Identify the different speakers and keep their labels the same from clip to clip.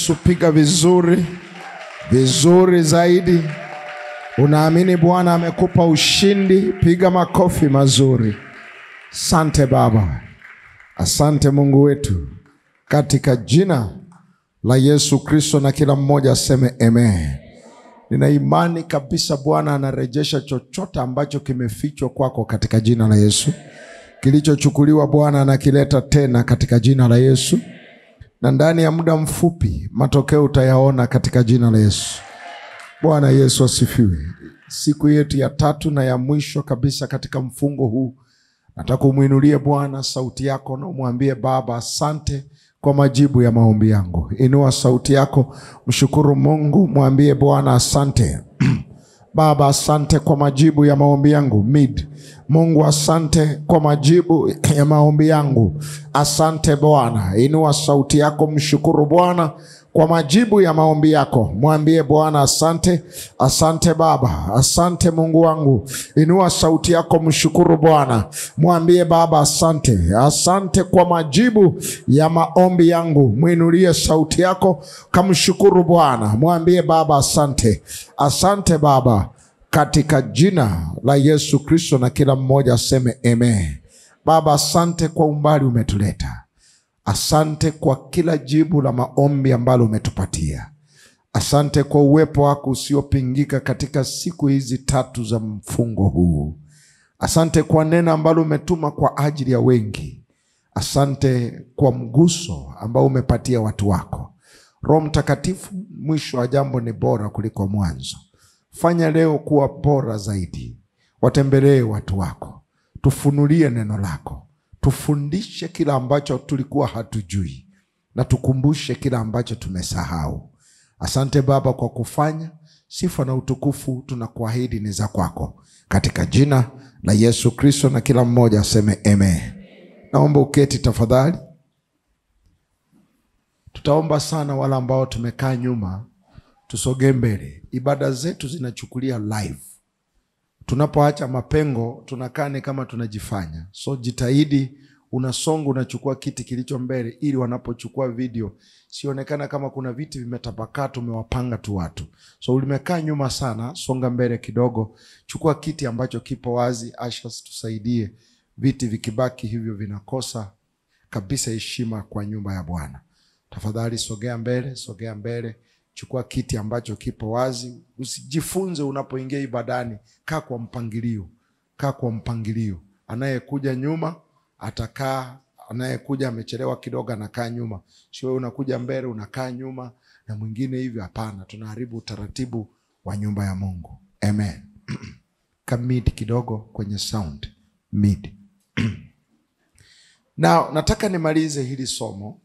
Speaker 1: Yesu, piga vizuri, vizuri zaidi. Unaamini Bwana amekupa ushindi, piga makofi mazuri. Asante Baba. Asante Mungu wetu. Katika jina la Yesu Kristo, na kila mmoja aseme amen. Nina imani kabisa Bwana anarejesha chochote ambacho kimefichwa kwako katika jina la Yesu. Kilichochukuliwa Bwana anakileta tena katika jina la Yesu. Na ndani ya muda mfupi matokeo utayaona katika jina la Yesu. Bwana Yesu asifiwe. Siku yetu ya 3 na ya mwisho kabisa katika mfungo huu, nataka umuinulie Bwana sauti yako na umwambie Baba, asante kwa majibu ya maombi yangu. Inua sauti yako, mshukuru Mungu, mwambie Bwana asante. Baba, asante kwa majibu ya maombi yangu. Mungu, asante kwa majibu ya maombi yangu. Asante Bwana. Inua sauti yako, mshukuru Bwana kwa majibu ya maombi yako. Mwambie Bwana asante. Asante Baba. Asante Mungu wangu. Inua sauti yako, mshukuru Bwana. Mwambie Baba asante. Asante kwa majibu ya maombi yangu. Muinulie sauti yako, kamshukuru Bwana. Mwambie Baba asante. Asante Baba, katika jina la Yesu Kristo, na kila mmoja aseme amen. Baba, asante kwa umbali umetuleta. Asante kwa kila jibu la maombi ambalo umetupatia. Asante kwa uwepo wako usiopingika katika siku hizi 3 za mfungo huu. Asante kwa neno ambalo umetuma kwa ajili ya wengi. Asante kwa mguso ambao umepatia watu wako. Roho Mtakatifu, mwisho wa jambo ni bora kuliko mwanzo. Fanya leo kuwa bora zaidi. Watembelee watu wako. Tufunulie neno lako. Tufundishe kila ambacho tulikuwa hatujui, na tukumbushe kila ambacho tumesahau. Asante Baba kwa kufanya. Sifa na utukufu tunakuahidi ni za kwako, katika jina la Yesu Kristo, na kila mmoja aseme amen. Naomba uketi tafadhali. Tutaomba sana wala ambao tumekaa nyuma tusogee mbele. Ibada zetu zinachukulia live. Tunapoacha mapengo tunakaa ni kama tunajifanya. So jitahidi unasonga, unachukua kiti kilicho mbele, ili wanapochukua video sionekana kama kuna viti vimetapakaa tumewapanga tu watu. So ulimekaa nyuma sana, songa mbele kidogo. Chukua kiti ambacho kipo wazi. Ashas tusaidie. Viti vikibaki hivyo vinakosa kabisa heshima kwa nyumba ya Bwana. Tafadhali sogea mbele, sogea mbele. Chukua kiti ambacho kipo wazi. Usijifunze unapoingia ibadani. Kaa kwa mpangilio. Kaa kwa mpangilio. Anayekuja nyuma atakaa, anayekuja amechelewa kidogo anakaa nyuma. Sio wewe unakuja mbele unakaa nyuma na mwingine hivyo, hapana. Tunaharibu utaratibu wa nyumba ya Mungu. Amen. Kamid kidogo kwenye sound. Mid. Now nataka nimalize hili somo,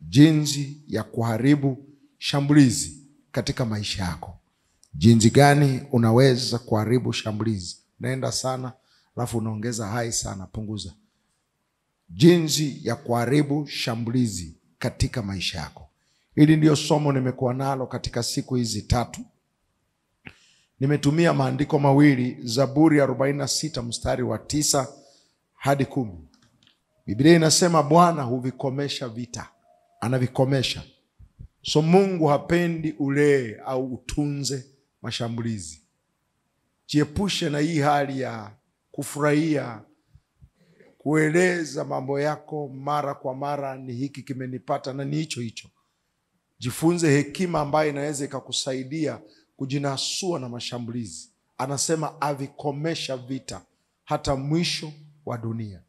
Speaker 1: jinsi ya kuharibu shambulizi katika maisha yako. Jinsi gani unaweza kuharibu shambulizi? Naenda sana alafu unaongeza hai sana, punguza. Jinsi ya kuharibu shambulizi katika maisha yako. Hili ndio somo nimekuwa nalo katika siku hizi 3. Nimetumia maandiko mawili, Zaburi 46 mstari wa 9 hadi 10. Biblia inasema Bwana huvikomesha vita. Anavikomesha. So Mungu hapendi ulee au utunze mashambulizi. Jiepushe na hii hali ya kufurahia kueleza mambo yako mara kwa mara, ni hiki kimenipata na ni hicho hicho. Jifunze hekima ambayo inaweza ikakusaidia kujinasua na mashambulizi. Anasema avikomesha vita hata mwisho wa dunia.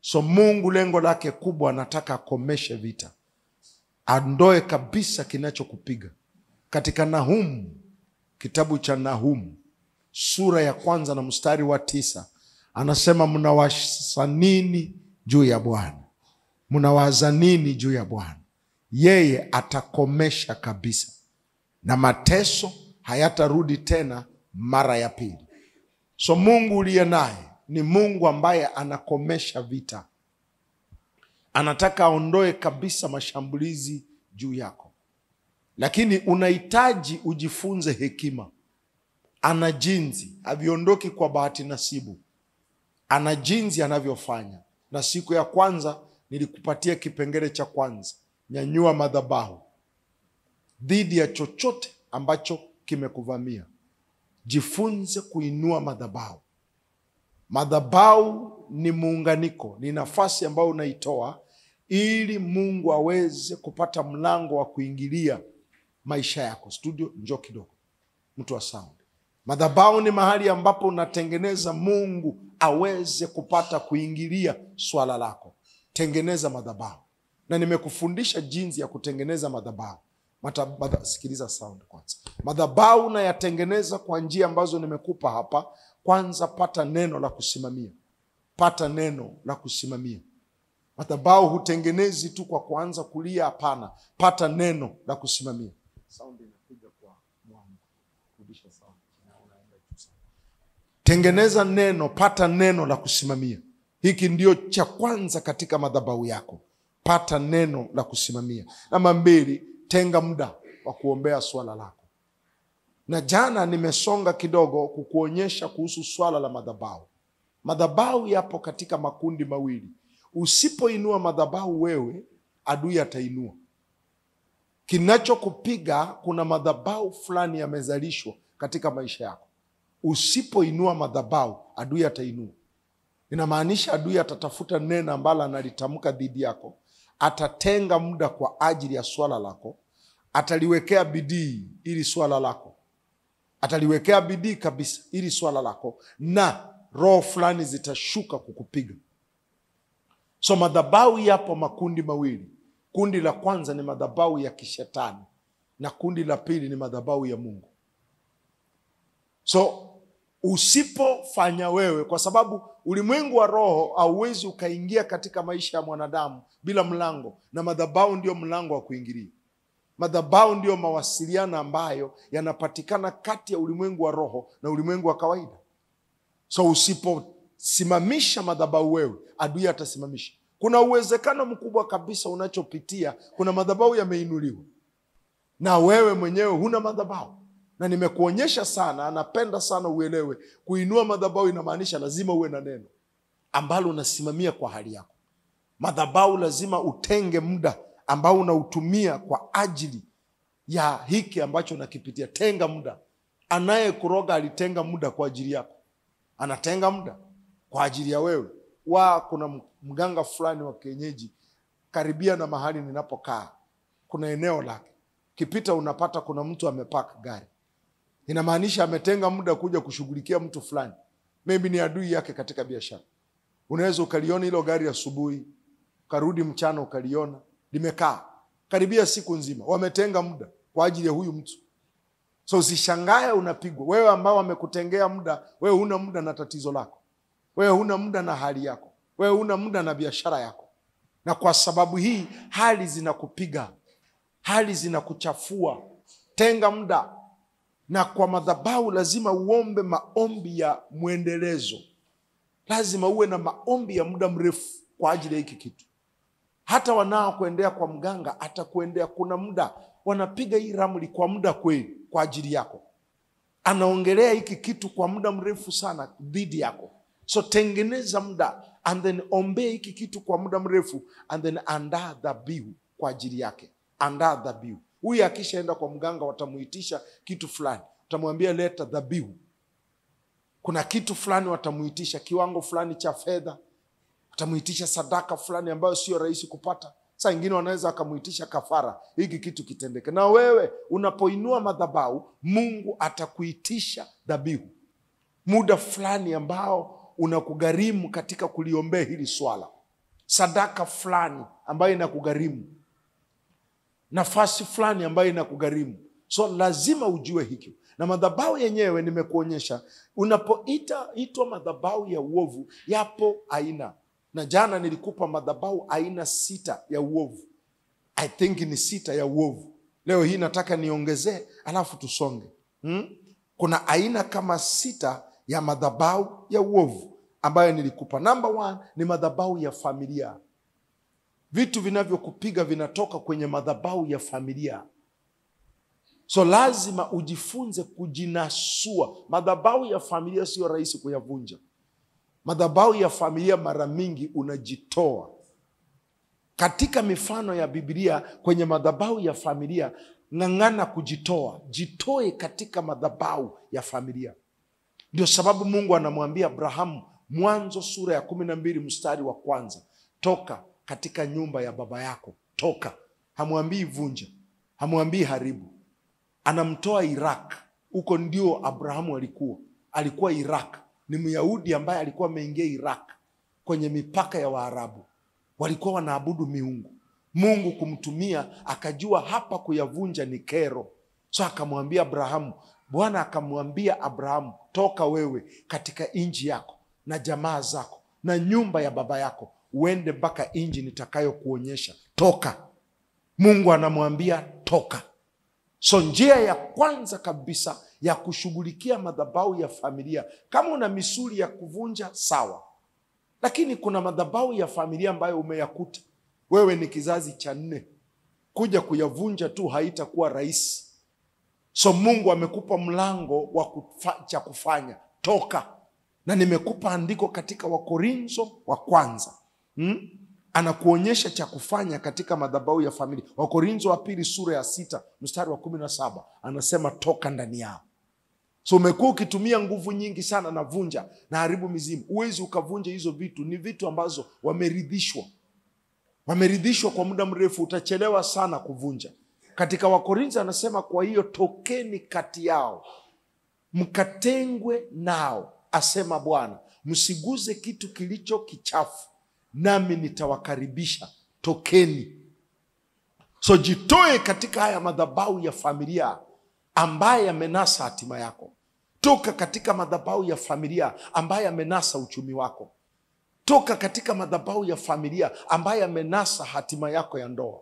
Speaker 1: So Mungu lengo lake kubwa, anataka akomeshe vita. Andoe kabisa kinachokupiga. Katika Nahumu, kitabu cha Nahumu sura ya 1 na mstari wa 9, anasema mnawaza nini juu ya Bwana? Mnawaza nini juu ya Bwana? Yeye atakomesha kabisa, na mateso hayatarudi tena mara ya pili. So Mungu uliye naye ni Mungu ambaye anakomesha vita. Anataka aondoe kabisa mashambulizi juu yako. Lakini unahitaji ujifunze hekima. Ana jinsi, haviondoki kwa bahati nasibu. Ana jinsi anavyofanya. Na siku ya kwanza nilikupatia kipengele cha kwanza. Nyanyua madhabahu. dhidi ya chochote ambacho kimekuvamia. Jifunze kuinua madhabahu. Madhabahu ni muunganiko, ni nafasi ambayo unaitoa ili Mungu aweze kupata mlango wa kuingilia maisha yako. Studio, njoo kidogo. Mtu wa sound. Madhabahu ni mahali ambapo unatengeneza Mungu aweze kupata kuingilia swala lako. Tengeneza madhabahu. Na nimekufundisha jinsi ya kutengeneza madhabahu. Sikiliza sound kwanza. Madhabahu na yatengeneza kwa njia ambazo nimekupa hapa. Kwanza pata neno la kusimamia. Pata neno la kusimamia. Madhabahu hutengenezi tu kwa kuanza kulia, hapana. Pata neno la kusimamia. Sound inakuja kwa mwangu. Rudisha sound. Tengeneza neno, pata neno la kusimamia. Hiki ndio cha kwanza katika madhabahu yako. Pata neno la kusimamia. Namba 2, tenga muda wa kuombea swala lako. Na jana nimesonga kidogo kukuonyesha kuhusu swala la madhabahu. Madhabahu yapo katika makundi mawili. Usipoinua madhabahu wewe, adui atainua. Kinachokupiga, kuna madhabahu fulani yamezalishwa katika maisha yako. Usipoinua madhabahu, adui atainua. Inamaanisha adui atatafuta neno ambalo analitamka dhidi yako. Atatenga muda kwa ajili ya swala lako. Ataliwekea bidii ili swala lako. Ataliwekea bidii kabisa ili swala lako. Na roho fulani zitashuka kukupiga. So madhabahu yapo makundi mawili. Kundi la kwanza ni madhabahu ya kishetani. Na kundi la pili ni madhabahu ya Mungu. So usipofanya wewe, kwa sababu ulimwengu wa roho hauwezi ukaingia katika maisha ya mwanadamu bila mlango, na madhabahu ndio mlango wa kuingilia. Madhabahu ndio mawasiliano ambayo yanapatikana kati ya ulimwengu wa roho na ulimwengu wa kawaida. So usiposimamisha madhabahu wewe, adui atasimamisha. Kuna uwezekano mkubwa kabisa unachopitia, kuna madhabahu yameinuliwa na wewe mwenyewe huna madhabahu. Na nimekuonyesha sana, napenda sana uelewe, kuinua madhabahu inamaanisha lazima uwe na neno ambalo unasimamia kwa hali yako. Madhabahu lazima utenge muda ambao unautumia kwa ajili ya hiki ambacho unakipitia. Tenga muda. Anayekuroga alitenga muda kwa ajili yako. Anatenga muda kwa ajili ya wewe. Kuna mganga fulani wa kienyeji karibia na mahali ninapokaa. Kuna eneo lake. Kipita unapata kuna mtu amepaka gari. Inamaanisha ametenga muda kuja kushughulikia mtu fulani. Maybe ni adui yake katika biashara. Unaweza ukaliona hilo gari asubuhi, karudi mchana ukaliona limekaa karibia siku nzima. Wametenga muda kwa ajili ya huyu mtu. So usishangae unapigwa. Wewe ambao wamekutengea muda, wewe huna muda na tatizo lako. Wewe huna muda na hali yako. Wewe huna muda na biashara yako. Na kwa sababu hii hali zinakupiga. Hali zinakuchafua. Tenga muda. Na kwa madhabahu lazima uombe maombi ya muendelezo. Lazima uwe na maombi ya muda mrefu kwa ajili ya hiki kitu. Hata wanao kuendea kwa mganga, hata kuendea kuna muda wanapiga hii ramli kwa muda kweli kwa ajili yako. Anaongelea hiki kitu kwa muda mrefu sana dhidi yako. So tengeneza muda and then ombea hiki kitu kwa muda mrefu and then andaa dhabihu kwa ajili yake. Andaa dhabihu. Huyu akishaenda kwa mganga watamuitisha kitu fulani. Utamwambia leta dhabihu. Kuna kitu fulani watamuitisha, kiwango fulani cha fedha. Watamuitisha sadaka fulani ambayo sio rahisi kupata. Saa ingine wanaweza akamuitisha kafara. Hiki kitu kitendeke. Na wewe unapoinua madhabahu, Mungu atakuitisha dhabihu. Muda fulani ambao unakugharimu katika kuliombea hili swala. Sadaka fulani ambayo inakugharimu. Nafasi fulani ambayo inakugharimu. So lazima ujue hiki. Na madhabahu yenyewe nimekuonyesha. Unapoitwa madhabahu ya uovu, yapo aina. Na jana nilikupa madhabahu aina 6 ya uovu. I think ni 6 ya uovu. Leo hii nataka niongezee alafu tusonge. Kuna aina kama 6 ya madhabahu ya uovu ambayo nilikupa. Number 1 ni madhabahu ya familia. Vitu vinavyokupiga vinatoka kwenye madhabahu ya familia. So lazima ujifunze kujinasua. Madhabahu ya familia sio rahisi kuyavunja. Madhabahu ya familia mara mingi unajitoa. Katika mifano ya Biblia kwenye madhabahu ya familia, ng'ang'ana kujitoa. Jitoe katika madhabahu ya familia. Ndio sababu Mungu anamwambia Abrahamu, Mwanzo sura ya 12 mstari wa 1, toka katika nyumba ya baba yako. Toka. Hamwambii vunja, hamwambii haribu. Anamtoa Iraq. Huko ndio Abrahamu alikuwa Iraq. Ni Myahudi ambaye alikuwa ameingia Iraq kwenye mipaka ya Waarabu. Walikuwa wanaabudu miungu. Mungu kumtumia akajua hapa kuyavunja ni kero. So akamwambia Abrahamu, Bwana akamwambia Abrahamu, toka wewe katika nchi yako na jamaa zako na nyumba ya baba yako, uende mpaka nchi nitakayo kuonyesha. Toka. Mungu anamwambia toka. So njia ya kwanza kabisa ya kushughulikia madhabahu ya familia, kama una misuli ya kuvunja sawa, lakini kuna madhabahu ya familia ambayo umeyakuta wewe ni kizazi cha 4, kuja kuyavunja tu haitakuwa rahisi. So Mungu amekupa mlango wa cha kufanya. Toka. Na nimekupa andiko katika Wakorintho wa kwanza. Anakuonyesha cha kufanya katika madhabahu ya familia. Wakorintho wa pili sura ya 6 mstari wa 17 anasema toka ndani yao. So umekuwa ukitumia nguvu nyingi sana na vunja na haribu mizimu. Uwezi ukavunja hizo vitu. Ni vitu ambazo wameridhishwa. Wameridhishwa kwa muda mrefu, utachelewa sana kuvunja. Katika Wakorintho anasema, kwa hiyo tokeni kati yao, mkatengwe nao, asema Bwana, msiguze kitu kilicho kichafu, nami nitawakaribisha. Tokeni. So jitoe katika haya madhabahu ya familia ambaye yamenasa hatima yako. Toka katika madhabahu ya familia ambaye yamenasa uchumi wako. Toka katika madhabahu ya familia ambaye yamenasa hatima yako ya ndoa.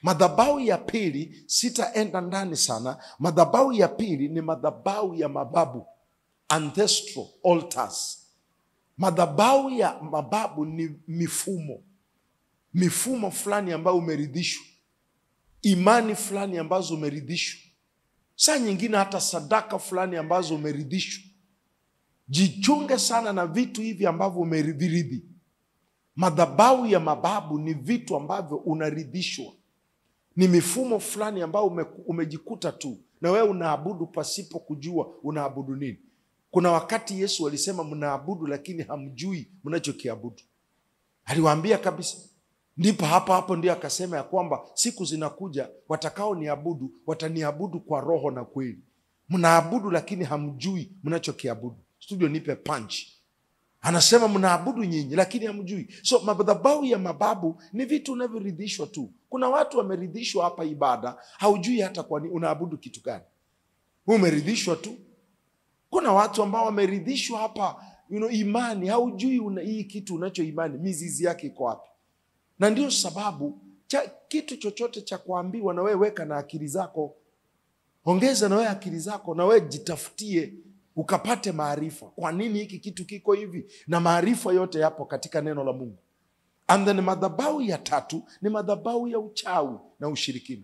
Speaker 1: Madhabahu ya pili, sitaenda ndani sana. Madhabahu ya pili ni madhabahu ya mababu, ancestral altars. Madhabahu ya mababu ni mifumo fulani ambayo umeridhishwa, imani fulani ambazo umeridhishwa, saa nyingine hata sadaka fulani ambazo umeridhishwa. Jichunge sana na vitu hivi ambavyo umeridhi. Madhabahu ya mababu ni vitu ambavyo unaridhishwa. Ni mifumo fulani ambayo umejikuta tu na wewe unaabudu pasipo kujua unaabudu nini. Kuna wakati Yesu alisema mnaabudu lakini hamjui mnachokiabudu. Aliwaambia kabisa. Ndipo hapo ndio akasema ya kwamba siku zinakuja watakao niabudu wataniabudu kwa roho na kweli. Mnaabudu lakini hamjui mnachokiabudu. Studio nipe punch. Anasema mnaabudu nyinyi lakini hamjui. So madhabahu ya mababu ni vitu unavyoridhishwa tu. Kuna watu wameridhishwa hapa ibada, haujui hata kwa nini unaabudu kitu gani. Umeridhishwa tu. Kuna watu ambao wameridhishwa hapa, imani, haujui hii kitu unacho imani mizizi yake iko wapi. Na ndio sababu kitu chochote cha kuambiwa na wewe weka na akili zako. Ongeza na wewe akili zako na wewe jitafutie ukapate maarifa. Kwa nini hiki kitu kiko hivi? Na maarifa yote yapo katika neno la Mungu. And then madhabahu ya tatu ni madhabahu ya uchawi na ushirikina.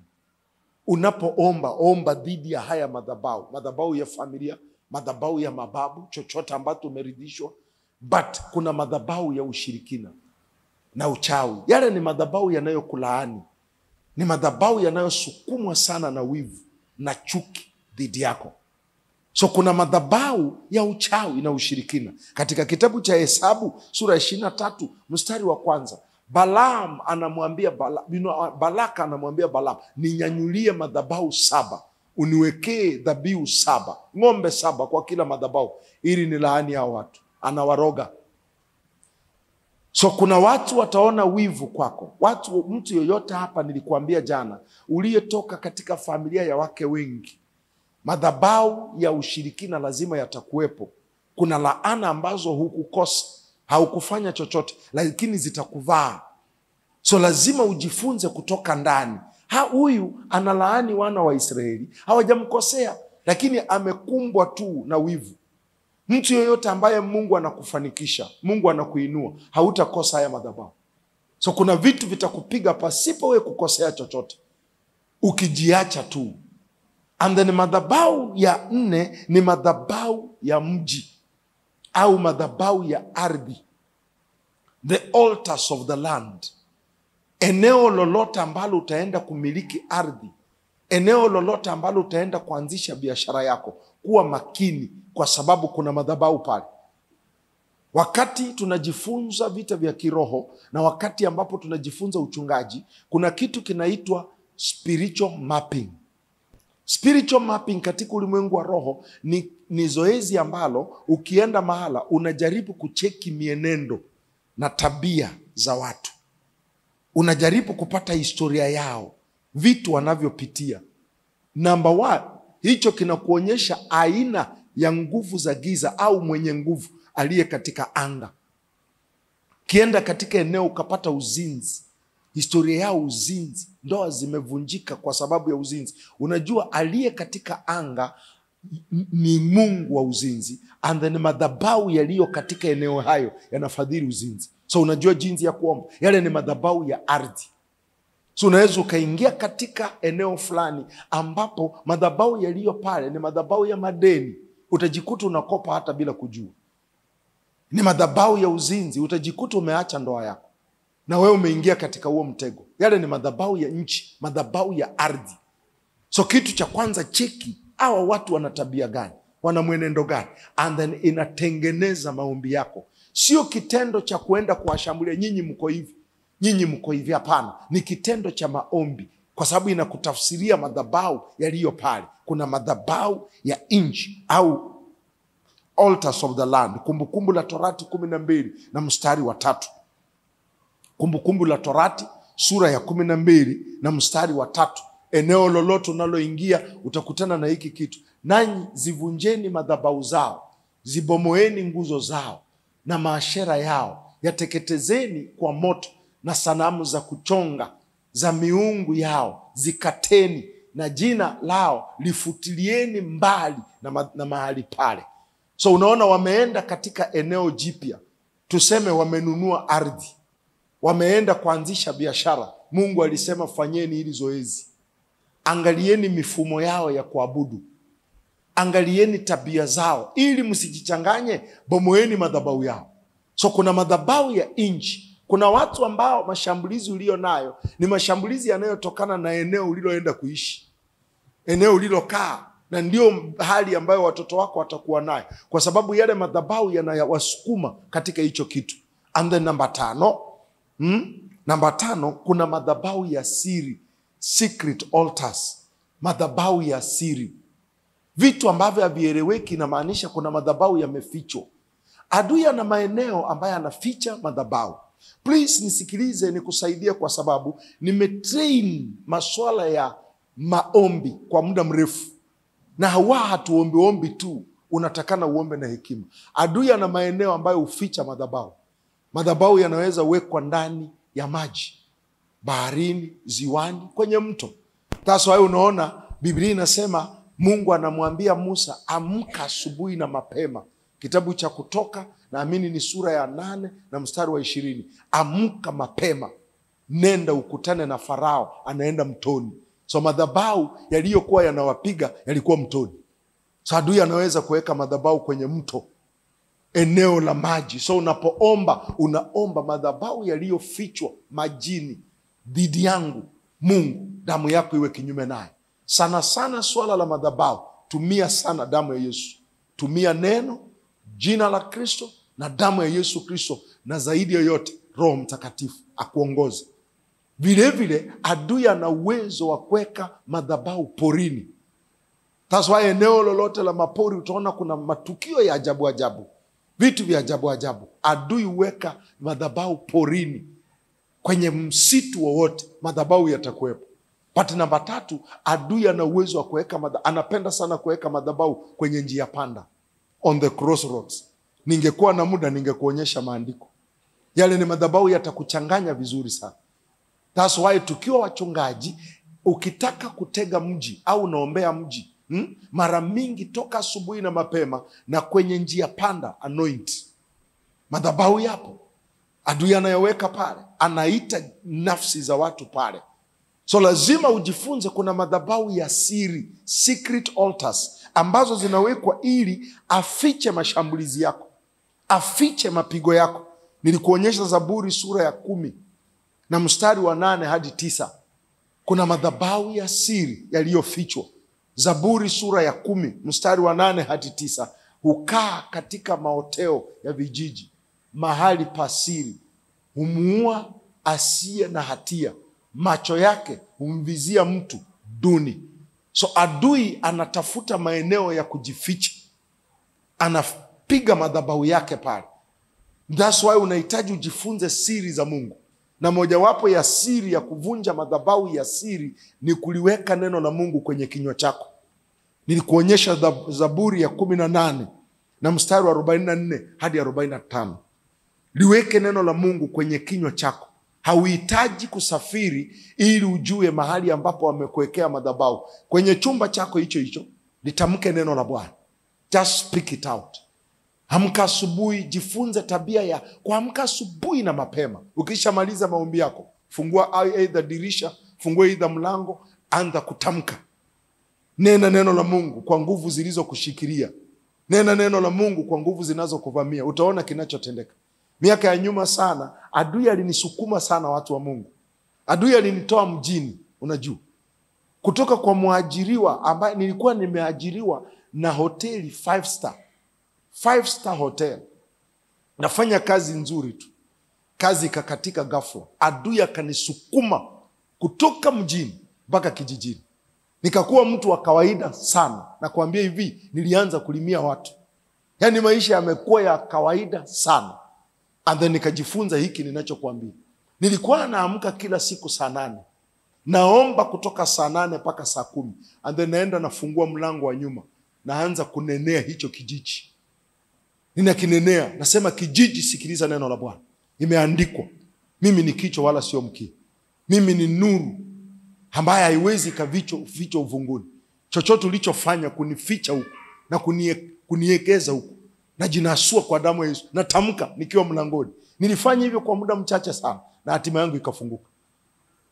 Speaker 1: Unapoomba, omba dhidi ya haya madhabahu. Madhabahu ya familia, madhabahu ya mababu, chochote ambacho umeridhishwa. But kuna madhabahu ya ushirikina na uchawi. Yale ni madhabahu yanayokulaani. Ni madhabahu yanayosukumwa sana na wivu na chuki dhidi yako. So kuna madhabahu ya uchawi na ushirikina. Katika kitabu cha Hesabu sura 23 mstari wa 1, Balaam anamwambia Balaka anamwambia Balaam, ninyanyulie madhabahu 7, uniwekee dhabihu 7, ng'ombe 7 kwa kila madhabahu ili nilaani hao watu. Anawaroga. So kuna watu wataona wivu kwako. Mtu yoyote hapa, nilikuambia jana, uliyetoka katika familia ya wake wengi, madhabahu ya ushirikina lazima yatakuwepo. Kuna laana ambazo hukukosa, haukufanya chochote, lakini zitakuvaa. So lazima ujifunze kutoka ndani. Huyu analaani wana wa Israeli, hawajamkosea, lakini amekumbwa tu na wivu. Mtu yoyote ambaye Mungu anakufanikisha, Mungu anakuinua, hautakosa haya madhabahu. So kuna vitu vitakupiga pasipo wewe kukosea chochote, ukijiacha tu. And then madhabahu ya 4 ni madhabahu ya mji au madhabahu ya ardhi. The altars of the land. Eneo lolote ambalo utaenda kumiliki ardhi, Eneo lolote ambalo utaenda kuanzisha biashara yako, kuwa makini, kwa sababu kuna madhabahu pale. Wakati tunajifunza vita vya kiroho na wakati ambapo tunajifunza uchungaji, kuna kitu kinaitwa spiritual mapping. Spiritual mapping katika ulimwengu wa roho ni zoezi ambalo ukienda mahala unajaribu kucheki mienendo na tabia za watu. Unajaribu kupata historia yao, vitu wanavyopitia. Number 1, hicho kinakuonyesha aina ya nguvu za giza au mwenye nguvu aliye katika anga. Kienda katika eneo ukapata uzinzi, historia yao uzinzi, ndoa zimevunjika kwa sababu ya uzinzi. Unajua aliye katika anga ni Mungu wa uzinzi, and then madhabahu yaliyo katika eneo hayo yanafadhili uzinzi. So unajua jinsi ya kuomba. Yale ni madhabahu ya ardhi. So unaweza ukaingia katika eneo fulani ambapo madhabahu yaliyo pale ni madhabahu ya madeni, utajikuta unakopa hata bila kujua. Ni madhabahu ya uzinzi, utajikuta umeacha ndoa yako na wewe umeingia katika huo mtego. Yale ni madhabahu ya nchi, madhabahu ya ardhi. So kitu cha kwanza, cheki hawa watu wana tabia gani, wana mwenendo gani, and then inatengeneza maombi yako. Sio kitendo cha kuenda kuwashambulia, nyinyi mko hivi, nyinyi mko hivi. Hapana, ni kitendo cha maombi, kwa sababu inakutafsiria madhabahu yaliyo pale. Kuna madhabahu ya nchi au altars of the land. Kumbukumbu la Torati 12 na mstari wa 3. Kumbukumbu la Torati sura ya 12 na mstari wa 3. Eneo lolote unaloingia utakutana na hiki kitu. Nanyi zivunjeni madhabahu zao, zibomoeni nguzo zao na maashera yao, yateketezeni kwa moto, na sanamu za kuchonga za miungu yao zikateni, na jina lao lifutilieni mbali na mahali pale. So unaona wameenda katika eneo jipya. Tuseme wamenunua ardhi, wameenda kuanzisha biashara. Mungu alisema fanyeni hili zoezi. Angalieni mifumo yao ya kuabudu, angalieni tabia zao, ili msijichanganye. Bomoeni madhabahu yao. So kuna madhabahu ya nchi. Kuna watu ambao mashambulizi ulio nayo ni mashambulizi yanayotokana na eneo uliloenda kuishi, eneo ulilokaa, na ndio hali ambayo watoto wako watakuwa nayo, kwa sababu yale madhabahu yanawasukuma katika hicho kitu. And then number 5, kuna madhabahu ya siri, secret altars, madhabahu ya siri, vitu ambavyo havieleweki. Inamaanisha kuna madhabahu yamefichwa. Adui ana maeneo ambayo anaficha madhabahu. Please nisikilize, nikusaidia, kwa sababu nimetrain masuala ya maombi kwa muda mrefu, na hatuombi tu, unatakana uombe na hekima. Adui ana maeneo ambayo huficha madhabahu. Madhabahu yanaweza wekwa ndani ya maji, baharini, ziwani, kwenye mto. Sasa wewe unaona Biblia inasema Mungu anamwambia Musa, amka asubuhi na mapema. Kitabu cha Kutoka, naamini ni sura ya 8 na mstari wa 20. Amka mapema, nenda ukutane na Farao, anaenda mtoni. So madhabahu yaliyokuwa yanawapiga yalikuwa mtoni. So adui anaweza kuweka madhabahu kwenye mto, eneo la maji. So unapoomba, unaomba madhabahu yaliyofichwa majini dhidi yangu, Mungu, damu yako iwe kinyume naye. Sana sana swala la madhabahu, tumia sana damu ya Yesu. Tumia neno, jina la Kristo na damu ya Yesu Kristo, na zaidi ya yote Roho Mtakatifu akuongoze. Vile vile adui ana uwezo wa kuweka madhabahu porini. That's why eneo lolote la mapori utaona kuna matukio ya ajabu ajabu, vitu vya ajabu ajabu. Adui huweka madhabahu porini, kwenye msitu wowote madhabahu yatakuwepo. But namba 3, adui ana uwezo wa kuweka anapenda sana kuweka madhabahu kwenye njia panda, on the crossroads. Ningekuwa na muda ningekuonyesha maandiko. Yale ni madhabahu yatakuchanganya vizuri sana. That's why tukiwa wachungaji, ukitaka kutega mji au unaombea mji, mara mingi toka asubuhi na mapema, na kwenye njia panda anoint. Madhabahu yapo, adui anayoweka pale, anaita nafsi za watu pale. So lazima ujifunze kuna madhabahu ya siri, secret altars, ambazo zinawekwa ili afiche mashambulizi yako, afiche mapigo yako. Nilikuonyesha Zaburi sura ya 10 na mstari wa 8 hadi 9. kuna madhabahu ya siri yaliyofichwa. Zaburi sura ya 10 mstari wa 8 hadi 9. Hukaa katika maoteo ya vijiji, mahali pa siri. Humuua asiye na hatia, macho yake humvizia mtu duni. So adui anatafuta maeneo ya kujificha, anapiga madhabahu yake pale. That's why unahitaji ujifunze siri za Mungu. Na mojawapo ya siri ya kuvunja madhabahu ya siri ni kuliweka neno la Mungu kwenye kinywa chako. Nilikuonyesha Zaburi ya 18 na mstari wa 44 hadi 45. Liweke neno la Mungu kwenye kinywa chako. Hauhitaji kusafiri ili ujue mahali ambapo wamekuwekea madhabahu. Kwenye chumba chako hicho hicho litamke neno la Bwana. Just speak it out. Amka asubuhi, jifunze tabia ya kuamka asubuhi na mapema. Ukishamaliza maombi yako, fungua either dirisha, fungua either mlango, anza kutamka. Nena neno la Mungu kwa nguvu zilizokushikilia. Nena neno la Mungu kwa nguvu zinazokuvamia. Utaona kinachotendeka. Miaka ya nyuma sana, adui alinisukuma sana watu wa Mungu. Adui alinitoa mjini, unajua. Kutoka kwa muajiriwa ambaye nilikuwa nimeajiriwa na hoteli 5 star hotel. Nafanya kazi nzuri tu. Kazi ikakatika ghafla. Adui akanisukuma kutoka mjini mpaka kijijini. Nikakuwa mtu wa kawaida sana. Na kuambia hivi, nilianza kulimia watu. Yaani maisha yamekuwa ya kawaida sana. And then nikajifunza hiki ninachokuambia. Nilikuwa naamka kila siku saa 8. Naomba kutoka saa 8 mpaka saa 10. And then naenda nafungua mlango wa nyuma. Naanza kunenea hicho kijiji. Ninakinenea. Nasema kijiji, sikiliza neno la Bwana. Imeandikwa. Mimi ni kichwa wala sio mkia. Mimi ni nuru ambaye haiwezi kafichwa uvunguni. Chochote ulichofanya kunificha huko na kuniegeza huko, najinasua kwa damu ya Yesu. Natamka nikiwa mlangoni. Nilifanya hivyo kwa muda mchache sana na hatima yangu ikafunguka.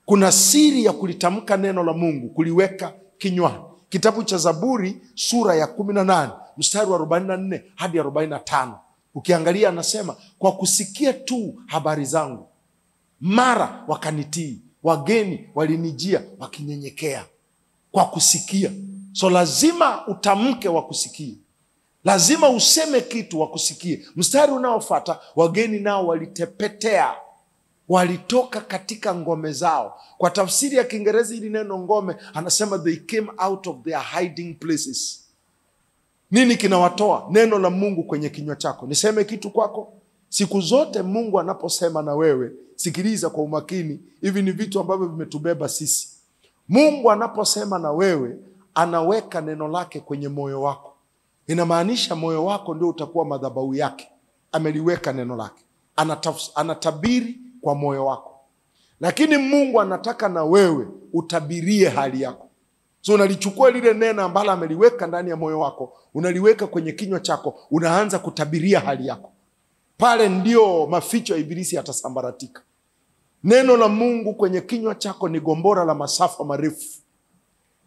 Speaker 1: Kuna siri ya kulitamka neno la Mungu, kuliweka kinywani. Kitabu cha Zaburi sura ya 18 mstari wa 44 hadi 45. Ukiangalia anasema, kwa kusikia tu habari zangu, mara wakanitii. Wageni walinijia wakinyenyekea. Kwa kusikia. So lazima utamke wa kusikia. Lazima useme kitu wa kusikia. Mstari unaofuata, wageni nao walitepetea. Walitoka katika ngome zao. Kwa tafsiri ya Kiingereza hili neno ngome, anasema they came out of their hiding places. Nini kinawatoa? Neno la Mungu kwenye kinywa chako. Niseme kitu kwako. Siku zote Mungu anaposema na wewe, sikiliza kwa umakini. Hivi ni vitu ambavyo vimetubeba sisi. Mungu anaposema na wewe, anaweka neno lake kwenye moyo wako. Inamaanisha moyo wako ndio utakuwa madhabahu yake. Ameliweka neno lake. Anatabiri kwa moyo wako. Lakini Mungu anataka na wewe utabirie hali yako. So unalichukua lile neno ambalo ameliweka ndani ya moyo wako, unaliweka kwenye kinywa chako, unaanza kutabiria hali yako. Pale ndio maficho ya ibilisi yatasambaratika. Neno la Mungu kwenye kinywa chako ni gombora la masafa marefu.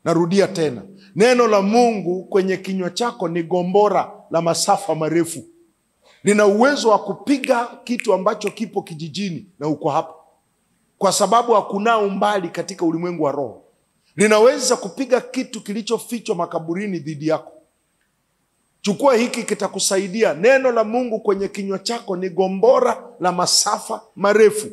Speaker 1: Narudia tena. Neno la Mungu kwenye kinywa chako ni gombora la masafa marefu. Lina uwezo wa kupiga kitu ambacho kipo kijijini na uko hapa. Kwa sababu hakuna umbali katika ulimwengu wa roho. Linaweza kupiga kitu kilichofichwa makaburini dhidi yako. Chukua hiki, kitakusaidia. Neno la Mungu kwenye kinywa chako ni gombora la masafa marefu.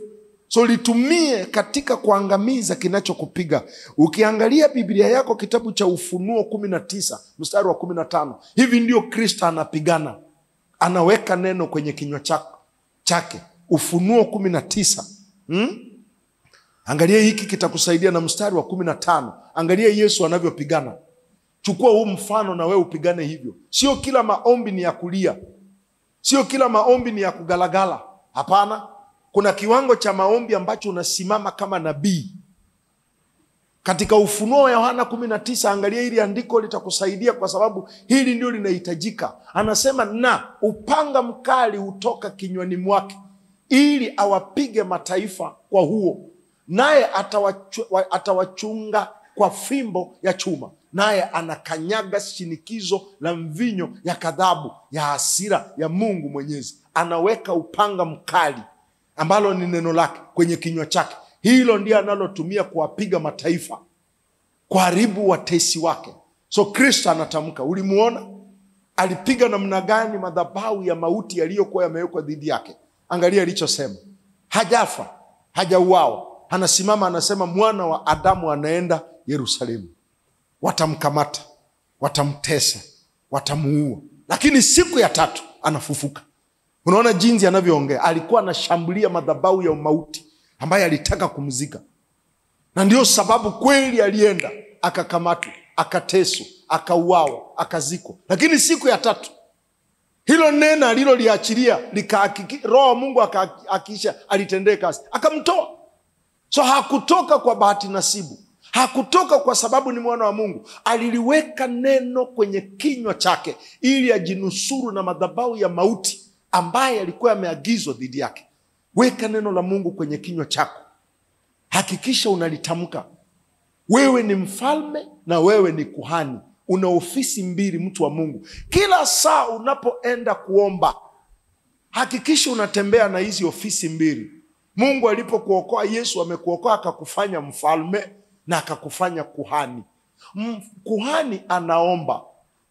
Speaker 1: So litumie katika kuangamiza kinachokupiga. Ukiangalia Biblia yako, kitabu cha Ufunuo 19 mstari wa 15. Hivi ndio Kristo anapigana. Anaweka neno kwenye kinywa chake. Ufunuo 19. Angalia hiki, kitakusaidia na mstari wa 15. Angalia Yesu anavyopigana. Chukua huu mfano na wewe upigane hivyo. Sio kila maombi ni ya kulia. Sio kila maombi ni ya kugalagala. Hapana. Kuna kiwango cha maombi ambacho unasimama kama nabii. Katika Ufunuo wa Yohana 19, angalia hili andiko, litakusaidia kwa sababu hili ndio linahitajika. Anasema, na upanga mkali hutoka kinywani mwake ili awapige mataifa kwa huo. Naye atawachunga kwa fimbo ya chuma. Naye anakanyaga shinikizo la mvinyo ya ghadhabu ya hasira ya Mungu Mwenyezi. Anaweka upanga mkali ambalo ni neno lake kwenye kinywa chake. Hilo ndiye analotumia kuwapiga mataifa, kuharibu watesi wake. So Kristo anatamka, ulimuona alipiga namna gani madhabahu ya mauti yaliyokuwa yamewekwa dhidi yake. Angalia alichosema. Hajafa, hajauawa. Anasimama anasema mwana wa Adamu anaenda Yerusalemu. Watamkamata, watamtesa, watamuua. Lakini siku ya 3 anafufuka. Unaona jinsi anavyoongea. Alikuwa anashambulia madhabahu ya mauti ambaye alitaka kumzika. Na ndio sababu kweli alienda, akakamatwa, akateswa, akauawa, akazikwa. Lakini siku ya 3 hilo neno aliloliachilia Roho wa Mungu akahakikisha alitendee kazi, akamtoa. So hakutoka kwa bahati nasibu, hakutoka kwa sababu ni mwana wa Mungu. Aliliweka neno kwenye kinywa chake ili ajinusuru na madhabahu ya mauti ambaye alikuwa ameagizwa dhidi yake. Weka neno la Mungu kwenye kinywa chako. Hakikisha unalitamka. Wewe ni mfalme na wewe ni kuhani. Una ofisi mbili, mtu wa Mungu. Kila saa unapoenda kuomba, hakikisha unatembea na hizi ofisi mbili. Mungu alipokuokoa, Yesu amekuokoa akakufanya mfalme na akakufanya kuhani. Kuhani anaomba,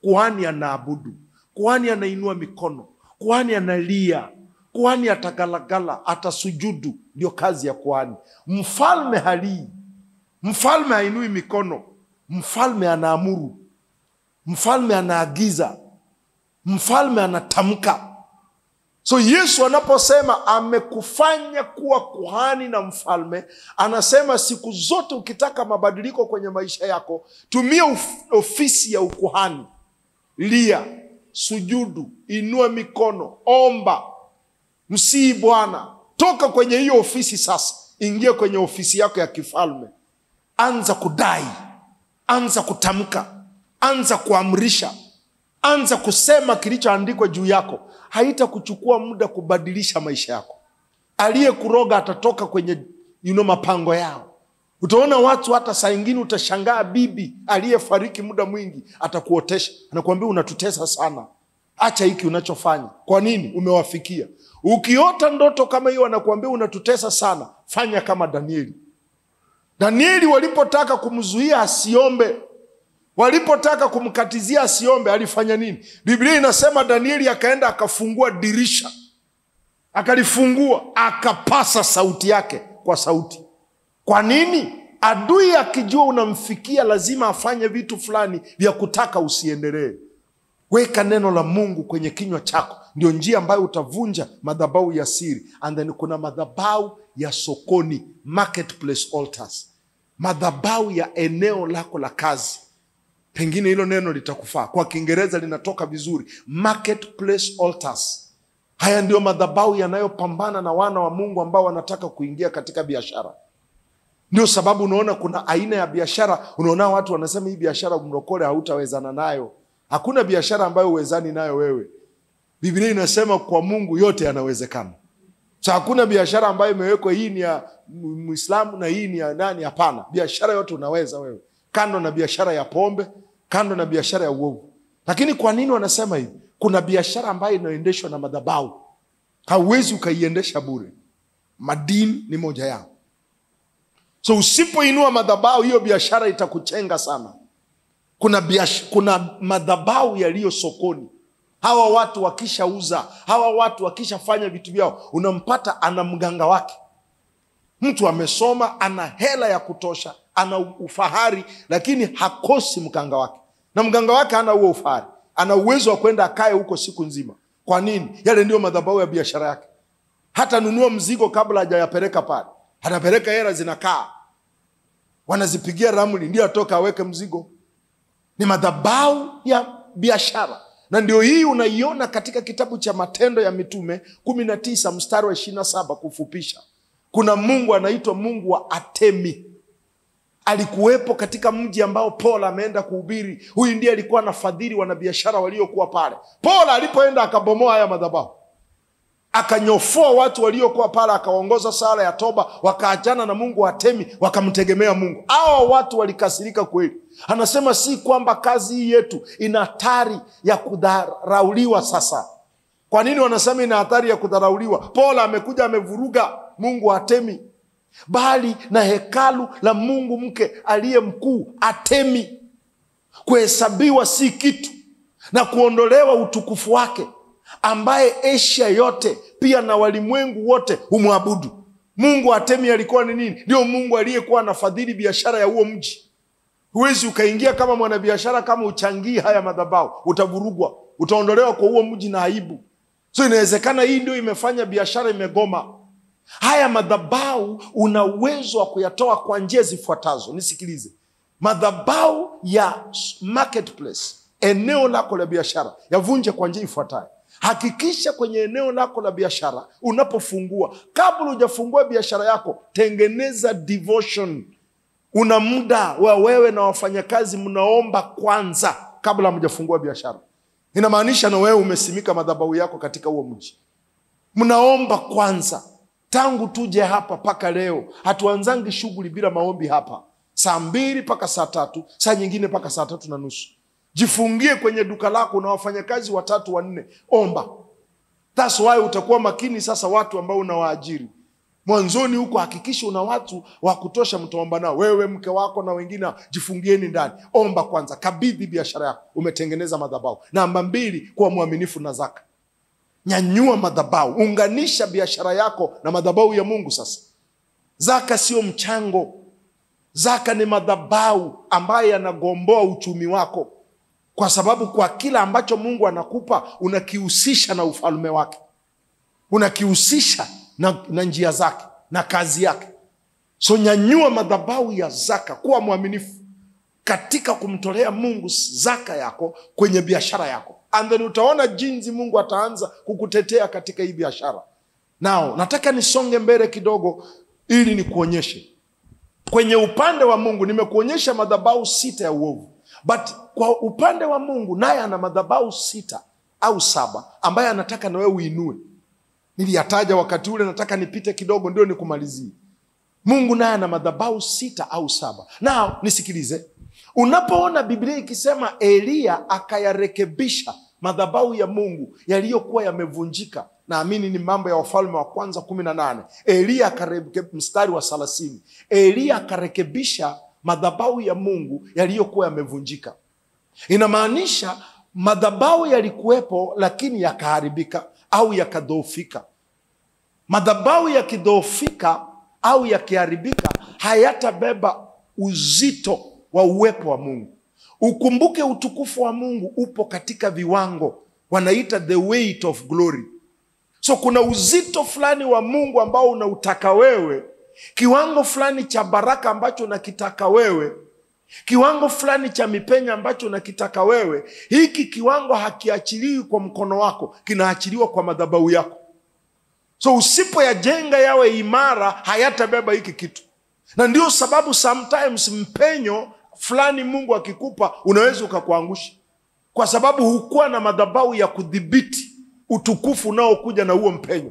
Speaker 1: kuhani anaabudu, kuhani anainua mikono, kuhani analia, kuhani atagalagala, atasujudu. Ndio kazi ya kuhani. Mfalme halii, mfalme hainui mikono, mfalme anaamuru, mfalme anaagiza, mfalme anatamka. So Yesu anaposema amekufanya kuwa kuhani na mfalme, anasema siku zote ukitaka mabadiliko kwenye maisha yako, tumia ofisi ya ukuhani. Lia, sujudu, inua mikono, omba, msii Bwana. Toka kwenye hiyo ofisi sasa, ingia kwenye ofisi yako ya kifalme. Anza kudai, anza kutamka, anza kuamrisha, anza kusema kilichoandikwa juu yako. Haitakuchukua muda kubadilisha maisha yako. Aliyekuroga atatoka kwenye mapango yao. Utaona watu hata saa nyingine utashangaa bibi aliyefariki muda mwingi atakuotesha. Anakuambia unatutesa sana, acha hiki unachofanya. Kwa nini? Umewafikia. Ukiota ndoto kama hiyo anakuambia unatutesa sana, fanya kama Danieli. Danieli walipotaka kumzuia asiombe, walipotaka kumkatizia asiombe, alifanya nini? Biblia inasema Danieli akaenda akafungua dirisha. Akalifungua, akapasa sauti yake kwa sauti. Kwa nini? Adui akijua unamfikia lazima afanye vitu fulani vya kutaka usiendelee. Weka neno la Mungu kwenye kinywa chako. Ndio njia ambayo utavunja madhabahu ya siri. And then kuna madhabahu ya sokoni, marketplace altars. Madhabahu ya eneo lako la kazi. Pengine hilo neno litakufaa. Kwa Kiingereza linatoka vizuri. Marketplace altars. Haya ndio madhabahu yanayopambana na wana wa Mungu ambao wanataka kuingia katika biashara. Ndio sababu unaona kuna aina ya biashara. Unaona watu wanasema hii biashara mrokole hautawezana nayo. Hakuna biashara ambayo uwezani nayo wewe. Biblia inasema kwa Mungu yote yanawezekana. So hakuna biashara ambayo imewekwa hii ni ya Muislamu na hii ni ya nani. Hapana. Biashara yote unaweza wewe. Kando na biashara ya pombe, kando na biashara ya uovu. Lakini kwa nini wanasema hivi? Kuna biashara ambayo inaendeshwa na madhabahu. Hauwezi ukaiendesha bure. Madini ni moja yao. So usipoinua madhabahu, hiyo biashara itakuchenga sana. Kuna madhabahu yaliyo sokoni. Hawa watu wakishauza, hawa watu wakishafanya vitu vyao, unampata ana mganga wake. Mtu amesoma, ana hela ya kutosha, ana ufahari, lakini hakosi mganga wake. Na mganga wake hana huo ufahari. Ana uwezo wa kwenda akae huko siku nzima. Kwa nini? Yale ndio madhabahu ya biashara yake. Hata nunua mzigo kabla hajayapeleka pale. Anapeleka hela zinakaa. Wanazipigia ramli ndio atoka aweke mzigo. Ni madhabahu ya biashara. Na ndio hii unaiona katika kitabu cha Matendo ya Mitume 19 mstari wa 27 kufupisha. Kuna Mungu anaitwa Mungu wa Artemi. Alikuwepo katika mji ambao Paul ameenda kuhubiri. Huyu ndiye alikuwa anafadhili wanabiashara waliokuwa pale. Paul alipoenda akabomoa haya madhabahu. Akanyofoa watu waliokuwa pale, akaongoza sala ya toba, wakaachana na Mungu wa Artemi, wakamtegemea Mungu. Hao watu walikasirika kweli. Anasema si kwamba kazi hii yetu ina hatari ya kudharauliwa sasa. Kwa nini wanasema ina hatari ya kudharauliwa? Paul amekuja amevuruga Mungu wa Artemi. bali na hekalu la Mungu mke aliye mkuu, Artemi, kuhesabiwa si kitu na kuondolewa utukufu wake, ambaye Asia yote pia na walimwengu wote humwabudu. Mungu Artemi alikuwa ni nini? Ndio Mungu aliyekuwa anafadhili biashara ya huo mji. Huwezi ukaingia kama mwanabiashara kama uchangii haya madhabahu, utavurugwa, utaondolewa kwa huo mji na aibu. So inawezekana hii ndio imefanya biashara imegoma. Haya madhabahu una uwezo wa kuyatoa kwa njia zifuatazo. Nisikilize. Madhabahu ya marketplace, eneo lako la biashara, yavunje kwa njia ifuatayo. Hakikisha kwenye eneo lako la biashara unapofungua, kabla hujafungua biashara yako, tengeneza devotion. Una muda wa wewe na wafanyakazi mnaomba kwanza kabla hamjafungua biashara. Inamaanisha na wewe umesimika madhabahu yako katika huo mji. Mnaomba kwanza. Tangu tuje hapa paka leo hatuanzangi shughuli bila maombi hapa. Saa 2 mpaka saa 3, saa nyingine mpaka saa 3:30. Jifungie kwenye duka lako na wafanyakazi 3 4, omba. That's why utakuwa makini sasa watu ambao unawaajiri. Mwanzoni huko hakikisha una watu wa kutosha mtaomba nao. Wewe, mke wako na wengine, jifungieni ndani. Omba kwanza, kabidhi biashara yako. Umetengeneza madhabahu. Namba 2, kuwa mwaminifu na zaka. Nyanyua madhabahu, unganisha biashara yako na madhabahu ya Mungu sasa. Zaka sio mchango. Zaka ni madhabahu ambayo yanagomboa uchumi wako. Kwa sababu kwa kila ambacho Mungu anakupa unakihusisha na ufalme wake. Unakihusisha na njia zake na kazi yake. So nyanyua madhabahu ya zaka, kuwa mwaminifu katika kumtolea Mungu zaka yako kwenye biashara yako. And then utaona jinsi Mungu ataanza kukutetea katika hii biashara. Now, nataka nisonge mbele kidogo ili nikuonyeshe. Kwenye upande wa Mungu nimekuonyesha madhabahu 6 ya uovu. But kwa upande wa Mungu naye ana madhabahu 6 au 7 ambaye anataka na wewe uinue. Niliyataja wakati ule, nataka nipite kidogo ndio nikumalizie. Mungu naye ana madhabahu 6 au 7. Now, nisikilize. Unapoona Biblia ikisema Elia akayarekebisha madhabahu ya Mungu yaliyokuwa yamevunjika, naamini ni Mambo ya Wafalme wa Kwanza 18. Elia mstari wa 30. Elia akarekebisha madhabahu ya Mungu yaliyokuwa yamevunjika. Inamaanisha madhabahu yalikuwepo lakini yakaharibika au yakadhoofika. Madhabahu yakidhoofika au yakiharibika hayatabeba uzito wa uwepo wa Mungu. Ukumbuke utukufu wa Mungu upo katika viwango, wanaita the weight of glory. So kuna uzito fulani wa Mungu ambao unautaka wewe, kiwango fulani cha baraka ambacho unakitaka wewe, kiwango fulani cha mipenya ambacho unakitaka wewe. Hiki kiwango hakiachiliwi kwa mkono wako, kinaachiliwa kwa madhabahu yako. So usipoyajenga yawe imara, hayatabeba hiki kitu. Na ndio sababu sometimes mpenyo fulani Mungu akikupa unaweza ukakuangusha, kwa sababu hukuwa na madhabahu ya kudhibiti utukufu unaokuja na huo mpenyo.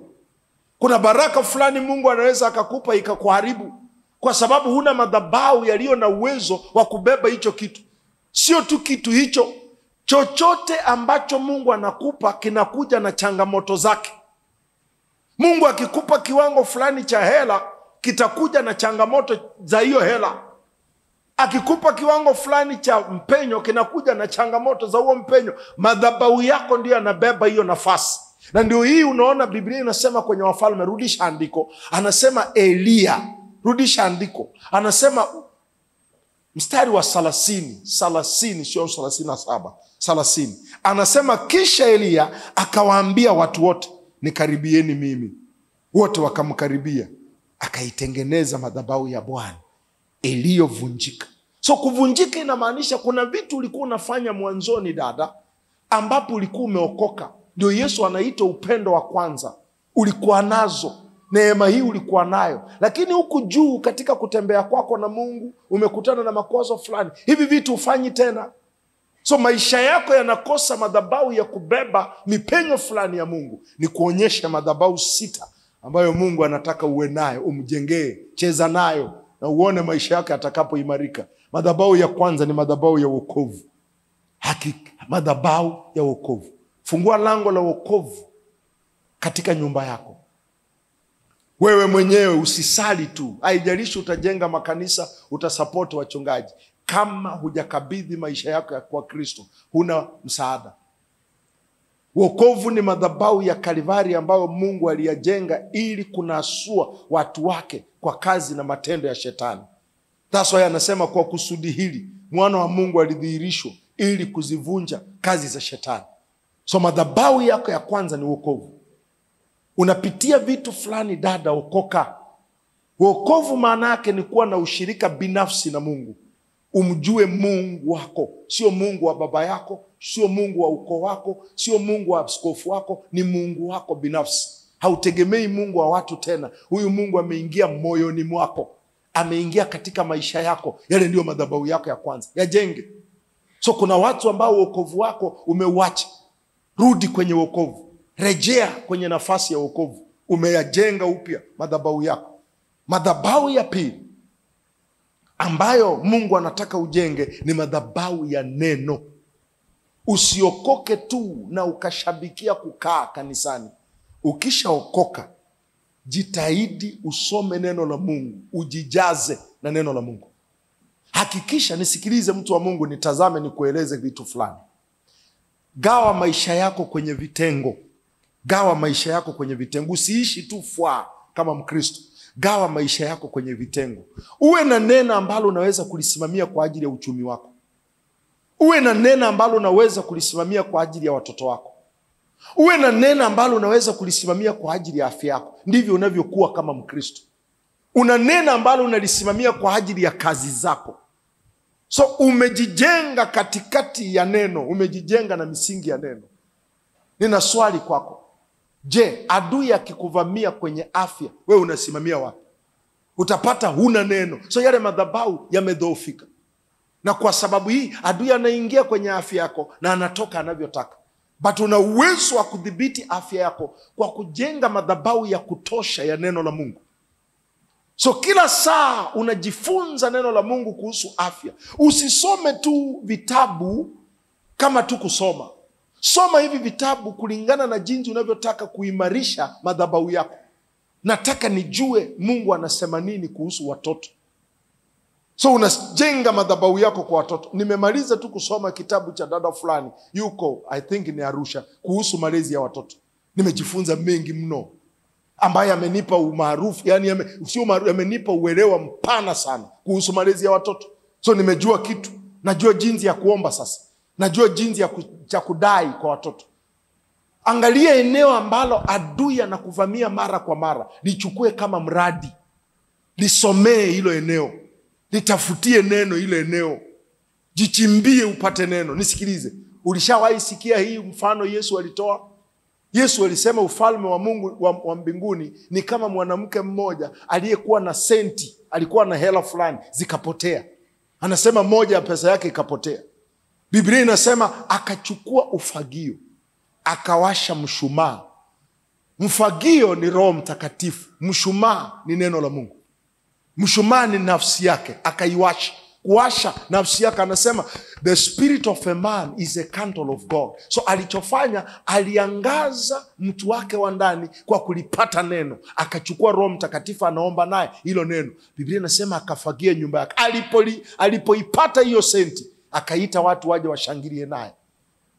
Speaker 1: Kuna baraka fulani Mungu anaweza akakupa ikakuharibu, kwa sababu huna madhabahu yaliyo na uwezo wa kubeba hicho kitu. Sio tu kitu hicho, chochote ambacho Mungu anakupa kinakuja na changamoto zake. Mungu akikupa kiwango fulani cha hela, kitakuja na changamoto za hiyo hela. Akikupa kiwango fulani cha mpenyo, kinakuja na changamoto za huo mpenyo. Madhabahu yako ndio yanabeba hiyo nafasi. Na ndio hii unaona Biblia inasema kwenye Wafalme, rudisha andiko, anasema Elia, rudisha andiko, anasema mstari wa 30 sio 37, 30. Anasema kisha Elia akawaambia watu wote, nikaribieni mimi. Wote wakamkaribia, akaitengeneza madhabahu ya Bwana iliyovunjika. So kuvunjika inamaanisha kuna vitu ulikuwa unafanya mwanzoni dada, ambapo ulikuwa umeokoka. Ndio Yesu anaita upendo wa kwanza. Ulikuwa nazo, neema hii ulikuwa nayo, lakini huku juu katika kutembea kwako na Mungu umekutana na makwazo fulani. Hivi vitu ufanyi tena. So maisha yako yanakosa madhabahu ya kubeba mipenyo fulani ya Mungu. Ni kuonyesha madhabahu 6 ambayo Mungu anataka uwe nayo, umjengee, cheza nayo na uone maisha yako yatakapoimarika. Madhabahu ya kwanza ni madhabahu ya wokovu. Hakika madhabahu ya wokovu. Fungua lango la wokovu katika nyumba yako. Wewe mwenyewe usisali tu. Haijalishi utajenga makanisa, utasupport wachungaji. Kama hujakabidhi maisha yako kwa Kristo, huna msaada. Wokovu ni madhabahu ya Kalvari ambayo Mungu aliyajenga ili kunasua watu wake kwa kazi na matendo ya shetani. That's why anasema kwa kusudi hili mwana wa Mungu alidhihirishwa ili kuzivunja kazi za shetani. So madhabahu yako ya kwanza ni wokovu. Unapitia vitu fulani, dada, okoka. Wokovu maana yake ni kuwa na ushirika binafsi na Mungu. Umjue Mungu wako, sio Mungu wa baba yako, sio Mungu wa ukoo wako, sio Mungu wa askofu wako, ni Mungu wako binafsi. Hautegemei Mungu wa watu tena. Huyu Mungu ameingia moyoni mwako, ameingia katika maisha yako. Yale ndio madhabahu yako ya kwanza. Yajenge. So kuna watu ambao wokovu wako umeuacha. Rudi kwenye wokovu. Rejea kwenye nafasi ya wokovu. Umeyajenga upya madhabahu yako. Madhabahu ya pili ambayo Mungu anataka ujenge ni madhabahu ya neno. Usiokoke tu na ukashabikia kukaa kanisani. Ukishaokoka, jitahidi usome neno la Mungu, ujijaze na neno la Mungu. Hakikisha, nisikilize mtu wa Mungu, nitazame nikueleze vitu fulani. Gawa maisha yako kwenye vitengo. Gawa maisha yako kwenye vitengo. Usiishi tu fwa kama Mkristo. Gawa maisha yako kwenye vitengo. Uwe na neno ambalo unaweza kulisimamia kwa ajili ya uchumi wako. Uwe na neno ambalo unaweza kulisimamia kwa ajili ya watoto wako. Uwe na neno ambalo unaweza kulisimamia kwa ajili ya afya yako. Ndivyo unavyokuwa kama Mkristo. Una neno ambalo unalisimamia kwa ajili ya kazi zako. So umejijenga katikati ya neno. Umejijenga na misingi ya neno. Nina swali kwako. Je, adui akikuvamia kwenye afya, wewe unasimamia wapi? Utapata huna neno. So yale madhabahu yamedhoofika. Na kwa sababu hii adui anaingia kwenye afya yako na anatoka anavyotaka. But una uwezo wa kudhibiti afya yako kwa kujenga madhabahu ya kutosha ya neno la Mungu. So kila saa unajifunza neno la Mungu kuhusu afya. Usisome tu vitabu kama tu kusoma. Soma hivi vitabu kulingana na jinsi unavyotaka kuimarisha madhabahu yako. Nataka nijue Mungu anasema nini kuhusu watoto. So unajenga madhabahu yako kwa watoto. Nimemaliza tu kusoma kitabu cha dada fulani, yuko I think ni Arusha, kuhusu malezi ya watoto. Nimejifunza mengi mno ambaye amenipa umaarufu, yani amenipa uelewa mpana sana kuhusu malezi ya watoto. So nimejua kitu, najua jinsi ya kuomba sasa. Najua jinsi ya kudai kwa watoto. Angalia eneo ambalo adui anakuvamia mara kwa mara. Lichukue kama mradi. Lisomee hilo eneo. Litafutie neno hilo eneo. Jichimbie upate neno. Nisikilize. Ulishawahi sikia hii mfano Yesu alitoa? Yesu alisema ufalme wa Mungu wa mbinguni ni kama mwanamke mmoja aliyekuwa na senti, alikuwa na hela fulani zikapotea. Anasema moja ya pesa yake ikapotea. Biblia inasema akachukua ufagio, akawasha mshumaa. Mfagio ni Roho Mtakatifu, mshumaa ni neno la Mungu. Mshumaa ni nafsi yake, akaiwasha. Kuwasha nafsi yake, anasema the spirit of a man is a candle of God. So alichofanya, aliangaza mtu wake wa ndani kwa kulipata neno. Akachukua Roho Mtakatifu, anaomba naye hilo neno. Biblia inasema akafagia nyumba yake. Alipoipata hiyo senti, akaita watu waje washangilie naye.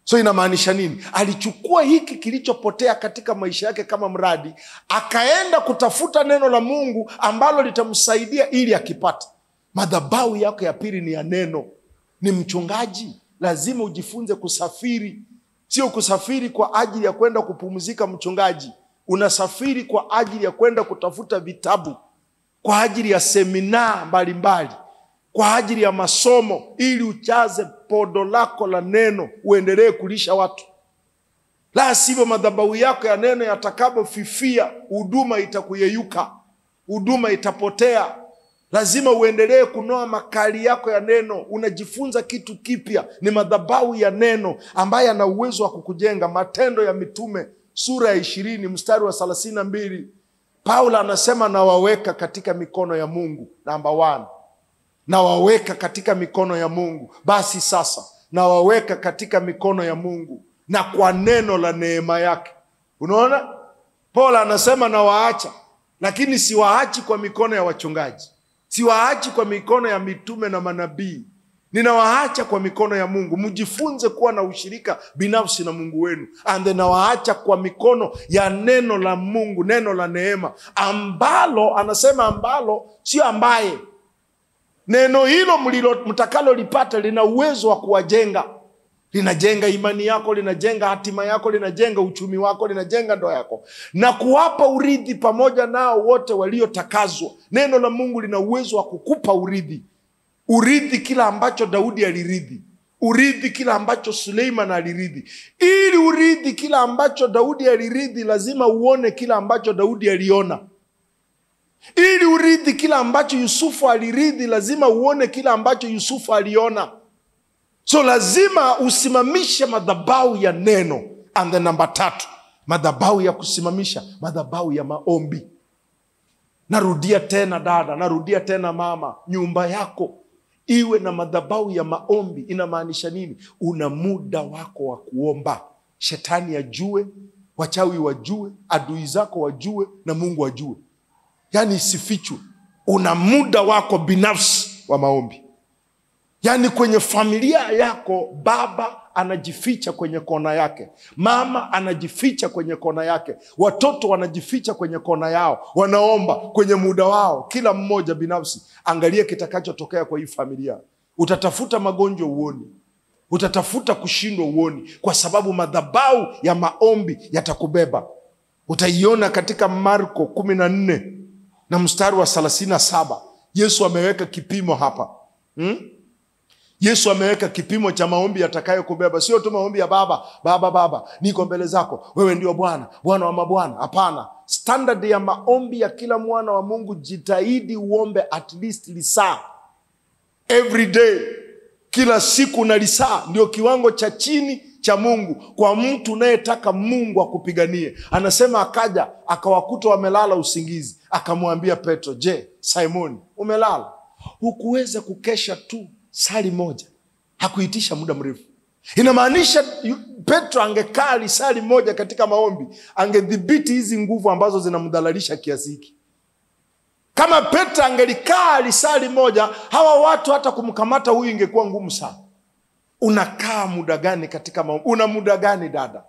Speaker 1: So inamaanisha nini? Alichukua hiki kilichopotea katika maisha yake kama mradi, akaenda kutafuta neno la Mungu ambalo litamsaidia ili akipate. Madhabahu yako ya pili ni ya neno. Ni mchungaji, lazima ujifunze kusafiri. Sio kusafiri kwa ajili ya kwenda kupumzika mchungaji. Unasafiri kwa ajili ya kwenda kutafuta vitabu, kwa ajili ya semina mbalimbali, kwa ajili ya masomo, ili ujaze podo lako la neno, uendelee kulisha watu. La sivyo madhabahu yako ya neno yatakapofifia, huduma itakuyeyuka, huduma itapotea. Lazima uendelee kunoa makali yako ya neno. Unajifunza kitu kipya. Ni madhabahu ya neno ambaye ana uwezo wa kukujenga. Matendo ya Mitume sura ya 20 mstari wa 32. Paulo anasema nawaweka katika mikono ya Mungu. Namba 1. Nawaweka katika mikono ya Mungu. Basi sasa nawaweka katika mikono ya Mungu na kwa neno la neema yake. Unaona? Paulo anasema nawaacha. Lakini siwaachi kwa mikono ya wachungaji, siwaachi kwa mikono ya mitume na manabii, ninawaacha kwa mikono ya Mungu. Mjifunze kuwa na ushirika binafsi na Mungu wenu. And then nawaacha kwa mikono ya neno la Mungu, neno la neema, ambalo anasema ambalo sio ambaye. Neno hilo mtakalo lipata lina uwezo wa kuwajenga. Linajenga imani yako, linajenga hatima yako, linajenga uchumi wako, linajenga ndoa yako, na kuwapa urithi pamoja nao wote waliotakazwa. Neno la Mungu lina uwezo wa kukupa urithi. Urithi kila ambacho Daudi alirithi. Urithi kila ambacho Suleiman alirithi. Ili urithi kila ambacho Daudi alirithi, lazima uone kila ambacho Daudi aliona. Ili urithi kila ambacho Yusufu alirithi, lazima uone kila ambacho Yusufu aliona. So lazima usimamishe madhabahu ya neno. And the number 3, madhabahu ya kusimamisha, madhabahu ya maombi. Narudia tena dada, narudia tena mama, nyumba yako iwe na madhabahu ya maombi. Inamaanisha nini? Una muda wako wa kuomba. Shetani ajue, wachawi wajue, adui zako wajue, na Mungu ajue. Yani isifichwe. Una muda wako binafsi wa maombi. Yani kwenye familia yako, baba anajificha kwenye kona yake, mama anajificha kwenye kona yake, watoto wanajificha kwenye kona yao, wanaomba kwenye muda wao, kila mmoja binafsi. Angalia kitakachotokea kwa hii familia. Utatafuta magonjwa uoni, utatafuta kushindwa uoni, kwa sababu madhabahu ya maombi yatakubeba. Utaiona katika Marko 14 na mstari wa 37. Yesu ameweka kipimo hapa. Yesu ameweka kipimo cha maombi yatakayo kubeba. Sio tu maombi ya baba, niko mbele zako, wewe ndio Bwana, Bwana wa mabwana. Hapana. Standard ya maombi ya kila mwana wa Mungu, jitahidi uombe at least lisaa. Every day. Kila siku na lisaa. Ndio kiwango cha chini cha Mungu kwa mtu unayetaka Mungu akupiganie. Anasema akaja, akawakuta wamelala usingizi. Akamwambia Petro, je, Simoni, umelala? Hukuweza kukesha tu sali moja? Hakuitisha muda mrefu. Inamaanisha Petro angekaa lisali moja katika maombi, angedhibiti hizi nguvu ambazo zinamdhalalisha kiasi hiki. Kama Petro angelikaa lisali moja, hawa watu hata kumkamata huyu ingekuwa ngumu sana. Unakaa muda gani katika maombi? Una muda gani dada?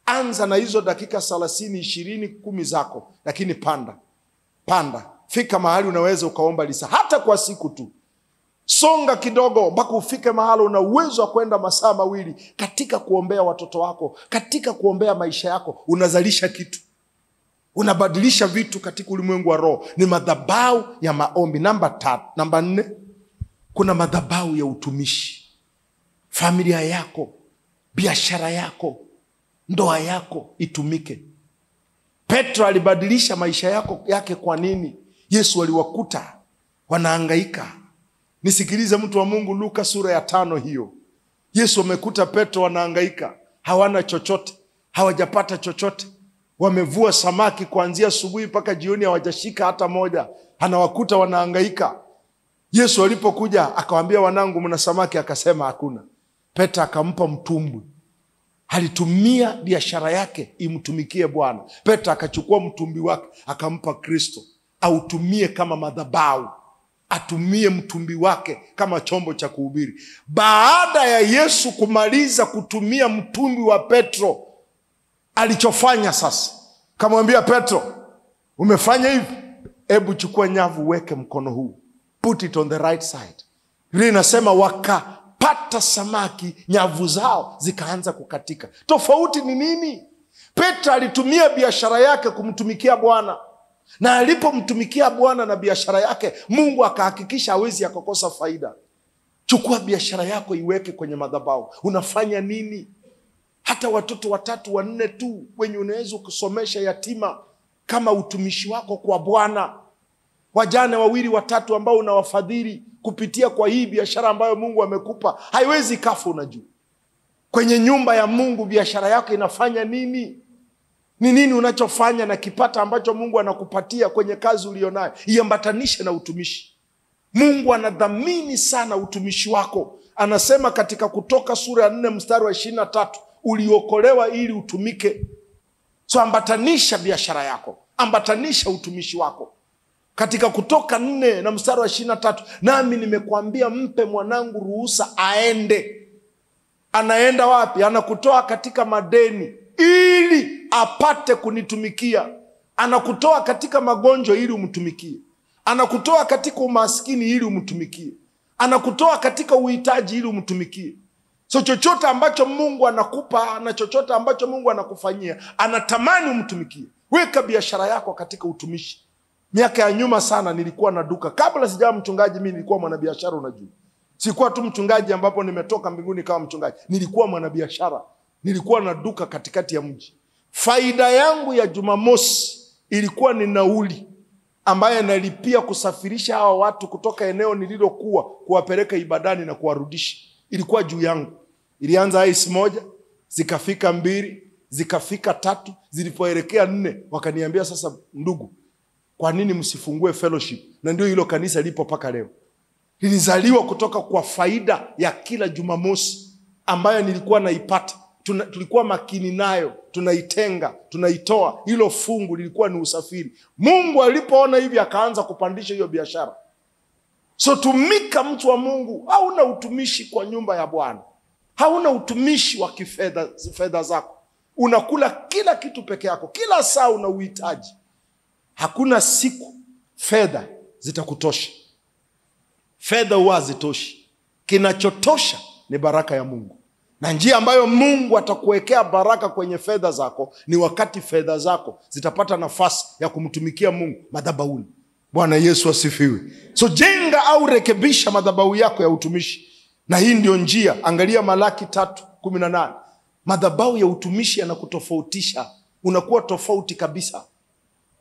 Speaker 1: Anza na hizo dakika 30, 20, 10 zako, lakini panda. Fika mahali unaweza ukaomba lisa, hata kwa siku tu. Songa kidogo mpaka ufike mahali una uwezo wa kwenda masaa 2 katika kuombea watoto wako, katika kuombea maisha yako. Unazalisha kitu, unabadilisha vitu katika ulimwengu wa roho. Ni madhabahu ya maombi. Namba 4, kuna madhabahu ya utumishi. Familia yako, biashara yako, ndoa yako itumike. Petro alibadilisha maisha yake kwa nini? Yesu aliwakuta wanahangaika. Nisikilize mtu wa Mungu, Luka sura ya 5 hiyo. Yesu amekuta Petro wanahangaika, hawana chochote, hawajapata chochote. Wamevua samaki kuanzia asubuhi mpaka jioni, hawajashika hata moja. Anawakuta wanahangaika. Yesu alipokuja akawaambia, wanangu, mna samaki? Akasema hakuna. Petro akampa mtumbwi. Alitumia biashara yake imtumikie Bwana. Petro akachukua mtumbwi wake akampa Kristo, autumie kama madhabahu. Atumie mtumbi wake kama chombo cha kuhubiri. Baada ya Yesu kumaliza kutumia mtumbi wa Petro, alichofanya sasa, kamwambia Petro, umefanya hivi, hebu chukua nyavu, weke mkono huu, put it on the right side. Biblia inasema wakapata samaki, nyavu zao zikaanza kukatika. Tofauti ni nini? Petro alitumia biashara yake kumtumikia Bwana. Na alipomtumikia Bwana na biashara yake, Mungu akahakikisha hawezi akakosa faida. Chukua biashara yako, iweke kwenye madhabahu. Unafanya nini? Hata watoto 3, 4 tu wenye unaweza kusomesha yatima kama utumishi wako kwa Bwana. Wajane 2, 3 ambao unawafadhili kupitia kwa hii biashara ambayo Mungu amekupa. Haiwezi kafa. Unajua kwenye nyumba ya Mungu biashara yako inafanya nini? Ni nini unachofanya na kipata ambacho Mungu anakupatia kwenye kazi ulionayo? Iambatanishe na utumishi. Mungu anadhamini sana utumishi wako. Anasema katika Kutoka sura ya 4 mstari wa 23, uliokolewa ili utumike. So ambatanisha biashara yako, ambatanisha utumishi wako. Katika Kutoka 4 na mstari wa 23, nami nimekuambia mpe mwanangu ruhusa aende. Anaenda wapi? Anakutoa katika madeni ili apate kunitumikia. Anakutoa katika magonjwa ili umtumikie. Anakutoa katika umaskini ili umtumikie. Anakutoa katika uhitaji ili umtumikie. So chochote ambacho Mungu anakupa na chochote ambacho Mungu anakufanyia, anatamani umtumikie. Weka biashara yako katika utumishi. Miaka ya nyuma sana nilikuwa na duka. Kabla sijawa mchungaji mimi nilikuwa mwanabiashara, unajua. Sikuwa tu mchungaji ambapo nimetoka mbinguni kama mchungaji. Nilikuwa mwanabiashara. Nilikuwa na duka katikati ya mji. Faida yangu ya Jumamosi ilikuwa ni nauli ambaye nalipia kusafirisha hawa watu kutoka eneo nililokuwa kuwapeleka ibadani na kuwarudisha. Ilikuwa juu yangu. Ilianza ice 1, zikafika 2, zikafika 3, zilipoelekea 4, wakaniambia sasa ndugu, kwa nini msifungue fellowship? Na ndio hilo kanisa lipo paka leo. Lilizaliwa kutoka kwa faida ya kila Jumamosi ambayo nilikuwa naipata. Tulikuwa makini nayo, tunaitenga, tunaitoa. Hilo fungu lilikuwa ni usafiri. Mungu alipoona hivi akaanza kupandisha hiyo biashara. So tumika mtu wa Mungu, hauna utumishi kwa nyumba ya Bwana. Hauna utumishi wa kifedha, fedha zako. Unakula kila kitu peke yako, kila saa una uhitaji. Hakuna siku fedha zitakutosha. Fedha huwa hazitoshi. Kinachotosha ni baraka ya Mungu. Na njia ambayo Mungu atakuwekea baraka kwenye fedha zako ni wakati fedha zako zitapata nafasi ya kumtumikia Mungu madhabahuni. Bwana Yesu asifiwe. So jenga au rekebisha madhabahu yako ya utumishi. Na hii ndio njia. Angalia Malaki 3:18. Madhabahu ya utumishi yanakutofautisha. Unakuwa tofauti kabisa.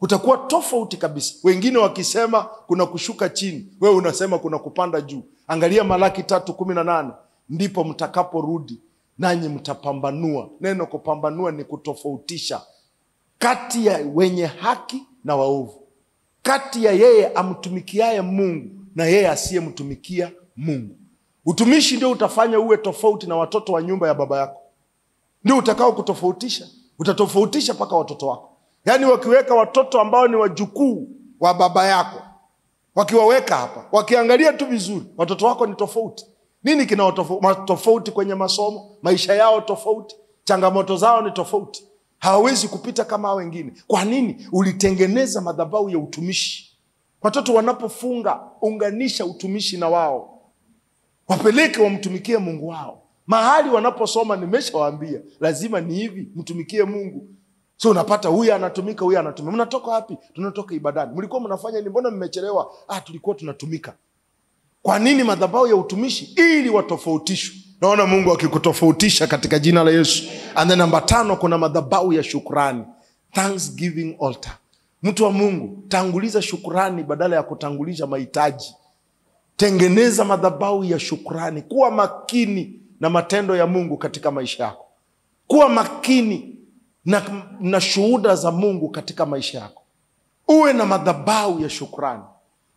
Speaker 1: Utakuwa tofauti kabisa. Wengine wakisema kuna kushuka chini, wewe unasema kuna kupanda juu. Angalia Malaki 3:18. Ndipo mtakaporudi nanyi mtapambanua. Neno kupambanua ni kutofautisha kati ya wenye haki na waovu, kati ya yeye amtumikiaye Mungu na yeye asiyemtumikia Mungu. Utumishi ndio utafanya uwe tofauti na watoto wa nyumba ya baba yako. Ndio utakao kutofautisha. Utatofautisha paka watoto wako. Yaani wakiweka watoto ambao ni wajukuu wa baba yako, wakiwaweka hapa, wakiangalia tu vizuri, watoto wako ni tofauti. Nini kina tofauti kwenye masomo? Maisha yao tofauti, changamoto zao ni tofauti. Hawawezi kupita kama wengine. Kwa nini? Ulitengeneza madhabahu ya utumishi. Watoto wanapofunga, unganisha utumishi na wao. Wapeleke wamtumikie Mungu wao. Mahali wanaposoma nimeshawaambia, lazima ni hivi, mtumikie Mungu. So unapata huyu anatumika, huyu anatumika. Mnatoka wapi? Tunatoka ibadani. Mlikuwa mnafanya nini? Mbona mmechelewa? Tulikuwa tunatumika. Kwa nini madhabahu ya utumishi? Ili watofautishwe. Naona Mungu akikutofautisha katika jina la Yesu. And then number 5, kuna madhabahu ya shukrani. Thanksgiving altar. Mtu wa Mungu, tanguliza shukrani badala ya kutangulisha mahitaji. Tengeneza madhabahu ya shukrani. Kuwa makini na matendo ya Mungu katika maisha yako. Kuwa makini na shuhuda za Mungu katika maisha yako. Uwe na madhabahu ya shukrani.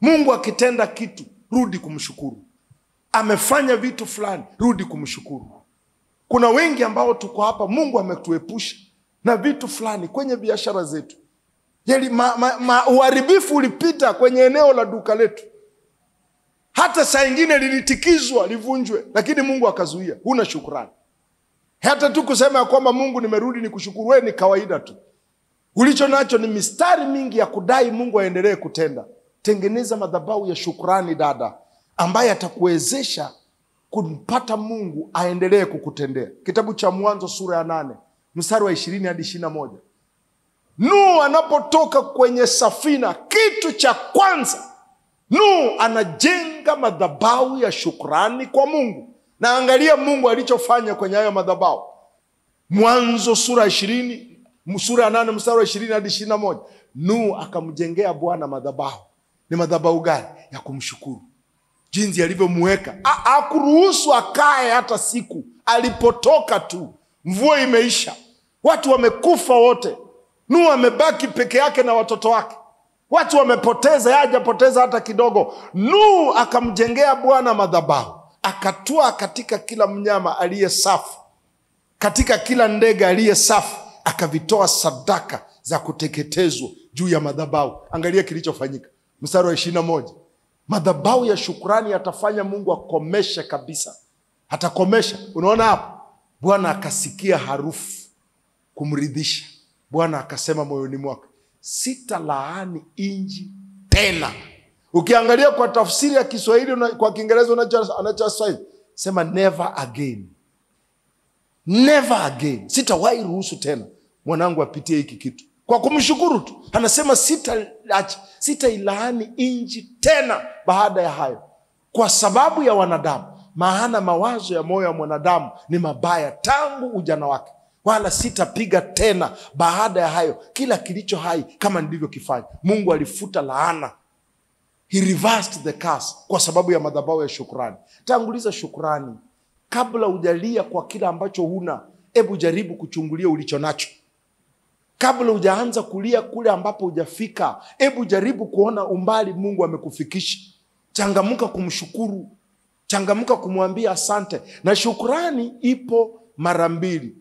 Speaker 1: Mungu akitenda kitu, rudi kumshukuru. Amefanya vitu fulani, rudi kumshukuru. Kuna wengi ambao tuko hapa, Mungu ametuepusha na vitu fulani kwenye biashara zetu. Yali uharibifu ulipita kwenye eneo la duka letu. Hata saa nyingine lilitikizwa, livunjwe, lakini Mungu akazuia. Huna shukrani. Hata tu kusema ya kwamba Mungu nimerudi nikushukuru, wewe ni kawaida tu. Ulicho nacho ni mistari mingi ya kudai Mungu aendelee kutenda. Tengeneza madhabahu ya shukrani dada, ambaye atakuwezesha kumpata Mungu aendelee kukutendea. Kitabu cha Mwanzo sura ya 8, mstari wa 20 hadi 21. Nuhu anapotoka kwenye safina, kitu cha kwanza Nuhu anajenga madhabahu ya shukrani kwa Mungu. Na angalia Mungu alichofanya kwenye hayo madhabahu. Mwanzo sura ya 8 mstari wa 20 hadi 21. Nuhu akamjengea Bwana madhabahu. Ni madhabahu gani? Ya kumshukuru. Jinsi alivyomweka. Hakuruhusu akae hata siku. Alipotoka tu, mvua imeisha, watu wamekufa wote, Nuhu amebaki peke yake na watoto wake. Watu wamepoteza, hajapoteza hata kidogo. Nuhu akamjengea Bwana madhabahu. Akatoa katika kila mnyama aliye safi, katika kila ndege aliye safi, akavitoa sadaka za kuteketezwa juu ya madhabahu. Angalia kilichofanyika. Mstari wa 21. Madhabahu ya shukrani yatafanya Mungu akomeshe kabisa. Atakomesha. Unaona hapo? Bwana akasikia harufu kumridhisha. Bwana akasema moyoni mwake, sitalaani nchi tena. Ukiangalia kwa tafsiri ya Kiswahili, kwa Kiingereza anachosema sema never again. Never again. Sitawahi ruhusu tena mwanangu apitie hiki kitu. Kwa kumshukuru tu. Anasema sitailaani nchi tena baada ya hayo, kwa sababu ya wanadamu. Maana mawazo ya moyo wa mwanadamu ni mabaya tangu ujana wake. Wala sitapiga tena baada ya hayo kila kilicho hai kama nilivyokifanya. Mungu alifuta laana. He reversed the curse kwa sababu ya madhabahu ya shukrani. Tanguliza shukrani. Kabla hujalia kwa kila ambacho huna, hebu jaribu kuchungulia ulicho nacho. Kabla hujaanza kulia kule ambapo hujafika, hebu jaribu kuona umbali Mungu amekufikisha. Changamka kumshukuru. Changamka kumwambia asante. Na shukrani ipo mara mbili.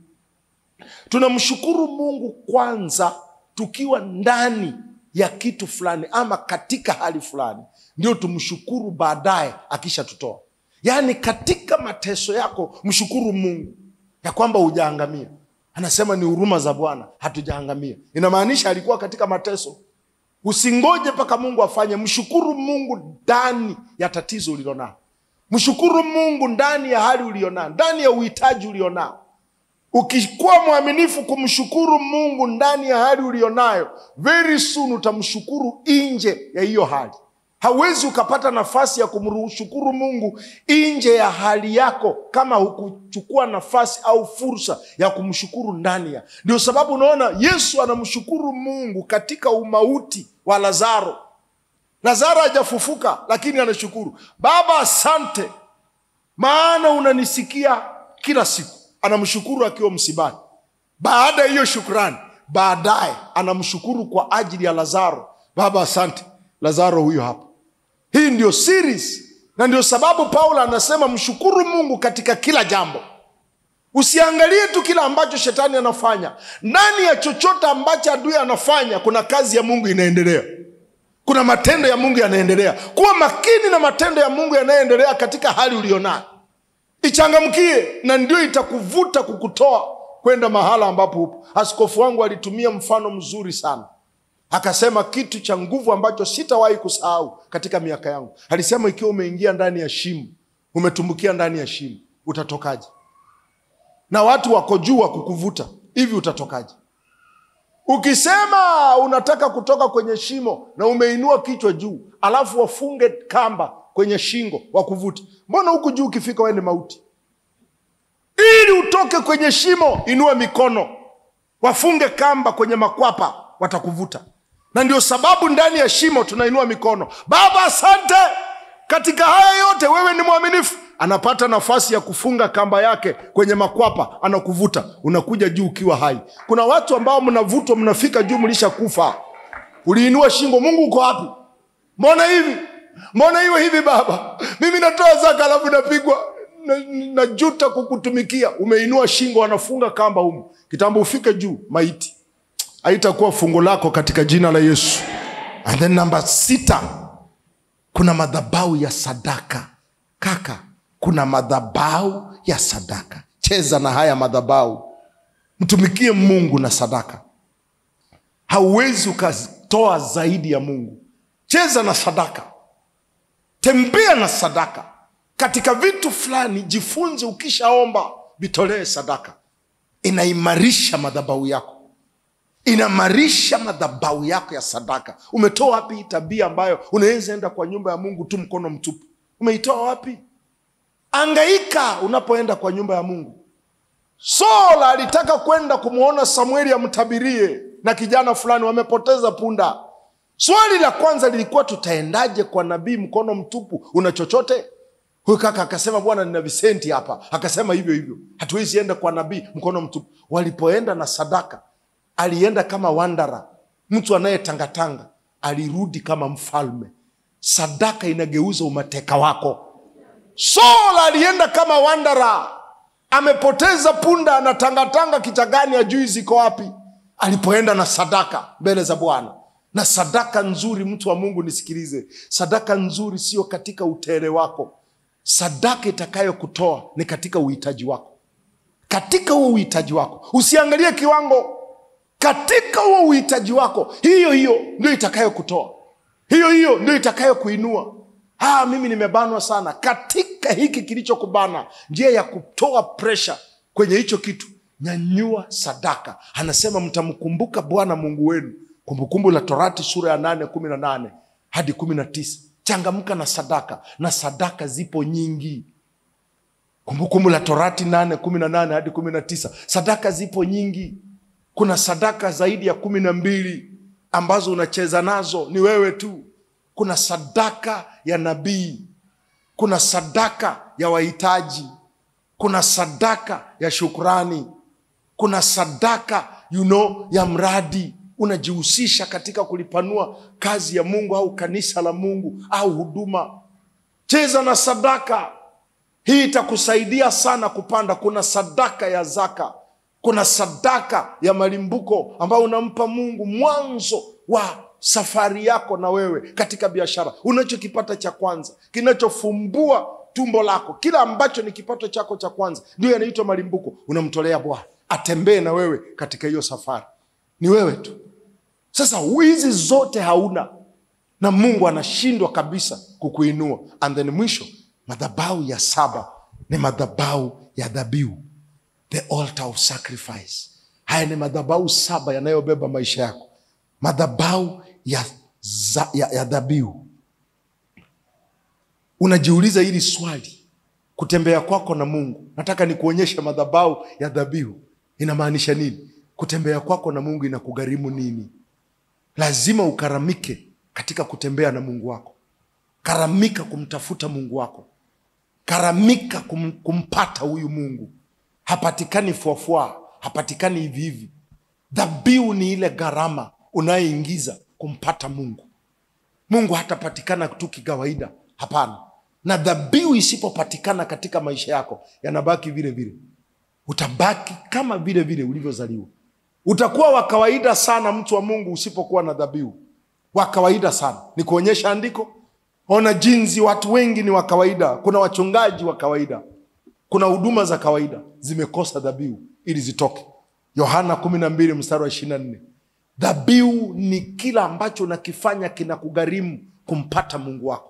Speaker 1: Tunamshukuru Mungu kwanza tukiwa ndani ya kitu fulani ama katika hali fulani. Ndio tumshukuru baadaye akisha tutoa. Yaani katika mateso yako mshukuru Mungu ya kwamba hujaangamia. Anasema ni huruma za Bwana hatujaangamia. Inamaanisha alikuwa katika mateso. Usingoje mpaka Mungu afanye. Mshukuru Mungu ndani ya tatizo ulilonalo. Mshukuru Mungu ndani ya hali ulionao, ndani ya uhitaji ulionao. Ukikuwa mwaminifu kumshukuru Mungu ndani ya hali ulionayo, very soon utamshukuru nje ya hiyo hali. Hauwezi ukapata nafasi ya kumshukuru Mungu nje ya hali yako kama hukuchukua nafasi au fursa ya kumshukuru ndani ya. Ndio sababu unaona Yesu anamshukuru Mungu katika umauti wa Lazaro. Lazaro hajafufuka lakini anashukuru. Baba asante, maana unanisikia kila siku. Anamshukuru akiwa msibani. Baada hiyo shukrani, baadaye anamshukuru kwa ajili ya Lazaro. Baba asante, Lazaro huyo hapa. Hii ndio series. Na ndio sababu Paulo anasema mshukuru Mungu katika kila jambo. Usiangalie tu kila ambacho shetani anafanya. Ndani ya chochote ambacho adui anafanya, kuna kazi ya Mungu inaendelea. Kuna matendo ya Mungu yanaendelea. Kuwa makini na matendo ya Mungu yanayoendelea katika hali ulionayo. Ichangamkie, na ndio itakuvuta kukutoa kwenda mahala ambapo upo. Askofu wangu alitumia mfano mzuri sana. Akasema kitu cha nguvu ambacho sitawahi kusahau katika miaka yangu. Alisema ikiwa umeingia ndani ya shimo, umetumbukia ndani ya shimo, utatokaje? Na watu wako juu wa kukuvuta, hivi utatokaje? Ukisema unataka kutoka kwenye shimo na umeinua kichwa juu, alafu wafunge kamba kwenye shingo wakuvuta, mbona huku juu ukifika wewe ni mauti? Ili utoke kwenye shimo, inua mikono, wafunge kamba kwenye makwapa, watakuvuta. Na ndio sababu ndani ya shimo tunainua mikono. Baba asante, katika haya yote wewe ni mwaminifu. Anapata nafasi ya kufunga kamba yake kwenye makwapa, anakuvuta, unakuja juu ukiwa hai. Kuna watu ambao mnavutwa mnafika juu mlishakufa. Uliinua shingo, Mungu uko wapi? Mbona hivi? Mbona iwe hivi baba? Mimi natoa zaka alafu napigwa, najuta kukutumikia. Umeinua shingo, anafunga kamba humu. Kitambo ufike juu, maiti. Haitakuwa fungo lako katika jina la Yesu. And then number 6, kuna madhabahu ya sadaka. Kaka, kuna madhabahu ya sadaka. Cheza na haya madhabahu. Mtumikie Mungu na sadaka. Hauwezi ukatoa zaidi ya Mungu. Cheza na sadaka. Tembea na sadaka. Katika vitu fulani jifunze, ukishaomba bitolee sadaka. Inaimarisha madhabahu yako. Inamarisha madhabahu yako ya sadaka. Umetoa wapi tabia ambayo unaweza enda kwa nyumba ya Mungu tu mkono mtupu? Umeitoa wapi? Angaika unapoenda kwa nyumba ya Mungu. Saul alitaka kwenda kumuona Samueli amtabirie na kijana fulani wamepoteza punda. Swali la kwanza lilikuwa tutaendaje kwa nabii mkono mtupu? Una chochote? Huyu kaka akasema Bwana nina visenti hapa. Akasema hivyo hivyo. Hatuwezi enda kwa nabii mkono mtupu. Walipoenda na sadaka, alienda kama wandara, mtu anayetangatanga, alirudi kama mfalme. Sadaka inageuza umateka wako. Saul alienda kama wandara, amepoteza punda, anatangatanga kichagani, ajui ziko wapi. Alipoenda na sadaka mbele za Bwana,
Speaker 2: Na sadaka nzuri, mtu wa Mungu nisikilize, sadaka nzuri sio katika utere wako. Sadaka itakayo kutoa ni katika uhitaji wako. Katika huo uhitaji wako, usiangalie kiwango. Katika huo uhitaji wako, hiyo ndio itakayo kutoa. Hiyo ndio itakayo kuinua. Mimi nimebanwa sana. Katika hiki kilichokubana, njia ya kutoa pressure kwenye hicho kitu, nyanyua sadaka. Anasema mtamkumbuka Bwana Mungu wenu. Kumbukumbu la Torati sura ya 8:18 hadi 19. Changamka na sadaka, na sadaka zipo nyingi. Kumbukumbu la Torati 8:18 hadi 19. Sadaka zipo nyingi. Kuna sadaka zaidi ya 12 ambazo unacheza nazo, ni wewe tu. Kuna sadaka ya nabii, kuna sadaka ya wahitaji, kuna sadaka ya shukrani, kuna sadaka ya mradi. Unajihusisha katika kulipanua kazi ya Mungu au kanisa la Mungu au huduma. Cheza na sadaka. Hii itakusaidia sana kupanda. Kuna sadaka ya zaka, kuna sadaka ya malimbuko ambayo unampa Mungu mwanzo wa safari yako na wewe katika biashara. Unachokipata cha kwanza, kinachofumbua tumbo lako, kila ambacho ni kipato chako cha kwanza, ndio yanaitwa malimbuko. Unamtolea Bwana atembee na wewe katika hiyo safari. Ni wewe tu. Sasa hizi zote hauna, na Mungu anashindwa kabisa kukuinua. And then mwisho, madhabahu ya 7 ni madhabahu ya dhabihu. The altar of sacrifice. Haya ni madhabahu 7 yanayobeba maisha yako. Madhabahu ya dhabihu. Unajiuliza hili swali, kutembea kwako na Mungu. Nataka nikuonyeshe madhabahu ya dhabihu inamaanisha nini. Kutembea kwako na Mungu inakugharimu nini? Lazima ukaramike katika kutembea na Mungu wako. Karamika kumtafuta Mungu wako. Karamika kumpata huyu Mungu. Hapatikani fuafua, hapatikani hivi hivi. Dhabihu ni ile gharama unayoingiza kumpata Mungu. Mungu hatapatikana tu kikawaida, hapana. Na dhabihu isipopatikana katika maisha yako, yanabaki vile vile. Utabaki kama vile vile ulivyozaliwa. Utakuwa wa kawaida sana, mtu wa Mungu, usipokuwa na dhabihu. Wa kawaida sana. Ni kuonyesha andiko. Ona jinsi watu wengi ni wa kawaida. Kuna wachungaji wa kawaida, kuna huduma za kawaida zimekosa dhabihu ili zitoke. Yohana 12:24. Dhabihu ni kila ambacho unakifanya kinakugharimu kumpata Mungu wako.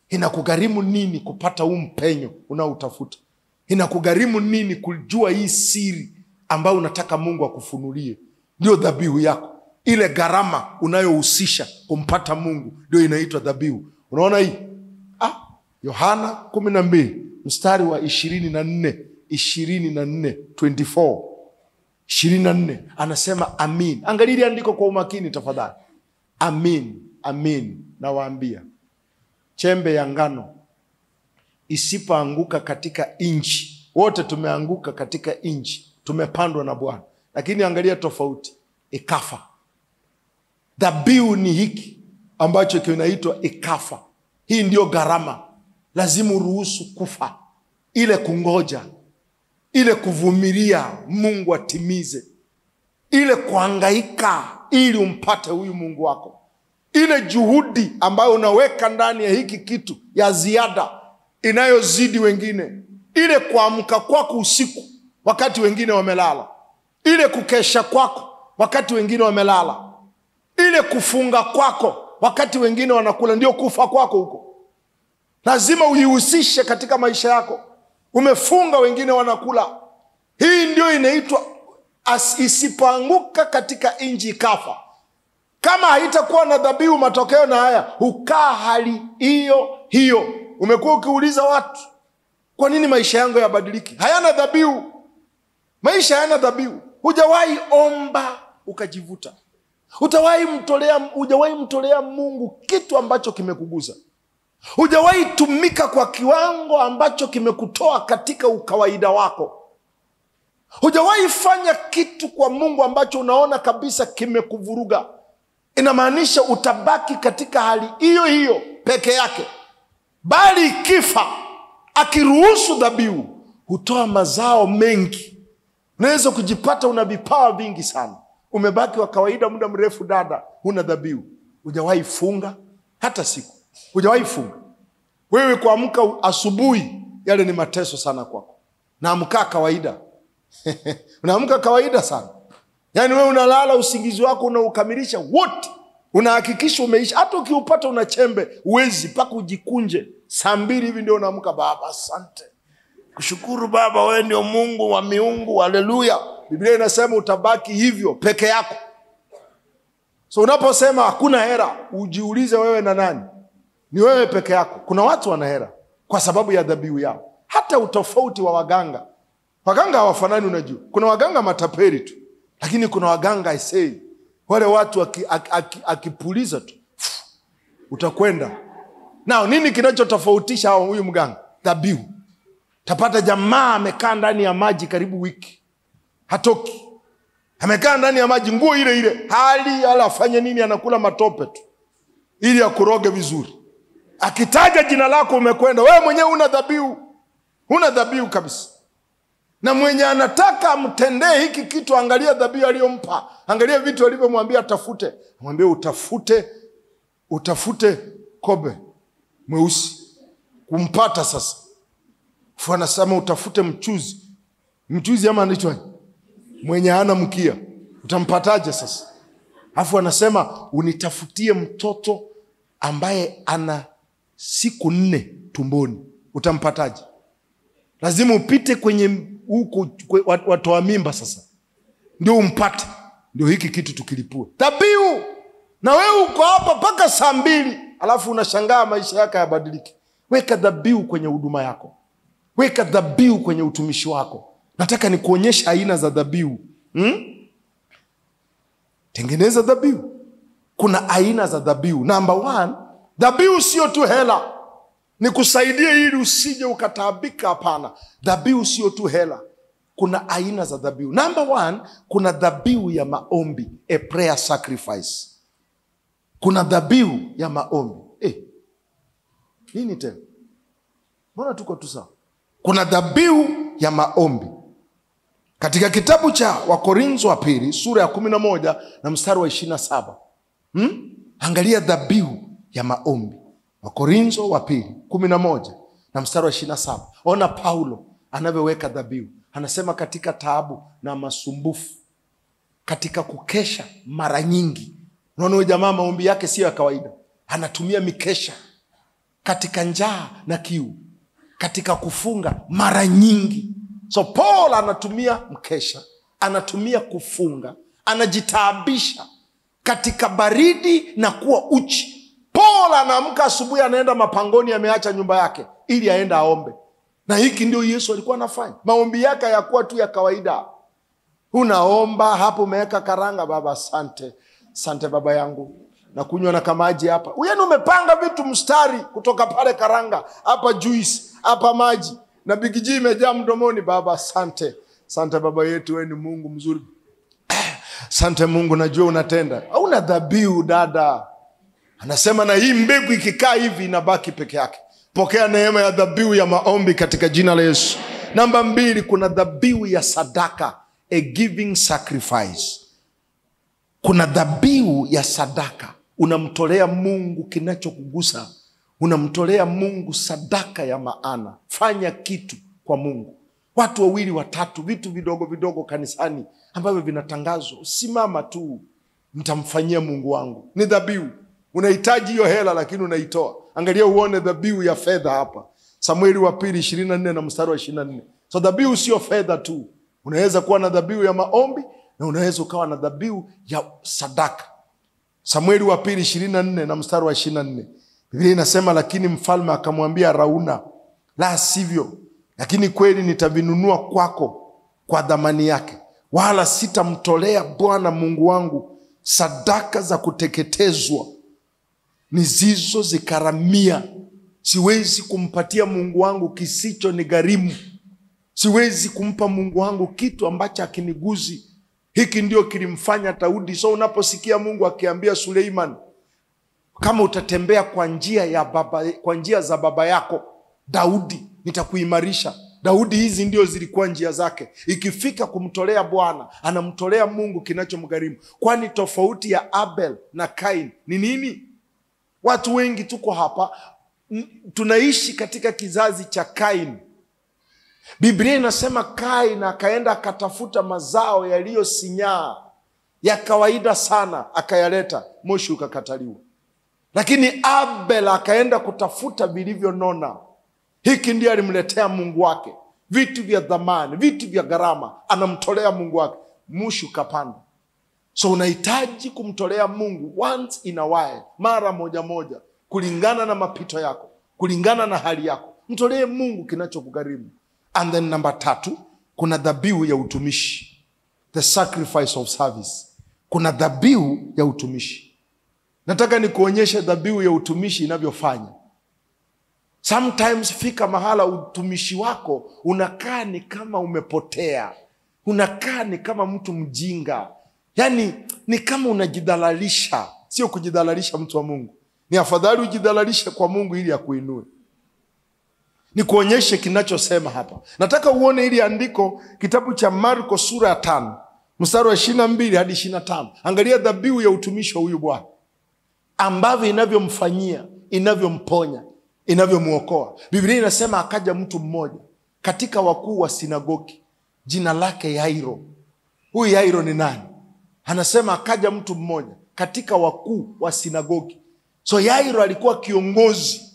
Speaker 2: Inakugharimu nini kupata huu mpenyo unaoutafuta? Inakugharimu nini kujua hii siri ambayo unataka Mungu akufunulie? Ndio dhabihu yako. Ile gharama unayohusisha kumpata Mungu ndio inaitwa dhabihu. Unaona hii? Yohana 12:24, 24 anasema amin. Angalia andiko kwa umakini tafadhali. Amin, amin nawaambia, chembe ya ngano isipoanguka katika inchi. Wote tumeanguka katika inchi, tumepandwa na Bwana, lakini angalia tofauti, ikafa. Dhabihu ni hiki ambacho kinaitwa ikafa. Hii ndio gharama. Lazima uruhusu kufa, ile kungoja, ile kuvumilia Mungu atimize, ile kuhangaika ili umpate huyu Mungu wako, ile juhudi ambayo unaweka ndani ya hiki kitu ya ziada inayozidi wengine, ile kuamka kwako usiku wakati wengine wamelala, ile kukesha kwako wakati wengine wamelala, ile kufunga kwako wakati wengine wanakula, ndio kufa kwako huko. Lazima uihusishe katika maisha yako. Umefunga, wengine wanakula. Hii ndio inaitwa isipoanguka katika inji ikafa. Kama haitakuwa na dhabihu, matokeo na haya ukaa hali hiyo. Umekuwa ukiuliza watu, kwa nini maisha yangu yabadiliki? Hayana dhabihu. Maisha hayana dhabihu. Hujawahi omba ukajivuta. Hujawahi mtolea Mungu kitu ambacho kimekuguza. Hujawahi tumika kwa kiwango ambacho kimekutoa katika ukawaida wako. Hujawahi fanya kitu kwa Mungu ambacho unaona kabisa kimekuvuruga. Inamaanisha utabaki katika hali hiyo peke yake. Bali ikifa, akiruhusu dhabihu, hutoa mazao mengi. Unaweza kujipata una vipawa vingi sana. Umebaki wa kawaida muda mrefu dada, huna dhabihu. Hujawahi funga hata siku. Hujawahi funga. Wewe kuamka asubuhi, yale ni mateso sana kwako. Naamka kawaida. Unaamka kawaida sana. Yaani wewe unalala usingizi wako unaukamilisha wote. Unahakikisha umeisha. Hata ukiupata una chembe, uwezi mpaka ujikunje. Saa 2 hivi ndio unaamka, Baba asante. Kushukuru Baba, wewe ndio Mungu wa miungu. Haleluya. Biblia inasema utabaki hivyo peke yako. So unaposema hakuna hera, ujiulize wewe na nani? Ni wewe peke yako. Kuna watu wana hera kwa sababu ya dhabihu yao. Hata utofauti wa waganga. Waganga hawafanani unajua. Kuna waganga matapeli tu. Lakini kuna waganga isei. Wale watu akipuliza tu utakwenda. Nao nini kinachotofautisha hao huyu mganga? Dhabihu. Tapata jamaa amekaa ndani ya maji karibu wiki. Hatoki. Amekaa ndani ya maji nguo ile ile. Hali ala afanye nini, anakula matope tu. Ili akuroge vizuri. Akitaja jina lako umekwenda. Wewe mwenyewe una dhabihu. Una dhabihu kabisa. Na mwenye anataka mtendee hiki kitu, angalia dhabihu aliyompa. Angalia vitu alivyomwambia atafute. Mwambie utafute kobe mweusi. Kumpata sasa. Fu anasema utafute mchuzi. Mchuzi ama anaitwa mwenye hana mkia. Utampataje sasa? Afu anasema unitafutie mtoto ambaye ana siku 4 tumboni. Utampataje? Lazima upite kwenye huko watoa mimba sasa. Ndio umpate. Ndio hiki kitu tukilipue. Dhabihu. Na wewe uko hapa mpaka saa 2, alafu unashangaa maisha yako yabadilike. Weka dhabihu kwenye huduma yako. Weka dhabihu kwenye utumishi wako. Nataka nikuonyesha aina za dhabihu. Tengeneza dhabihu. Kuna aina za dhabihu. Number 1, dhabihu sio tu hela. Nikusaidie ili usije ukataabika, hapana. Dhabihu sio tu hela. Kuna aina za dhabihu. Number 1, kuna dhabihu ya maombi, a prayer sacrifice. Kuna dhabihu ya maombi. Nini tena? Mbona tuko tu sawa? Kuna dhabihu ya maombi. Katika kitabu cha Wakorintho wa pili sura ya 11 na mstari wa 27. Angalia dhabihu ya maombi. Wakorintho wa pili 11 na mstari wa 27. Ona Paulo anavyoweka dhabihu. Anasema katika taabu na masumbufu, katika kukesha mara nyingi. Unaona huyu jamaa maombi yake sio ya kawaida. Anatumia mikesha. Katika njaa na kiu, katika kufunga mara nyingi. So Paul anatumia mkesha, anatumia kufunga, anajitaabisha katika baridi na kuwa uchi. Paul anaamka asubuhi, anaenda mapangoni, ameacha nyumba yake ili aenda aombe. Na hiki ndio Yesu alikuwa anafanya. Maombi yake hayakuwa tu ya kawaida. Unaomba hapo umeweka karanga, Baba asante. Asante Baba yangu. Na kunywa na kamaji hapa. Uyani umepanga vitu mstari, kutoka pale karanga, hapa juice, hapa maji. Na bigiji imejaa mdomoni, Baba asante. Asante Baba yetu, wewe ni Mungu mzuri. Asante Mungu, najua unatenda. Hauna dhabihu dada. Anasema na hii mbegu ikikaa hivi inabaki peke yake. Pokea neema ya dhabihu ya maombi katika jina la Yesu. Namba 2, kuna dhabihu ya sadaka, a giving sacrifice. Kuna dhabihu ya sadaka. Unamtolea Mungu kinachokugusa. Unamtolea Mungu sadaka ya maana. Fanya kitu kwa Mungu. Watu 2 watatu, vitu vidogo vidogo kanisani ambavyo vinatangazwa. Simama tu, nitamfanyia Mungu wangu. Ni dhabihu. Unahitaji hiyo hela lakini unaitoa. Angalia uone dhabihu ya fedha hapa. Samueli wa pili 24 na mstari wa 24. So dhabihu sio fedha tu. Unaweza kuwa na dhabihu ya maombi na unaweza ukawa na dhabihu ya sadaka. Samueli wa pili 24 na mstari wa 24. Biblia inasema lakini mfalme akamwambia Arauna, la sivyo, lakini kweli nitavinunua kwako kwa dhamani yake. Wala sitamtolea Bwana Mungu wangu sadaka za kuteketezwa nizizo zikaramia. Siwezi kumpatia Mungu wangu kisicho ni gharimu. Siwezi kumpa Mungu wangu kitu ambacho hakiniguzi. Hiki ndio kilimfanya Daudi. So unaposikia Mungu akiambia Suleiman, kama utatembea kwa njia za baba yako Daudi, nitakuimarisha. Daudi hizi ndio zilikuwa njia zake. Ikifika kumtolea Bwana, anamtolea Mungu kinachomgharimu. Kwani tofauti ya Abel na Kain ni nini? Watu wengi tuko hapa tunaishi katika kizazi cha Kain. Biblia inasema Kain akaenda akatafuta mazao yaliyosinyaa ya kawaida sana, akayaleta, moshi ukakataliwa. Lakini Abel akaenda kutafuta vilivyonona. Hiki ndiye alimletea Mungu wake, vitu vya dhamani, vitu vya gharama, anamtolea Mungu wake, moshi ukapanda. So unahitaji kumtolea Mungu once in a while, mara moja moja, kulingana na mapito yako, kulingana na hali yako. Mtolee Mungu kinachokugharimu. And then number 3, kuna dhabihu ya utumishi. The sacrifice of service. Kuna dhabihu ya utumishi. Nataka nikuonyeshe dhabihu ya utumishi inavyofanya. Sometimes fika mahala utumishi wako unakaa ni kama umepotea. Unakaa ni kama mtu mjinga. Yani ni kama unajidhalalisha. Sio kujidhalalisha mtu wa Mungu. Ni afadhali ujidhalalishe kwa Mungu ili akuinue. Ni kuonyeshe kinachosema hapa. Nataka uone ili andiko, kitabu cha Marko sura ya 5, mstari wa 22 hadi 25. Angalia dhabihu ya utumishi wa huyu Bwana, ambavyo inavyomfanyia, inavyomponya, inavyomuokoa. Biblia inasema akaja mtu mmoja katika wakuu wa sinagogi, jina lake Yairo. Huyu Yairo ni nani? Anasema akaja mtu mmoja katika wakuu wa sinagogi. So Yairo alikuwa kiongozi.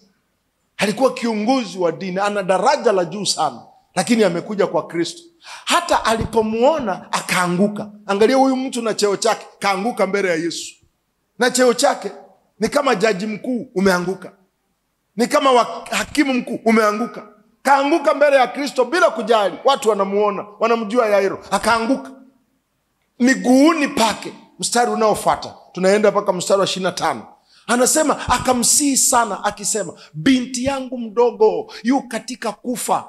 Speaker 2: Alikuwa kiongozi wa dini, ana daraja la juu sana, lakini amekuja kwa Kristo. Hata alipomuona akaanguka. Angalia huyu mtu na cheo chake, kaanguka mbele ya Yesu. Na cheo chake ni kama jaji mkuu, umeanguka. Ni kama hakimu mkuu, umeanguka. Kaanguka mbele ya Kristo bila kujali. Watu wanamuona, wanamjua Yairo. Akaanguka miguuni pake. Mstari unaofuata, tunaenda mpaka mstari wa 25. Anasema akamsihi sana akisema, binti yangu mdogo yu katika kufa.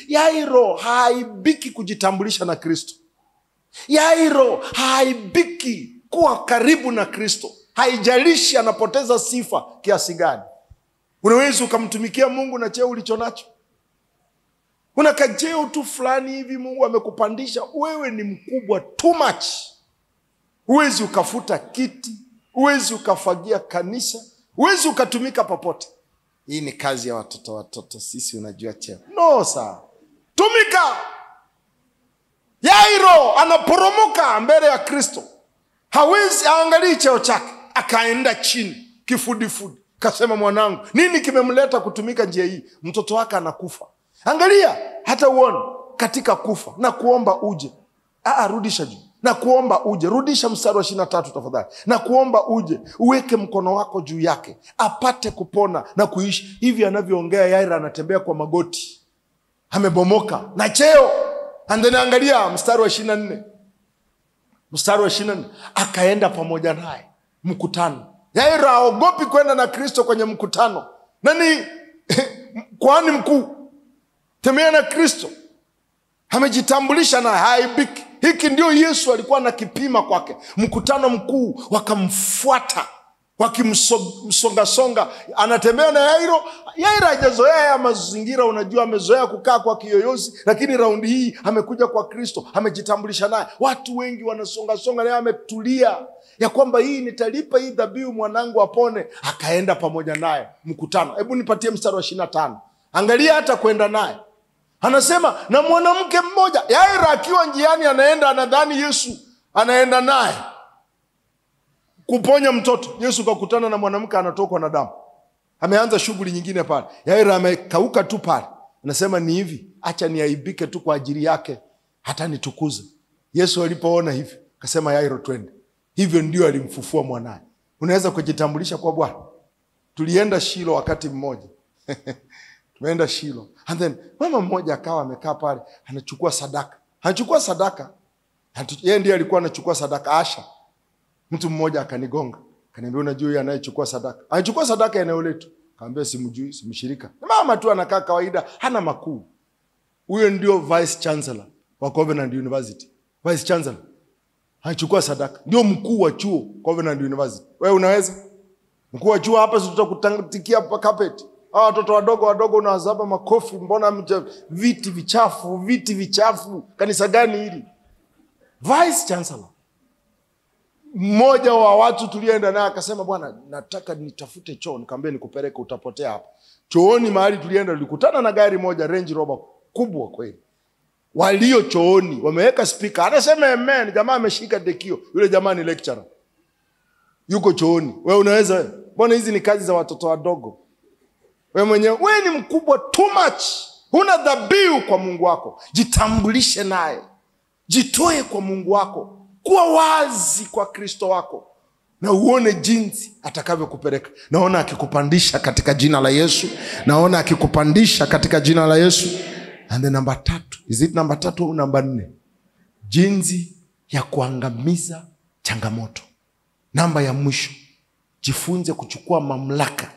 Speaker 2: Yairo haibiki kujitambulisha na Kristo. Yairo haibiki kuwa karibu na Kristo. Haijalishi anapoteza sifa kiasi gani. Unaweza ukamtumikia Mungu na cheo ulichonacho. Una kacheo tu fulani hivi Mungu amekupandisha, wewe ni mkubwa too much. Huwezi ukafuta kiti, huwezi ukafagia kanisa, huwezi ukatumika popote. Hii ni kazi ya watoto, sisi unajua cheo. No sir. Tumika. Yairo anaporomoka mbele ya Kristo. Hawezi aangalie cheo chake, akaenda chini kifudifudi. Kasema, mwanangu, nini kimemleta kutumika njia hii? Mtoto wake anakufa. Angalia, hata uone katika kufa na kuomba uje. Rudisha juu. Na kuomba uje. Rudisha mstari wa 23 tafadhali. Na kuomba uje, uweke mkono wako juu yake, apate kupona na kuishi. Hivi anavyoongea Yairo anatembea kwa magoti. Amebomoka na cheo. And then angalia mstari wa 24. Mstari wa 24. Akaenda pamoja naye mkutano. Yairo haogopi kwenda na Kristo kwenye mkutano. Nani kuhani mkuu? Tembea na Kristo. Amejitambulisha na haibiki. Hiki ndio Yesu alikuwa anakipima kwake. Mkutano mkuu wakamfuata, wakimsonga. Anatembea na Yairo. Yairo hajazoea ya mazingira, unajua amezoea kukaa kwa kiyoyozi, lakini raundi hii amekuja kwa Kristo, amejitambulisha naye. Watu wengi wanasonga naye, ametulia ya kwamba hii nitalipa hii dhabihu mwanangu apone. Akaenda pamoja naye mkutano. Hebu nipatie mstari wa 25. Angalia hata kwenda naye. Anasema na mwanamke mmoja, Yairo akiwa njiani anaenda, anadhani Yesu anaenda naye kuponya mtoto. Yesu kakutana na mwanamke anatokwa na damu. Ameanza shughuli nyingine pale. Yairo amekauka tu pale. Anasema ni hivi, acha niaibike tu kwa ajili yake, hata nitukuze. Yesu alipoona hivi, akasema Yairo twende. Hivyo ndio alimfufua mwanae. Unaweza kujitambulisha kwa Bwana. Tulienda Shilo wakati mmoja. Tumeenda Shilo. And then mama mmoja akawa amekaa pale, anachukua sadaka. Yeye ndiye alikuwa anachukua sadaka, Asha. Mtu mmoja akanigonga. Akaniambia, unajua yeye anayechukua sadaka? Anachukua sadaka eneo letu. Kaambia simjui, simshirika. Mama tu anakaa kawaida, hana makuu. Huyo ndio vice chancellor wa Covenant University. Vice chancellor. Anachukua sadaka. Ndio mkuu wa chuo Covenant University. Wewe unaweza? Mkuu wa chuo hapa tutakutandikia carpet. Hawa watoto wadogo unawazapa makofi, mbona viti vichafu. Kanisa gani hili? Vice Chancellor. Mmoja wa watu tulienda naye akasema, bwana nataka nitafute choo. Nikamwambia nikupeleke, utapotea hapa. Chooni mahali tulienda tulikutana na gari moja Range Rover kubwa kweli. Walio chooni wameweka speaker. Anasema amen, jamaa ameshika dekio. Yule jamaa ni lecturer. Yuko chooni. Wewe unaweza wewe? Mbona hizi ni kazi za watoto wadogo? Wewe mwenyewe wewe ni mkubwa too much. Huna dhabihu kwa Mungu wako. Jitambulishe naye. Jitoe kwa Mungu wako. Kuwa wazi kwa Kristo wako. Na uone jinsi atakavyokupeleka. Naona akikupandisha katika jina la Yesu. Naona akikupandisha katika jina la Yesu. And then number 3. Is it number 3 au number 4? Jinsi ya kuangamiza changamoto. Namba ya mwisho. Jifunze kuchukua mamlaka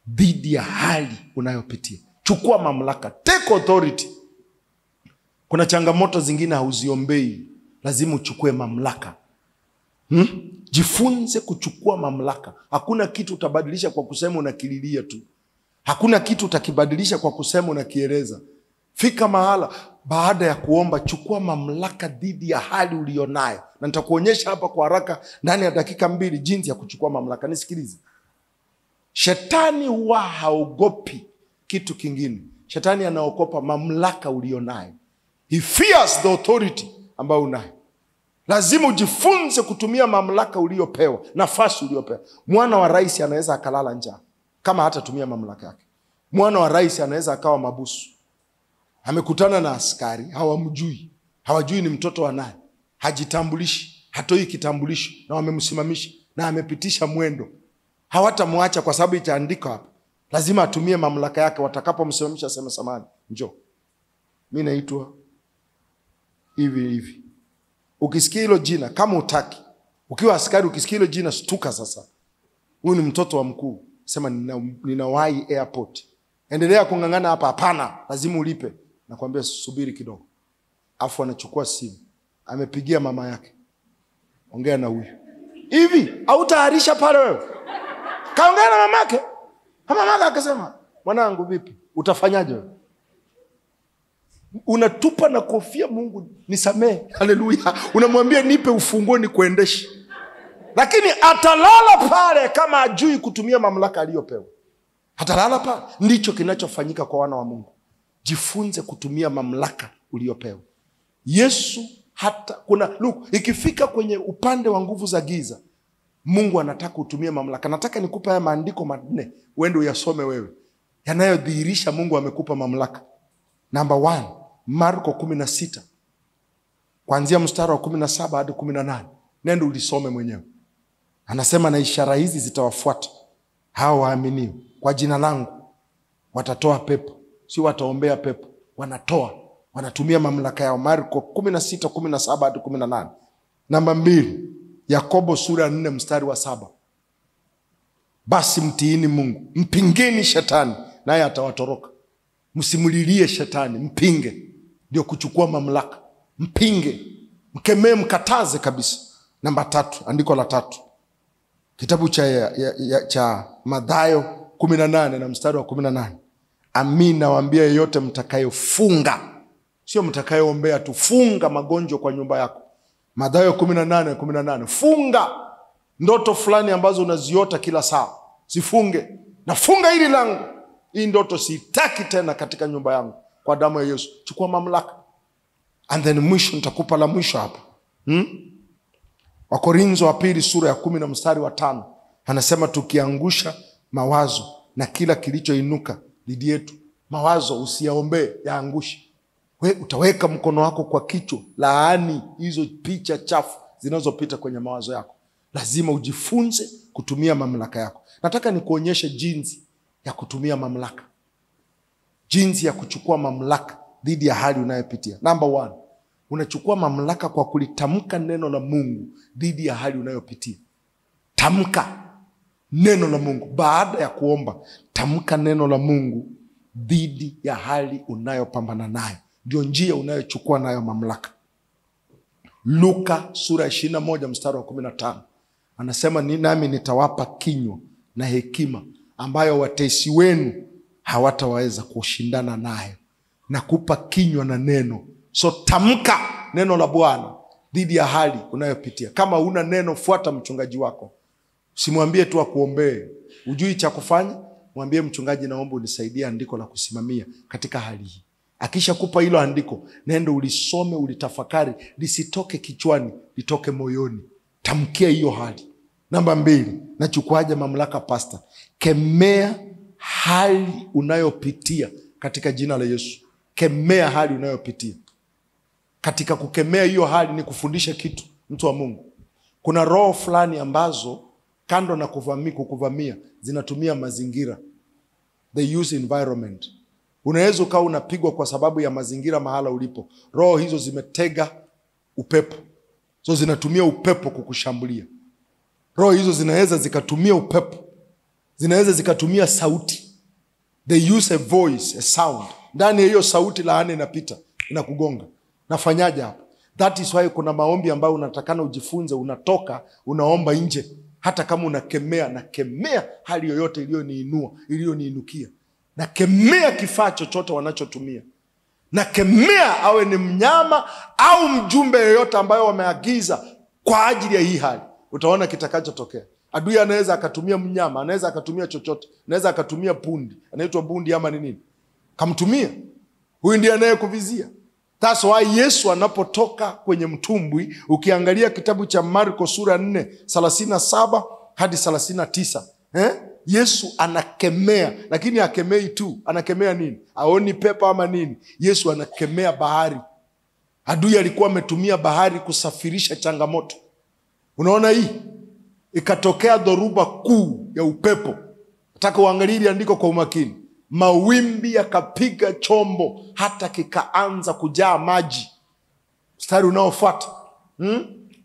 Speaker 2: dhidi ya hali unayopitia. Chukua mamlaka. Take authority. Kuna changamoto zingine hauziombei. Lazima uchukue mamlaka. Jifunze kuchukua mamlaka. Hakuna kitu utabadilisha kwa kusema unakililia tu. Hakuna kitu utakibadilisha kwa kusema unakieleza. Fika mahala baada ya kuomba, chukua mamlaka dhidi ya hali ulionayo. Na nitakuonyesha hapa kwa haraka ndani ya dakika 2 jinsi ya kuchukua mamlaka. Nisikilize. Shetani huwa haogopi kitu kingine. Shetani anaogopa mamlaka ulionayo. He fears the authority ambayo unayo. Lazima ujifunze kutumia mamlaka uliopewa, nafasi uliopewa. Mwana wa rais anaweza akalala njaa kama hatatumia mamlaka yake. Mwana wa rais anaweza akawa mabusu. Amekutana na askari, hawamjui. Hawajui ni mtoto wa nani. Hajitambulishi, hatoi kitambulisho na wamemsimamisha na amepitisha mwendo. Hawatamwacha kwa sababu itaandika hapa. Lazima atumie mamlaka yake. Watakapomsimamisha aseme samani, njoo. Mimi naitwa hivi. Ukisikia hilo jina kama utaki, ukiwa askari ukisikia hilo jina stuka sasa. Huyu ni mtoto wa mkuu. Sema ninawahi airport. Endelea kungangana hapa, hapana, lazima ulipe. Nakwambia subiri kidogo. Afu anachukua simu. Amepigia mama yake. Ongea na huyu. Hivi, au taharisha pale wewe? Kaongea na mamake. Mamake akasema, "Mwanangu vipi? Utafanyaje wewe?" Unatupa na kofia, Mungu nisamee. Haleluya. Unamwambia nipe ufunguo nikuendeshe. Lakini atalala pale kama ajui kutumia mamlaka aliyopewa. Atalala pale. Ndicho kinachofanyika kwa wana wa Mungu. Jifunze kutumia mamlaka uliyopewa. Yesu hata ikifika kwenye upande wa nguvu za giza, Mungu anataka utumie mamlaka. Nataka nikupe haya maandiko 4 uende uyasome wewe, yanayodhihirisha Mungu amekupa mamlaka. Number 1, Marko 16 kuanzia mstari wa 17 hadi 18. Nenda ulisome mwenyewe. Anasema, na ishara hizi zitawafuata hao waaminio. Kwa jina langu watatoa pepo. Si wataombea pepo, wanatoa. Wanatumia mamlaka yao. Marko 16:17 hadi 18. Namba 2, Yakobo sura 4 mstari wa 7. Basi mtiini Mungu, mpingeni shetani naye atawatoroka. Msimulilie shetani, mpinge. Ndio kuchukua mamlaka. Mpinge, mkemee, mkataze kabisa. Namba 3, andiko la 3. Kitabu cha Mathayo 18 na mstari wa 18. Amin nawaambia, yeyote mtakayofunga, sio mtakayoombea tu, funga magonjwa kwa nyumba yako. Mathayo 18:18. Funga ndoto fulani ambazo unaziota kila saa. Sifunge. Nafunga hili langu. Hii ndoto sitaki tena katika nyumba yangu kwa damu ya Yesu. Chukua mamlaka. And then mwisho nitakupa la mwisho hapa. Wakorintho wa pili sura ya 10 na mstari wa 5. Anasema tukiangusha mawazo na kila kilichoinuka dhidi yetu. Mawazo usiyaombee, yaangushe. Wewe utaweka mkono wako kwa kichwa, laani hizo picha chafu zinazopita kwenye mawazo yako. Lazima ujifunze kutumia mamlaka yako. Nataka nikuonyeshe jinsi ya kutumia mamlaka. Jinsi ya kuchukua mamlaka dhidi ya hali unayopitia. Number 1, unachukua mamlaka kwa kulitamka neno la Mungu dhidi ya hali unayopitia. Tamka neno la Mungu baada ya kuomba. Tamka neno la Mungu dhidi ya hali unayopambana nayo. Ndio njia unayochukua nayo mamlaka. Luka sura 21 mstari wa 15. Anasema, nami nitawapa kinywa na hekima ambayo watesi wenu hawataweza kushindana nayo. Nakupa kinywa na neno. So tamka neno la Bwana dhidi ya hali unayopitia. Kama una neno, fuata mchungaji wako. Usimwambie tu akuombee. Ujui cha kufanya, mwambie mchungaji, naomba unisaidie andiko la kusimamia katika hali hii. Akisha kupa hilo andiko, nenda ulisome, ulitafakari, lisitoke kichwani, litoke moyoni. Tamkia hiyo hali. Namba 2, nachukuaje mamlaka pastor? Kemea hali unayopitia katika jina la Yesu. Kemea hali unayopitia. Katika kukemea hiyo hali ni kufundisha kitu, mtu wa Mungu. Kuna roho fulani ambazo kando na kukuvamia zinatumia mazingira. They use environment. Unaweza ukawa unapigwa kwa sababu ya mazingira mahala ulipo. Roho hizo zimetega upepo. So zinatumia upepo kukushambulia. Roho hizo zinaweza zikatumia upepo. Zinaweza zikatumia sauti. They use a voice, a sound. Ndani ya hiyo sauti laana inapita, inakugonga. Nafanyaje hapo? That is why kuna maombi ambayo unatakana ujifunze, unatoka, unaomba nje. Hata kama unakemea, nakemea hali yoyote iliyoniinua, iliyoniinukia. Nakemea kifaa chochote wanachotumia. Nakemea awe ni mnyama au mjumbe yoyote ambayo wameagiza kwa ajili ya hii hali. Utaona kitakachotokea. Adui anaweza akatumia mnyama, anaweza akatumia chochote, anaweza akatumia bundi. Anaitwa bundi ama ni nini? Kamtumia. Huyu ndiye anayekuvizia. That's why Yesu anapotoka kwenye mtumbwi, ukiangalia kitabu cha Marko sura 4:37 hadi 39, Yesu anakemea, lakini hakemei tu. Anakemea nini? Aoni pepo ama nini? Yesu anakemea bahari. Adui alikuwa ametumia bahari kusafirisha changamoto. Unaona hii? Ikatokea dhoruba kuu ya upepo. Nataka uangalie hili andiko kwa umakini. Mawimbi yakapiga chombo hata kikaanza kujaa maji. Mstari unaofuata.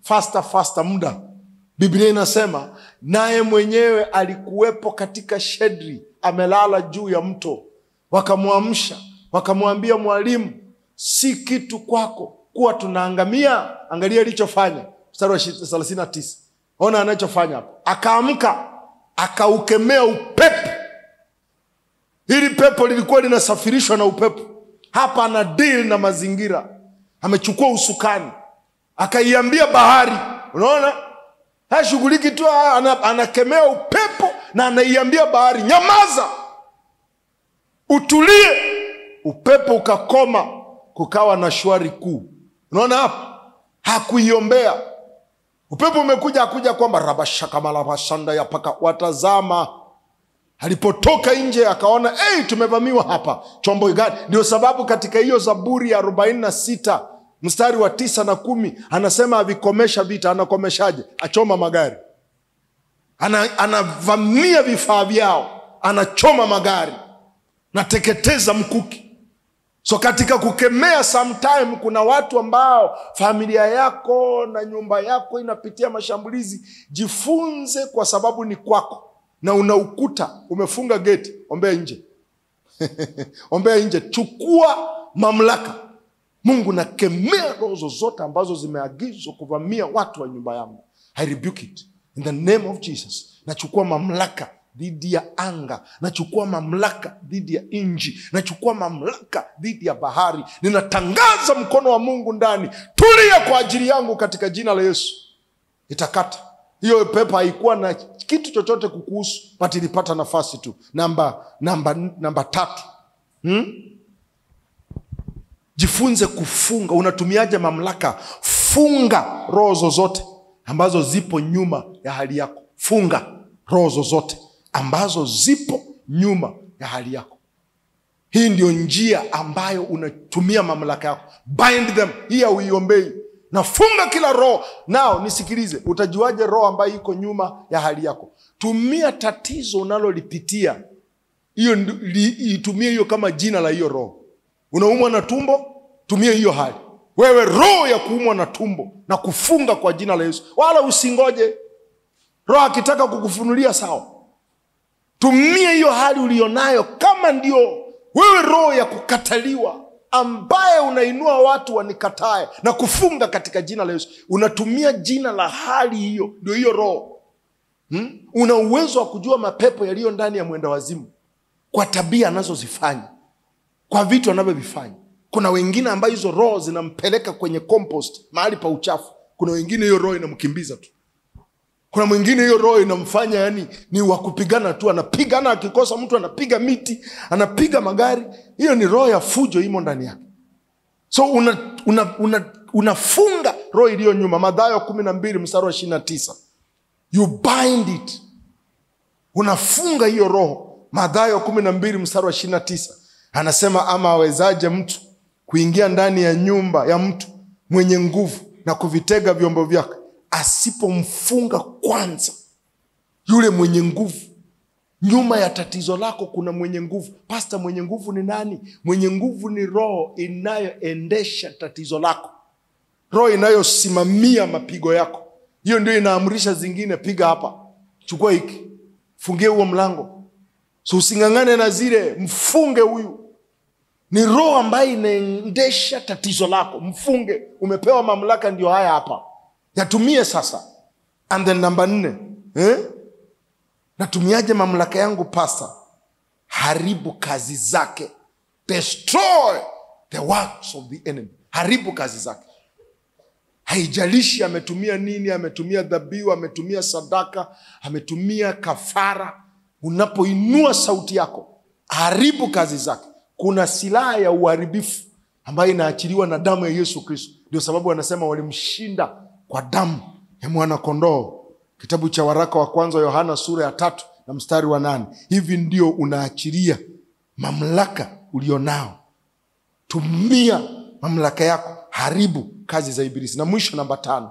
Speaker 2: Faster muda. Biblia inasema, naye mwenyewe alikuwepo katika shedri, amelala juu ya mto. Wakamwamsha, wakamwambia, mwalimu, si kitu kwako kuwa tunaangamia. Angalia alichofanya. Mstari wa 39. Ona anachofanya hapo. Akaamka, akaukemea upepo. Hili pepo lilikuwa linasafirishwa na upepo. Hapa ana deal na mazingira. Amechukua usukani. Akaiambia bahari. Unaona? Hashughuliki tu, anakemea upepo na anaiambia bahari, nyamaza, utulie. Upepo ukakoma, kukawa na shwari kuu. Unaona hapa? Hakuiombea. Upepo umekuja, hakuja kwamba rabashaka malabashanda ya paka. Watazama. Alipotoka nje akaona, tumevamiwa hapa. Chombo gani? Ndio sababu katika hiyo Zaburi ya 46 mstari wa 9 na 10 anasema avikomesha vita. Anakomeshaje? Achoma magari. Anavamia vifaa vyao, anachoma magari, nateketeza mkuki. So katika kukemea, sometime kuna watu ambao familia yako na nyumba yako inapitia mashambulizi. Jifunze, kwa sababu ni kwako na una ukuta, umefunga geti, ombea nje. Ombea nje, chukua mamlaka. Mungu, nakemea roho zozote ambazo zimeagizwa kuvamia watu wa nyumba yangu. I rebuke it in the name of Jesus. Nachukua mamlaka dhidi ya anga, nachukua mamlaka dhidi ya inji, nachukua mamlaka dhidi ya bahari. Ninatangaza mkono wa Mungu ndani, tulia kwa ajili yangu katika jina la Yesu. Itakata. Hiyo pepo haikuwa na kitu chochote kukuhusu, but ilipata nafasi tu. Namba 3. Jifunze kufunga. Unatumiaje mamlaka? Funga roho zozote ambazo zipo nyuma ya hali yako. Funga roho zozote ambazo zipo nyuma ya hali yako. Hii ndio njia ambayo unatumia mamlaka yako. Bind them. Hii uiombei. Na funga kila roho. Nao nisikilize, utajuaje roho ambayo iko nyuma ya hali yako? Tumia tatizo unalolipitia. Itumie hiyo kama jina la hiyo roho. Unaumwa na tumbo? Tumia hiyo hali. Wewe roho ya kuumwa na tumbo, na kufunga kwa jina la Yesu. Wala usingoje roho akitaka kukufunulia, sawa. Tumia hiyo hali ulionayo kama ndio wewe roho ya kukataliwa ambaye unainua watu wanikatae, na kufunga katika jina la Yesu. Unatumia jina la hali hiyo, ndio hiyo roho. Una uwezo wa kujua mapepo yaliyo ndani ya mwenda wazimu. kwa tabia anazozifanya, kwa vitu anavyovifanya. Kuna wengine ambayo hizo roho zinampeleka kwenye compost, mahali pa uchafu. Kuna wengine hiyo roho inamkimbiza tu. Kuna mwingine hiyo roho inamfanya yani ni wa kupigana tu, anapigana, akikosa mtu anapiga miti, anapiga magari. Hiyo ni roho ya fujo imo ndani yake. So unafunga roho iliyo nyuma. Mathayo 12:29. You bind it. Unafunga hiyo roho. Mathayo 12:29. Anasema, ama awezaje mtu kuingia ndani ya nyumba ya mtu mwenye nguvu na kuvitega vyombo vyake, asipomfunga kwanza yule mwenye nguvu. Nyuma ya tatizo lako kuna mwenye nguvu. Pastor, mwenye nguvu ni nani? Mwenye nguvu ni roho inayoendesha tatizo lako, roho inayosimamia mapigo yako. Hiyo ndio inaamrisha zingine, piga hapa, chukua hiki, fungie huo mlango. So usingangane na zile, mfunge huyu. Ni roho ambayo inaendesha tatizo lako, mfunge. Umepewa mamlaka, ndio haya hapa, yatumie sasa. And then number 4, natumiaje mamlaka yangu pastor? Haribu kazi zake. Destroy the works of the enemy. Haribu kazi zake. Haijalishi ametumia nini, ametumia dhabihu, ametumia sadaka, ametumia kafara. Unapoinua sauti yako, haribu kazi zake. Kuna silaha ya uharibifu ambayo inaachiliwa na damu ya Yesu Kristo. Ndio sababu anasema walimshinda kwa damu ya mwana kondoo. Kitabu cha waraka wa kwanza Yohana sura ya 3 na mstari wa 8. Hivi ndio unaachilia mamlaka ulionao. Tumia mamlaka yako, haribu kazi za ibilisi. Na mwisho namba 5.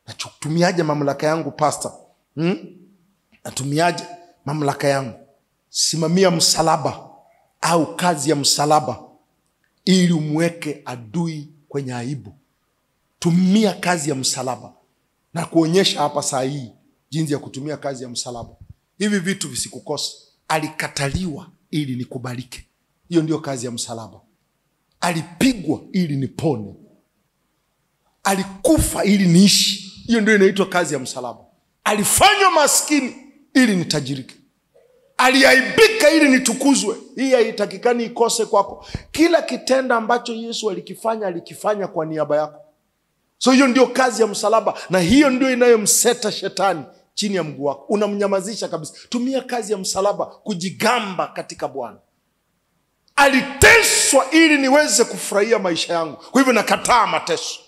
Speaker 2: Natumiaje mamlaka yangu pastor? Natumiaje mamlaka yangu? Simamia msalaba au kazi ya msalaba ili umweke adui kwenye aibu. Tumia kazi ya msalaba. Na kuonyesha hapa saa hii jinsi ya kutumia kazi ya msalaba. Hivi vitu visikukose. Alikataliwa ili nikubalike. Hiyo ndio kazi ya msalaba. Alipigwa ili nipone. Alikufa ili niishi. Hiyo ndio inaitwa kazi ya msalaba. Alifanywa maskini ili nitajirike. Aliaibika ili nitukuzwe. Hii haitakikani ikose kwako. Kila kitendo ambacho Yesu alikifanya kwa niaba yako. So hiyo ndio kazi ya msalaba, na hiyo ndio inayomseta shetani chini ya mguu wako. Unamnyamazisha kabisa. Tumia kazi ya msalaba kujigamba katika Bwana. Aliteswa ili niweze kufurahia maisha yangu. Kwa hivyo nakataa mateso.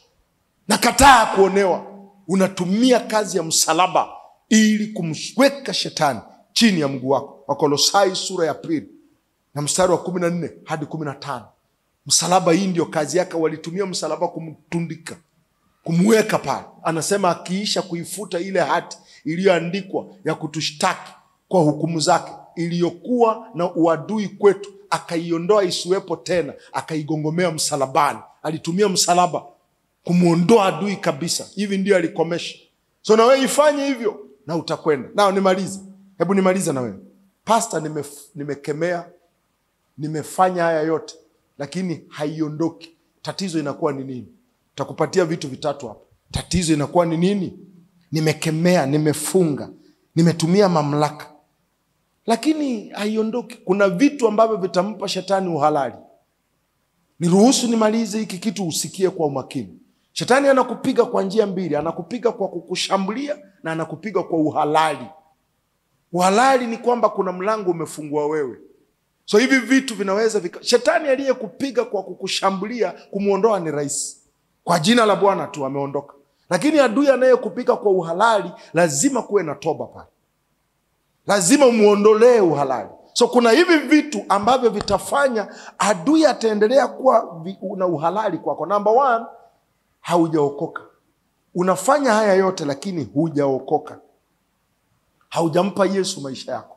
Speaker 2: Nakataa kuonewa. Unatumia kazi ya msalaba ili kumweka shetani chini ya mguu wako. Wakolosai sura ya 2 na mstari wa 14 hadi 15. Msalaba, hii ndio kazi yake. Walitumia msalaba kumtundika, kumweka pale. Anasema akiisha kuifuta ile hati iliyoandikwa ya kutushtaki kwa hukumu zake, iliyokuwa na uadui kwetu, akaiondoa isiwepo tena, akaigongomea msalabani. Alitumia msalaba kumuondoa adui kabisa. Hivi ndio alikomesha. So na wewe ifanye hivyo na utakwenda. Nao nimalize. Hebu nimalize na wewe. Pastor, nimekemea, nimefanya haya yote, lakini haiondoki. Tatizo inakuwa ni nini? Takupatia vitu vitatu hapa. Tatizo inakuwa ni nini? Nimekemea, nimefunga, nimetumia mamlaka, lakini haiondoki. Kuna vitu ambavyo vitampa shetani uhalali. Niruhusu nimalize hiki kitu usikie kwa umakini. Shetani anakupiga kwa njia mbili. Anakupiga kwa kukushambulia na anakupiga kwa uhalali. Uhalali ni kwamba kuna mlango umefungua wewe. So hivi vitu vinaweza shetani aliyekupiga kwa kukushambulia, kumuondoa ni rahisi. Kwa jina la Bwana tu ameondoka. Lakini adui anayekupiga kwa uhalali, lazima kuwe na toba pale. Lazima umuondolee uhalali. So kuna hivi vitu ambavyo vitafanya adui ataendelea kuwa na uhalali kwako. Number 1, haujaokoka. Unafanya haya yote lakini hujaokoka. Haujampa Yesu maisha yako.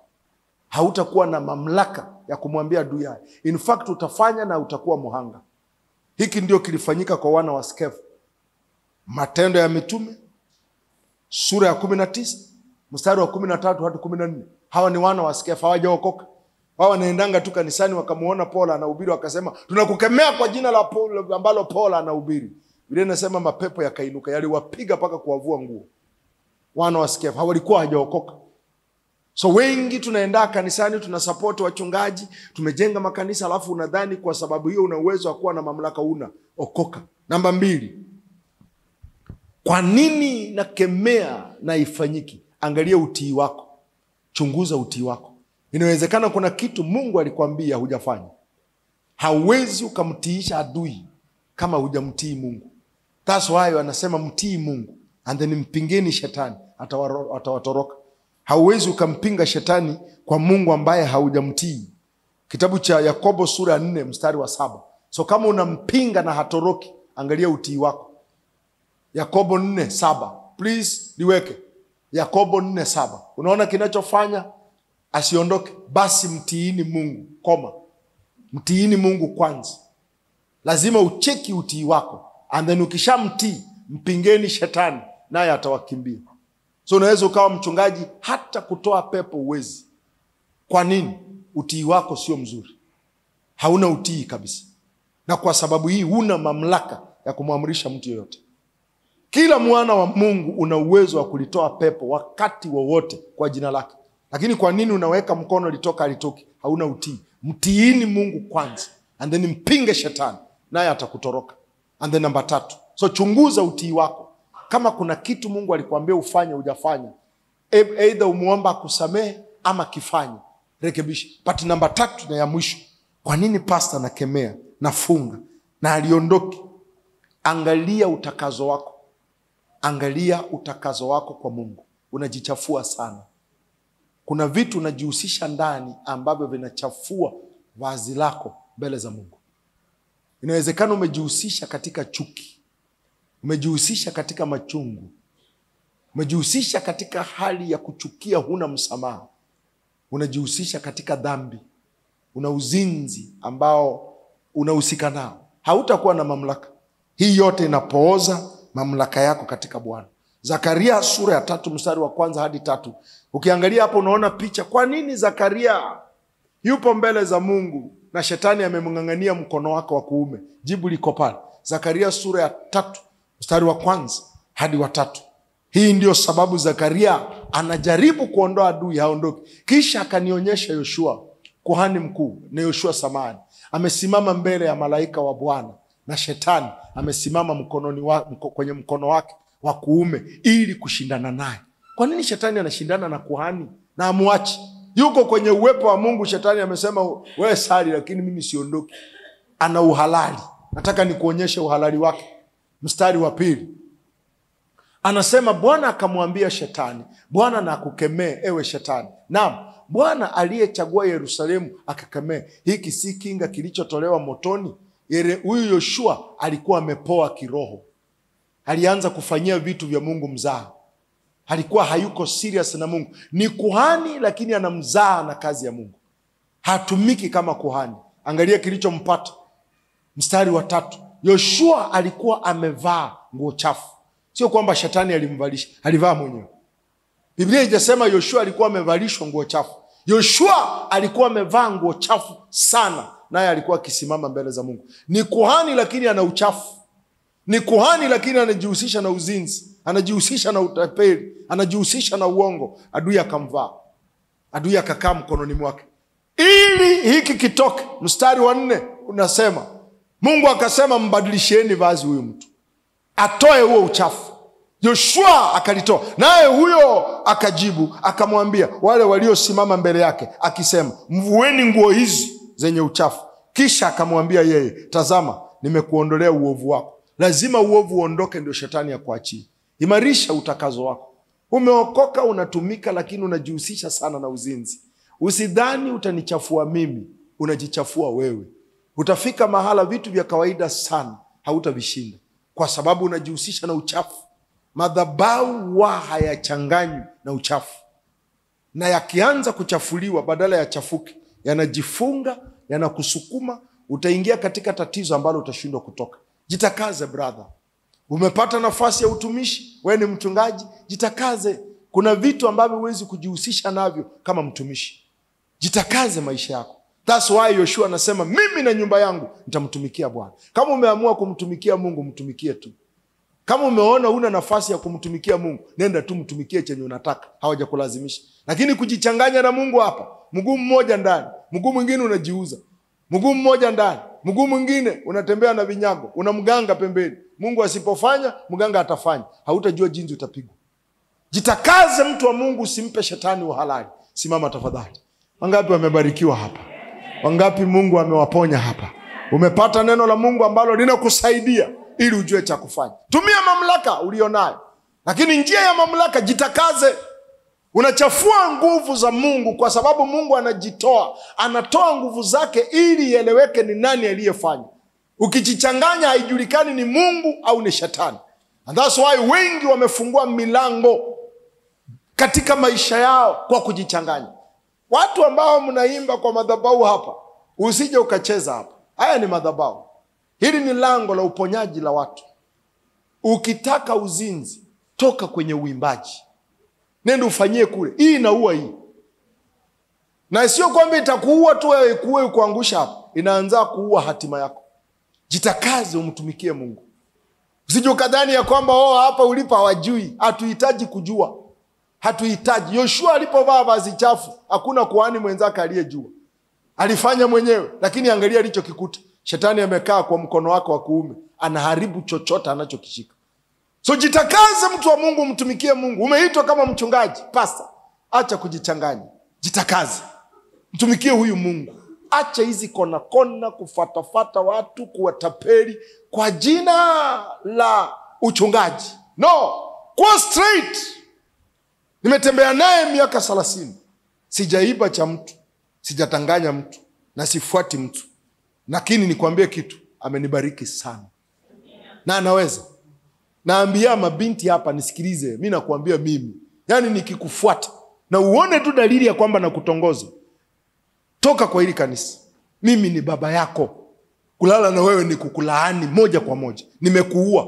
Speaker 2: Hautakuwa na mamlaka ya kumwambia adui haya. In fact utafanya na utakuwa muhanga. Hiki ndio kilifanyika kwa wana wa Skefa. Matendo ya Mitume sura ya 19 mstari wa 13 hadi 14. Hawa ni wana wa Skefa, hawajaokoka. Wao wanaendanga tu kanisani, wakamuona Paulo anahubiri, wakasema tunakukemea kwa jina la Paulo ambalo Paulo anahubiri. Biblia inasema mapepo yakainuka, yaliwapiga paka kuwavua nguo. Wana wa Skefa hawalikuwa hawajaokoka. So wengi tunaenda kanisani, tunasupport wachungaji, tumejenga makanisa, alafu unadhani kwa sababu hiyo una uwezo wa kuwa na mamlaka. Okoka. Namba 2. Kwa nini nakemea na ifanyiki? Angalia utii wako. Chunguza utii wako. Inawezekana kuna kitu Mungu alikwambia hujafanya. Hauwezi ukamtiisha adui kama hujamtii Mungu. That's why anasema mtii Mungu and then mpingeni shetani, atawatoroka. Hauwezi ukampinga shetani kwa Mungu ambaye haujamtii. Kitabu cha Yakobo sura 4 mstari wa 7. So kama unampinga na hatoroki, angalia utii wako. Yakobo 4:7. Please liweke. Yakobo 4:7. Unaona kinachofanya asiondoke? Basi mtiini Mungu. Mtiini Mungu kwanza. Lazima ucheki utii wako. And then ukishamtii, mpingeni shetani naye atawakimbia. So unaweza ukawa mchungaji hata kutoa pepo uwezi. Kwa nini? Utii wako sio mzuri. Hauna utii kabisa. Na kwa sababu hii huna mamlaka ya kumwamrisha mtu yoyote. Kila mwana wa Mungu una uwezo wa kulitoa pepo wakati wowote kwa jina lake. Lakini kwa nini unaweka mkono litoka alitoki? Hauna utii. Mtiini Mungu kwanza and then mpinge shetani naye atakutoroka. And then namba 3. So chunguza utii wako. Kama kuna kitu Mungu alikwambia ufanye hujafanya, either umuomba akusamehe ama kifanye, rekebisha. But namba 3 na ya mwisho, kwa nini pastor nakemea, nafunga na aliondoki? Angalia utakazo wako. Angalia utakazo wako kwa Mungu. Unajichafua sana. Kuna vitu unajihusisha ndani ambavyo vinachafua vazi lako mbele za Mungu. Inawezekana umejihusisha katika chuki, umejihusisha katika machungu, umejihusisha katika hali ya kuchukia, huna msamaha, unajihusisha katika dhambi, una uzinzi ambao unahusika nao. Hautakuwa na mamlaka. Hii yote inapooza mamlaka yako katika Bwana. Zakaria sura ya 3 mstari wa 1 hadi 3. Ukiangalia hapo unaona picha. Kwa nini Zakaria yupo mbele za Mungu na shetani amemng'ang'ania mkono wake wa kuume? Jibu liko pale. Zakaria sura ya 3 mstari wa 1 hadi wa 3. Hii ndio sababu Zakaria anajaribu kuondoa adui haondoki. Kisha akanionyesha Yoshua kuhani mkuu na Yoshua samani amesimama mbele ya malaika wa Bwana, na shetani amesimama kwenye mkono wake wa kuume ili kushindana naye. Kwa nini shetani anashindana na kuhani na amuachi? Yuko kwenye uwepo wa Mungu. Shetani amesema wewe sali, lakini mimi siondoki. Ana uhalali. Nataka nikuonyeshe uhalali wake. Mstari wa 2 anasema, Bwana akamwambia shetani, Bwana na akukemee ewe shetani. Naam, Bwana aliyechagua Yerusalemu akakemee. Hiki si kinga kilichotolewa motoni? Huyu Yoshua alikuwa amepoa kiroho. Alianza kufanyia vitu vya Mungu mzaha. Alikuwa hayuko serious na Mungu. Ni kuhani lakini anamzaha na kazi ya Mungu. Hatumiki kama kuhani. Angalia kilichompata. Mstari wa 3. Yoshua alikuwa amevaa nguo chafu. Sio kwamba shetani alimvalisha, alivaa mwenyewe. Biblia inasema Yoshua alikuwa amevalishwa nguo chafu. Yoshua alikuwa amevaa nguo chafu sana, naye alikuwa akisimama mbele za Mungu. Ni kuhani lakini ana uchafu. Ni kuhani lakini anajihusisha na uzinzi, anajihusisha na utapeli, anajihusisha na uongo. Adui akamvaa. Adui akakaa mkononi mwake. Ili hiki kitoke, mstari wa 4 unasema, Mungu akasema mbadilisheni vazi huyu mtu, atoe huo uchafu. Yoshua akalitoa. Naye huyo akajibu akamwambia wale waliosimama mbele yake akisema, mvueni nguo hizi zenye uchafu. Kisha akamwambia yeye, tazama nimekuondolea uovu wako. Lazima uovu uondoke ndio shetani akuachie. Imarisha utakazo wako. Umeokoka, unatumika, lakini unajihusisha sana na uzinzi. Usidhani utanichafua mimi, unajichafua wewe. Utafika mahala vitu vya kawaida sana hautavishinda kwa sababu unajihusisha na uchafu. Madhabahu hayachanganywi na uchafu. Na yakianza kuchafuliwa, badala ya chafuki, yanajifunga, yanakusukuma, utaingia katika tatizo ambalo utashindwa kutoka. Jitakaze brother. Umepata nafasi ya utumishi, wewe ni mchungaji, jitakaze. Kuna vitu ambavyo huwezi kujihusisha navyo kama mtumishi. Jitakaze maisha yako. That's why Yoshua anasema, mimi na nyumba yangu nitamtumikia Bwana. Kama umeamua kumtumikia Mungu, mtumikie tu. Kama umeona una nafasi ya kumtumikia Mungu, nenda tu mtumikie chenye unataka, hawajakulazimisha. Lakini kujichanganya na Mungu hapa, mguu mmoja ndani, mguu mwingine unajiuza. Mguu mmoja ndani, mguu mwingine unatembea na vinyago, una mganga pembeni. Mungu asipofanya, mganga atafanya. Hautajua jinsi utapigwa. Jitakaze mtu wa Mungu, usimpe shetani uhalali. Simama tafadhali. Wangapi wamebarikiwa hapa? Wangapi Mungu amewaponya hapa? Umepata neno la Mungu ambalo linakusaidia ili ujue cha kufanya. Tumia mamlaka ulionayo. Lakini njia ya mamlaka, jitakaze. Unachafua nguvu za Mungu kwa sababu Mungu anajitoa. Anatoa nguvu zake ili ieleweke ni nani aliyefanya. Ukijichanganya haijulikani ni Mungu au ni shetani. And that's why wengi wamefungua milango katika maisha yao kwa kujichanganya. Watu ambao mnaimba kwa madhabahu hapa, usije ukacheza hapa. Haya ni madhabahu. Hili ni lango la uponyaji la watu. Ukitaka uzinzi, toka kwenye uimbaji. Nenda ufanyie kule. Hii inaua hii. Na sio kwamba itakuua tu wewe kuwe kuangusha hapa. Inaanza kuua hatima yako. Jitakaze umtumikie Mungu. Usije ukadhani ya kwamba hapa ulipo hawajui. Hatuhitaji kujua. Hatuhitaji. Yoshua alipovaa vazi chafu, hakuna kuhani mwenzake aliyejua. Alifanya mwenyewe, lakini angalia alichokikuta. Shetani amekaa kwa mkono wake wa kuume, anaharibu chochote anachokishika. So jitakaze mtu wa Mungu, mtumikie Mungu. Umeitwa kama mchungaji, pastor, acha kujichanganya. Jitakaze. Mtumikie huyu Mungu. Acha hizi kona kona, kufatafata watu, kuwatapeli kwa jina la uchungaji. No, go straight. Nimetembea naye miaka 30. Sijaiba cha mtu, sijatanganya mtu, na sifuati mtu. Lakini nikwambie kitu, amenibariki sana. Na anaweza. Naambia mabinti hapa nisikilize, mimi nakuambia mimi. Yaani nikikufuata na uone tu dalili ya kwamba nakutongoza, toka kwa hili kanisa. Mimi ni baba yako. Kulala na wewe ni kukulaani moja kwa moja. Nimekuua.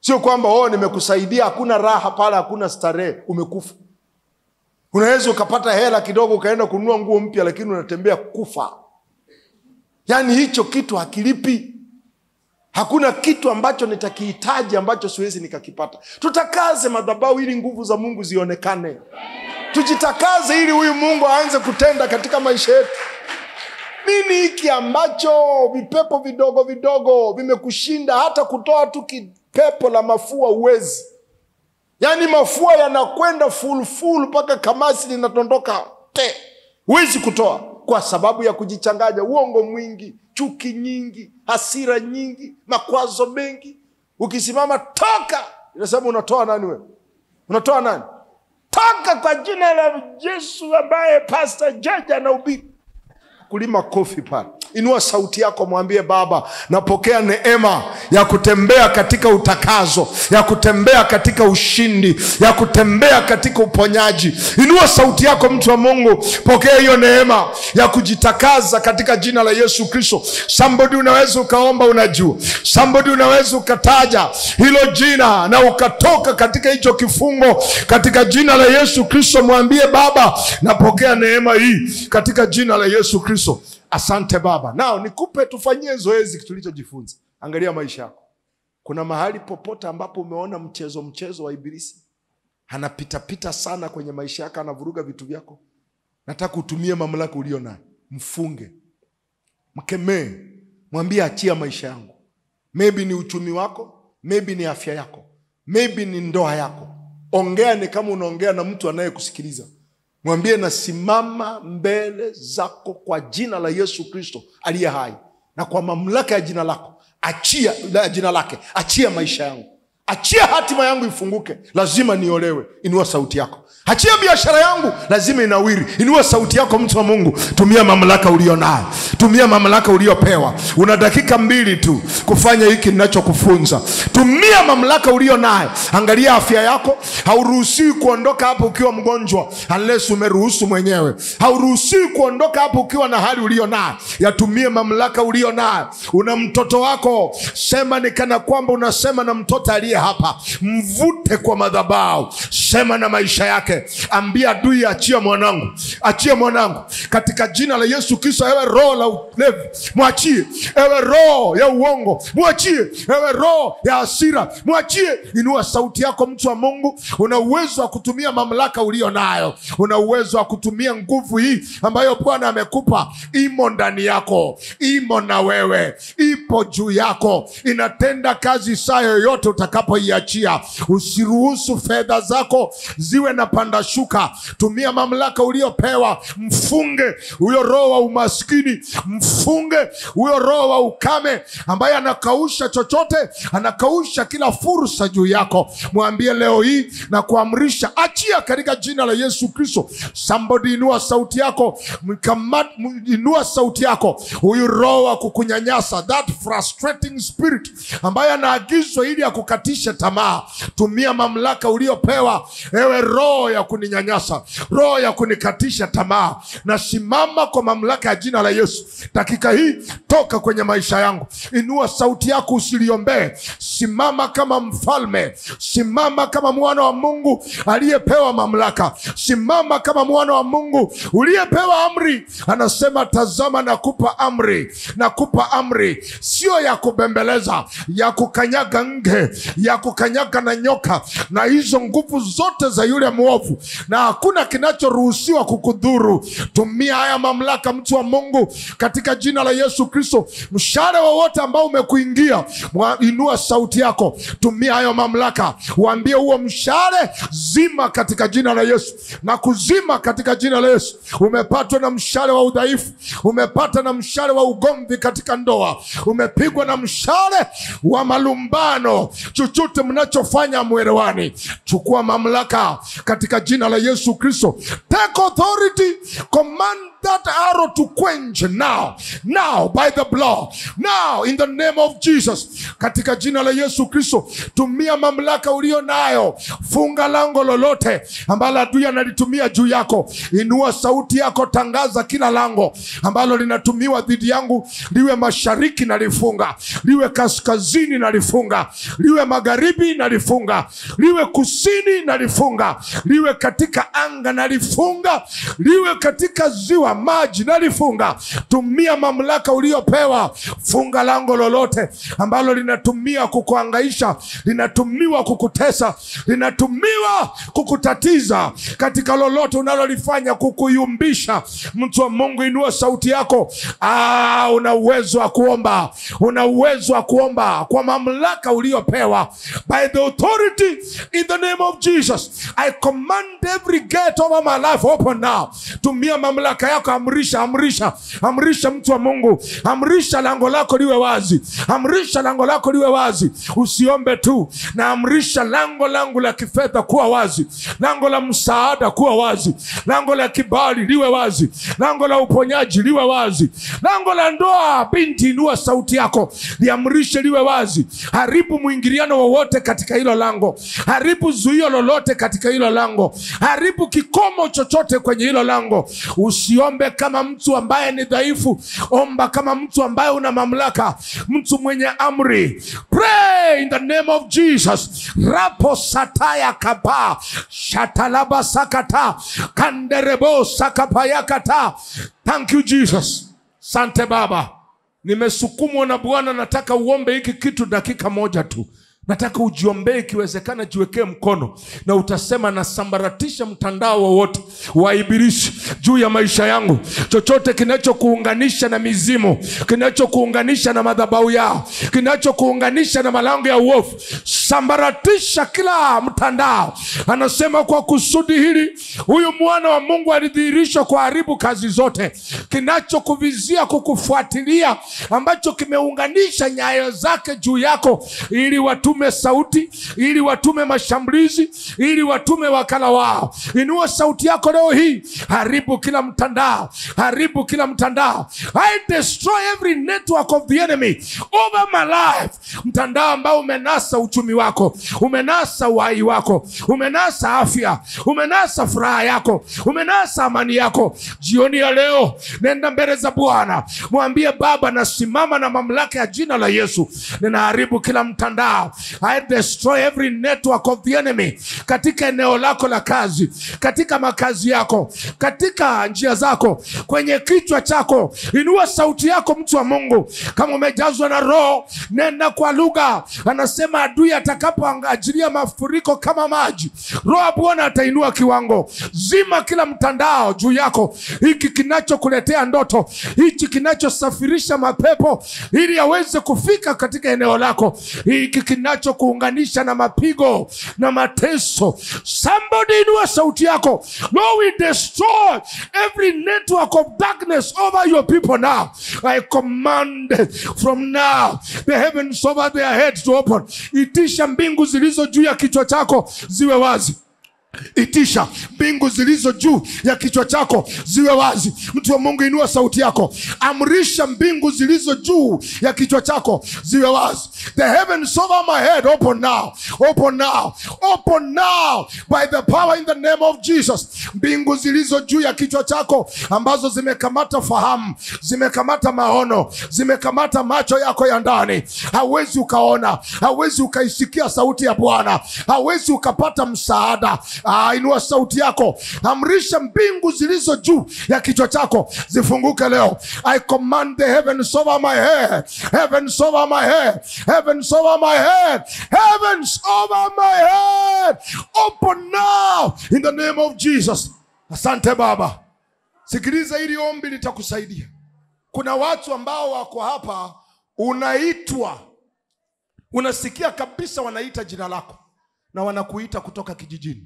Speaker 2: Sio kwamba nimekusaidia, hakuna raha pala, hakuna starehe, umekufa. Unaweza ukapata hela kidogo ukaenda kununua nguo mpya, lakini unatembea kufa. Yaani hicho kitu hakilipi. Hakuna kitu ambacho nitakihitaji ambacho siwezi nikakipata. Tutakaze madhabahu ili nguvu za Mungu zionekane. Tujitakaze ili huyu Mungu aanze kutenda katika maisha yetu. Nini hiki ambacho vipepo vidogo vidogo vimekushinda, hata kutoa tu kipepo la mafua uwezi? Yaani mafua yanakwenda full mpaka kamasi linatondoka. Huwezi kutoa kwa sababu ya kujichanganya. Uongo mwingi, chuki nyingi, hasira nyingi, makwazo mengi. Ukisimama toka, inasema unatoa nani wewe? Unatoa nani? Toka kwa jina la Yesu ambaye Pastor George anahubiri. Kulima kofi pale. Inua sauti yako, mwambie Baba, napokea neema ya kutembea katika utakazo, ya kutembea katika ushindi, ya kutembea katika uponyaji. Inua sauti yako mtu wa Mungu, pokea hiyo neema ya kujitakaza katika jina la Yesu Kristo. Somebody unaweza ukaomba unajua. Somebody unaweza ukataja hilo jina na ukatoka katika hicho kifungo katika jina la Yesu Kristo. Mwambie Baba, napokea neema hii katika jina la Yesu Kristo. Asante Baba. Nao nikupe tufanyie zoezi tulichojifunza. Angalia maisha yako. Kuna mahali popote ambapo umeona mchezo wa ibilisi anapita sana kwenye maisha yako, anavuruga vitu vyako? Nataka utumie mamlaka ulio nayo. Mfunge. Mkemee. Mwambie achia maisha yangu. Maybe ni uchumi wako, maybe ni afya yako, maybe ni ndoa yako. Ongea ni kama unaongea na mtu anayekusikiliza. Mwambie nasimama mbele zako kwa jina la Yesu Kristo aliye hai, na kwa mamlaka ya jina lako, achia jina lake, achia maisha yangu. Achia hatima yangu ifunguke, lazima niolewe. Inua sauti yako. Achia biashara yangu, lazima inawiri. Inua sauti yako mtu wa Mungu. Tumia mamlaka ulionayo. Tumia mamlaka uliopewa. Una dakika 2 tu kufanya hiki ninachokufunza. Tumia mamlaka ulionayo. Angalia afya yako. Hauruhusiwi kuondoka hapo ukiwa mgonjwa unless umeruhusu mwenyewe. Hauruhusiwi kuondoka hapo ukiwa na hali ulionayo. Yatumie mamlaka ulionayo. Una mtoto wako, sema ni kana kwamba unasema na mtoto aliye hapa. Mvute kwa madhabahu. Sema na maisha yake, ambia adui, achia mwanangu, achia mwanangu katika jina la Yesu Kristo. Ewe roho la ulevi, mwachie. Ewe roho ya uongo, mwachie. Ewe roho ya hasira, mwachie. Inua sauti yako, mtu wa Mungu. Una uwezo wa kutumia mamlaka ulio nayo. Una uwezo wa kutumia nguvu hii ambayo Bwana amekupa. Imo ndani yako, imo na wewe, ipo juu yako, inatenda kazi saa yoyote utakapoiachia. Usiruhusu fedha zako ziwe na panda shuka. Tumia mamlaka uliopewa. Mfunge huyo roho wa umaskini, mfunge huyo roho wa ukame ambaye anakausha chochote, anakausha kila fursa juu yako. Mwambie leo hii na kuamrisha, achia katika jina la Yesu Kristo. Somebody inua sauti yako, inua sauti yako. Huyu roho wa kukunyanyasa, that frustrating spirit ambaye anaagizwa ili akukatishe tamaa, tumia mamlaka uliopewa. Ewe roho ya kuninyanyasa, roho ya kunikatisha tamaa, na simama kwa mamlaka ya jina la Yesu. Dakika hii toka kwenye maisha yangu. Inua sauti yako, usiliombee. Simama kama mfalme, simama kama mwana wa Mungu aliyepewa mamlaka, simama kama mwana wa Mungu uliyepewa amri. Anasema, tazama nakupa amri, nakupa amri, sio ya kubembeleza, ya kukanyaga nge, ya kukanyaga na nyoka na hizo nguvu zote za yule mwovu, na hakuna kinachoruhusiwa kukudhuru. Tumia haya mamlaka, mtu wa Mungu, katika jina la Yesu Kristo. Mshale wowote ambao umekuingia, inua sauti yako, tumia hayo mamlaka. Waambie huo mshale, zima katika jina la Yesu, na kuzima katika jina la Yesu. Umepatwa na mshale wa udhaifu, umepata na mshale wa ugomvi katika ndoa, umepigwa na mshale wa malumbano, chochote mnachofanya mwelewani, chukua mamlaka katika jina la Yesu Kristo. Take authority, command that arrow to quench now, now by the blood, now in the name of Jesus. Katika jina la Yesu Kristo, tumia mamlaka ulio nayo. Funga lango lolote ambalo adui analitumia juu yako. Inua sauti yako, tangaza kila lango ambalo linatumiwa dhidi yangu, liwe mashariki na lifunga, liwe kaskazini na lifunga, liwe magharibi na lifunga, liwe kusini na lifunga, liwe katika anga na lifunga, liwe katika ziwa maji na lifunga. Tumia mamlaka uliopewa. Funga lango lolote ambalo linatumia kukuhangaisha, linatumiwa kukutesa, linatumiwa kukutatiza, katika lolote unalolifanya kukuyumbisha. Mtu wa Mungu, inua sauti yako. Una uwezo wa kuomba, una uwezo wa kuomba kwa mamlaka uliopewa. By the authority in the name of Jesus, I command every gate over my life open now. Tumia mamlaka yako. Amrisha, amrisha, amrisha mtu wa Mungu. Amrisha lango lako liwe wazi, amrisha lango lako liwe wazi. Usiombe tu, na amrisha lango langu la kifedha kuwa wazi, lango la msaada kuwa wazi, lango la kibali liwe wazi, lango la uponyaji liwe wazi, lango la ndoa. Binti, inua sauti yako, liamrishe liwe wazi. Haribu mwingiliano wowote katika hilo lango, haribu zuio lolote katika hilo lango, haribu kikomo chochote kwenye hilo lango. Usiombe kama mtu ambaye ni dhaifu, omba kama mtu ambaye una mamlaka, mtu mwenye amri. Pray in the name of Jesus. Rapo sataya kapa, shatalaba sakata, kanderebo sakapayakata. Thank you Jesus. Sante Baba. Nimesukumwa na Bwana, nataka uombe hiki kitu dakika moja tu. Nataka ujiombee, ikiwezekana jiwekee mkono, na utasema, nasambaratisha mtandao wowote wa ibilisi juu ya maisha yangu. Chochote kinachokuunganisha na mizimu, kinachokuunganisha na madhabahu yao, kinachokuunganisha na malango ya uovu, sambaratisha kila mtandao. Anasema kwa kusudi hili huyu mwana wa Mungu alidhihirishwa kwa haribu kazi zote. Kinachokuvizia kukufuatilia, ambacho kimeunganisha nyayo zake juu yako, ili watume sauti, ili watume mashambulizi, ili watume wakala wao. Inua sauti yako leo hii. Haribu kila mtandao, haribu kila mtandao. I destroy every network of the enemy over my life. Mtandao ambao umenasa uchumi
Speaker 1: wako, umenasa uhai wako, umenasa afya, umenasa furaha yako, umenasa amani yako. Jioni ya leo nenda mbele za Bwana, mwambie Baba, nasimama na mamlaka ya jina la Yesu, ninaharibu kila mtandao. I destroy every network of the enemy katika eneo lako la kazi, katika makazi yako, katika njia zako, kwenye kichwa chako. Inua sauti yako, mtu wa Mungu. Kama umejazwa na Roho, nenda kwa lugha. Anasema adui atakapoangajilia mafuriko kama maji, Roho wa Bwana atainua kiwango. Zima kila mtandao juu yako, hiki kinachokuletea ndoto, hiki kinachosafirisha mapepo ili yaweze kufika katika eneo lako, hiki kinachokuunganisha na mapigo na mateso. Somebody inua sauti yako. Lord, we destroy every network of darkness over your people now. I command from now the heavens over their heads to open. Itisha mbingu zilizo juu ya kichwa chako ziwe wazi. Itisha mbingu zilizo juu ya kichwa chako ziwe wazi. Mtu wa Mungu, inua sauti yako. Amrisha mbingu zilizo juu ya kichwa chako ziwe wazi. The heavens over my head open now. Open now. Open now by the power in the name of Jesus. Mbingu zilizo juu ya kichwa chako ambazo zimekamata fahamu, zimekamata maono, zimekamata macho yako ya ndani. Hauwezi ukaona, hauwezi ukaisikia sauti ya Bwana, hauwezi ukapata msaada. Inua sauti yako. Amrisha mbingu zilizo juu ya kichwa chako zifunguke leo. I command the heavens over my head. Heavens over my head. Heavens over my head. Heavens over my head. Open now in the name of Jesus. Asante Baba. Sikiliza, hili ombi litakusaidia. Kuna watu ambao wako hapa, unaitwa, unasikia kabisa wanaita jina lako na wanakuita kutoka kijijini.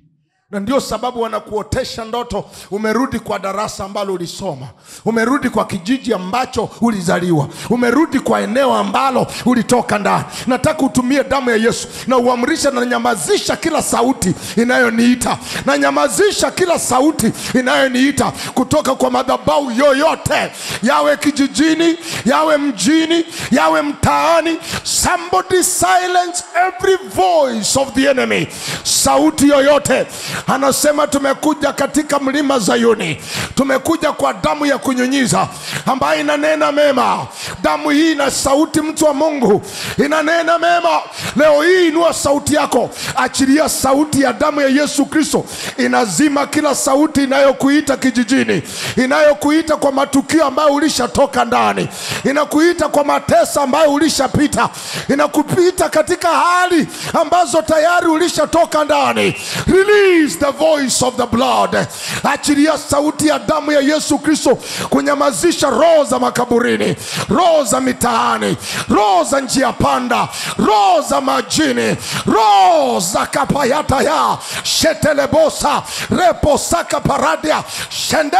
Speaker 1: Na ndio sababu wanakuotesha ndoto. Umerudi kwa darasa ambalo ulisoma, umerudi kwa kijiji ambacho ulizaliwa, umerudi kwa eneo ambalo ulitoka ndani. Nataka utumie damu ya Yesu na uamrisha na nyamazisha kila sauti inayoniita, na nyamazisha kila sauti inayoniita kutoka kwa madhabahu yoyote, yawe kijijini, yawe mjini, yawe mtaani. Somebody silence every voice of the enemy. Sauti yoyote. Anasema tumekuja katika mlima Zayuni, tumekuja kwa damu ya kunyunyiza ambayo inanena mema. Damu hii na sauti, mtu wa Mungu, inanena mema. Leo hii inua sauti yako, achilia sauti ya damu ya Yesu Kristo. Inazima kila sauti inayokuita kijijini, inayokuita kwa matukio ambayo ulishatoka ndani, inakuita kwa mateso ambayo ulishapita, inakupita katika hali ambazo tayari ulishatoka ndani. Release the voice of the blood. Achilia sauti ya damu ya Yesu Kristo kunyamazisha roho za makaburini, roho za mitaani, roho za njia panda, roho za majini, roho za kapayata ya shetelebosa reposaka paradia shende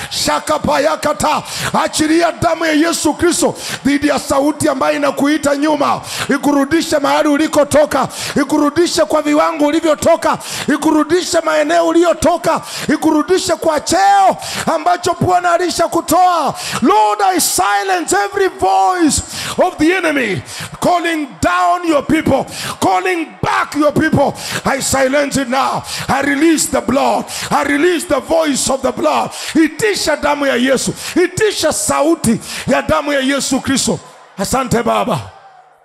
Speaker 1: shakapayakata. Achilia damu ya Yesu Kristo dhidi ya sauti ambayo inakuita nyuma, ikurudishe mahali ulikotoka, ikurudishe kwa viwango ulivyotoka, ikurudishe maeneo uliyotoka, ikurudishe kwa cheo ambacho Bwana alishakutoa. Lord, I silence every voice of the enemy calling down your people, calling back your people. I silence it now. I release the blood. I release the voice of the blood. Itisha damu ya Yesu. Itisha sauti ya damu ya Yesu Kristo. Asante Baba.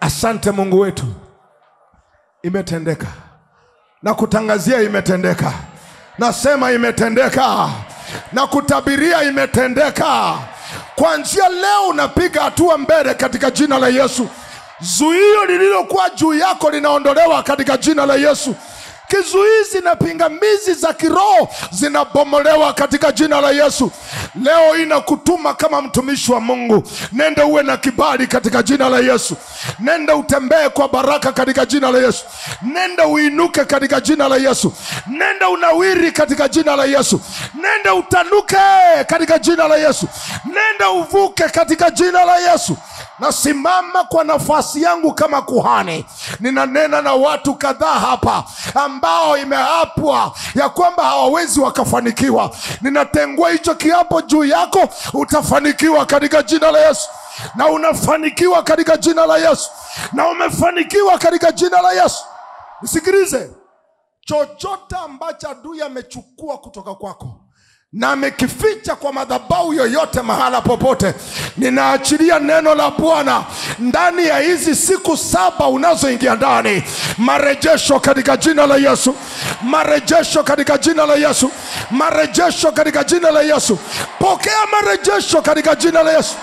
Speaker 1: Asante Mungu wetu. Imetendeka. Na kutangazia imetendeka. Nasema imetendeka. Na kutabiria imetendeka. Kuanzia leo unapiga hatua mbele katika jina la Yesu. Zuio lililokuwa juu yako linaondolewa katika jina la Yesu. Kizuizi na pingamizi za kiroho zinabomolewa katika jina la Yesu. Leo inakutuma kama mtumishi wa Mungu. Nenda uwe na kibali katika jina la Yesu. Nenda utembee kwa baraka katika jina la Yesu. Nenda uinuke katika jina la Yesu. Nenda unawiri katika jina la Yesu. Nenda utanuke katika jina la Yesu. Nenda uvuke katika jina la Yesu. Nasimama kwa nafasi yangu kama kuhani. Ninanena na watu kadhaa hapa ambao imeapwa ya kwamba hawawezi wakafanikiwa. Ninatengua hicho kiapo juu yako. Utafanikiwa katika jina la Yesu. Na unafanikiwa katika jina la Yesu. Na umefanikiwa katika jina la Yesu. Nisikilize, chochote ambacho adui amechukua kutoka kwako na amekificha kwa madhabahu yoyote mahala popote, ninaachilia neno la Bwana ndani ya hizi siku 7 unazoingia ndani. Marejesho katika jina la Yesu. Marejesho katika jina la Yesu. Marejesho katika jina la Yesu. Pokea marejesho katika jina la Yesu.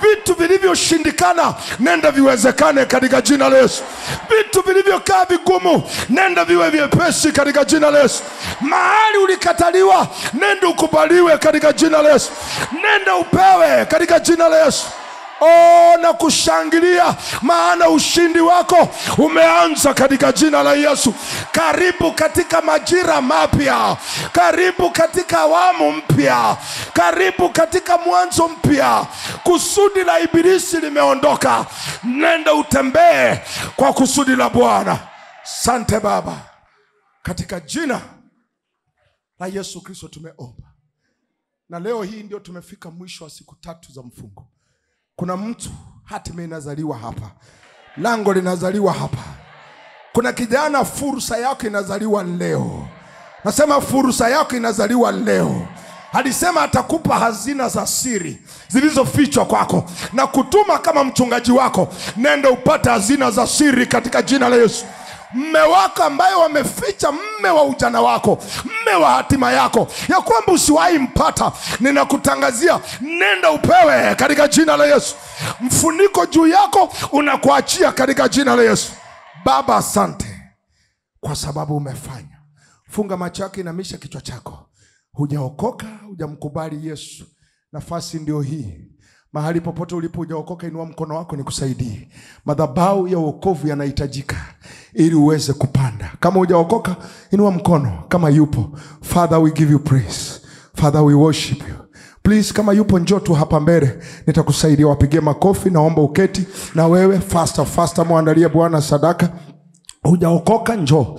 Speaker 1: Vitu vilivyoshindikana nenda viwezekane katika jina la Yesu. Vitu vilivyokaa vigumu nenda viwe vyepesi katika jina la Yesu. Mahali ulikataliwa nenda ukubaliwe katika jina la Yesu. Nenda upewe katika jina la Yesu. Na kushangilia, maana ushindi wako umeanza katika jina la Yesu. Karibu katika majira mapya. Karibu katika awamu mpya. Karibu katika mwanzo mpya. Kusudi la ibilisi limeondoka. Nenda utembee kwa kusudi la Bwana. Asante Baba, katika jina la Yesu Kristo tumeomba. Na leo hii ndio tumefika mwisho wa siku 3 za mfungo. Kuna mtu hatima inazaliwa hapa. Lango linazaliwa hapa. Kuna kijana fursa yako inazaliwa leo. Nasema fursa yako inazaliwa leo. Alisema atakupa hazina za siri zilizofichwa kwako na kutuma kama mchungaji wako. Nenda upate hazina za siri katika jina la Yesu. Mme wako ambaye wameficha, mme wa ujana wako, mme wa hatima yako, ya kwamba usiwahi mpata, ninakutangazia nenda upewe katika jina la Yesu. Mfuniko juu yako unakuachia katika jina la Yesu. Baba, asante kwa sababu umefanya. Funga macho yako, inamisha kichwa chako. Hujaokoka, hujamkubali Yesu, nafasi ndio hii. Mahali popote ulipo hujaokoka, inua mkono wako nikusaidie. Madhabahu ya wokovu yanahitajika ili uweze kupanda. Kama hujaokoka, inua mkono kama yupo. Father, we give you praise. Father, we worship you. Please, kama yupo njoo tu hapa mbele, nitakusaidia. Wapigie makofi, naomba uketi. Na wewe faster muandalie Bwana sadaka. Hujaokoka, njoo.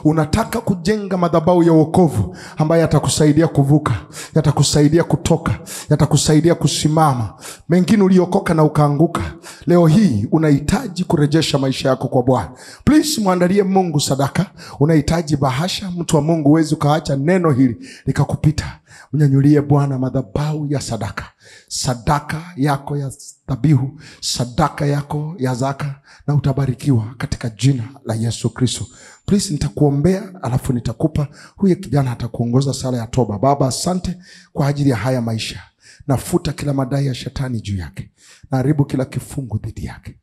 Speaker 1: Unataka kujenga madhabahu ya wokovu ambayo yatakusaidia kuvuka, yatakusaidia kutoka, yatakusaidia kusimama. Mengine uliokoka na ukaanguka, leo hii unahitaji kurejesha maisha yako kwa Bwana. Please muandalie Mungu sadaka. Unahitaji bahasha, mtu wa Mungu, uweze ukaacha neno hili likakupita. Unyanyulie Bwana madhabahu ya sadaka. Sadaka yako ya dhabihu, sadaka yako ya zaka, na utabarikiwa katika jina la Yesu Kristo. Please, nitakuombea alafu nitakupa. Huyu kijana atakuongoza sala ya toba. Baba, asante kwa ajili ya haya maisha. Nafuta kila madai ya shetani juu yake. Naharibu kila kifungu dhidi yake.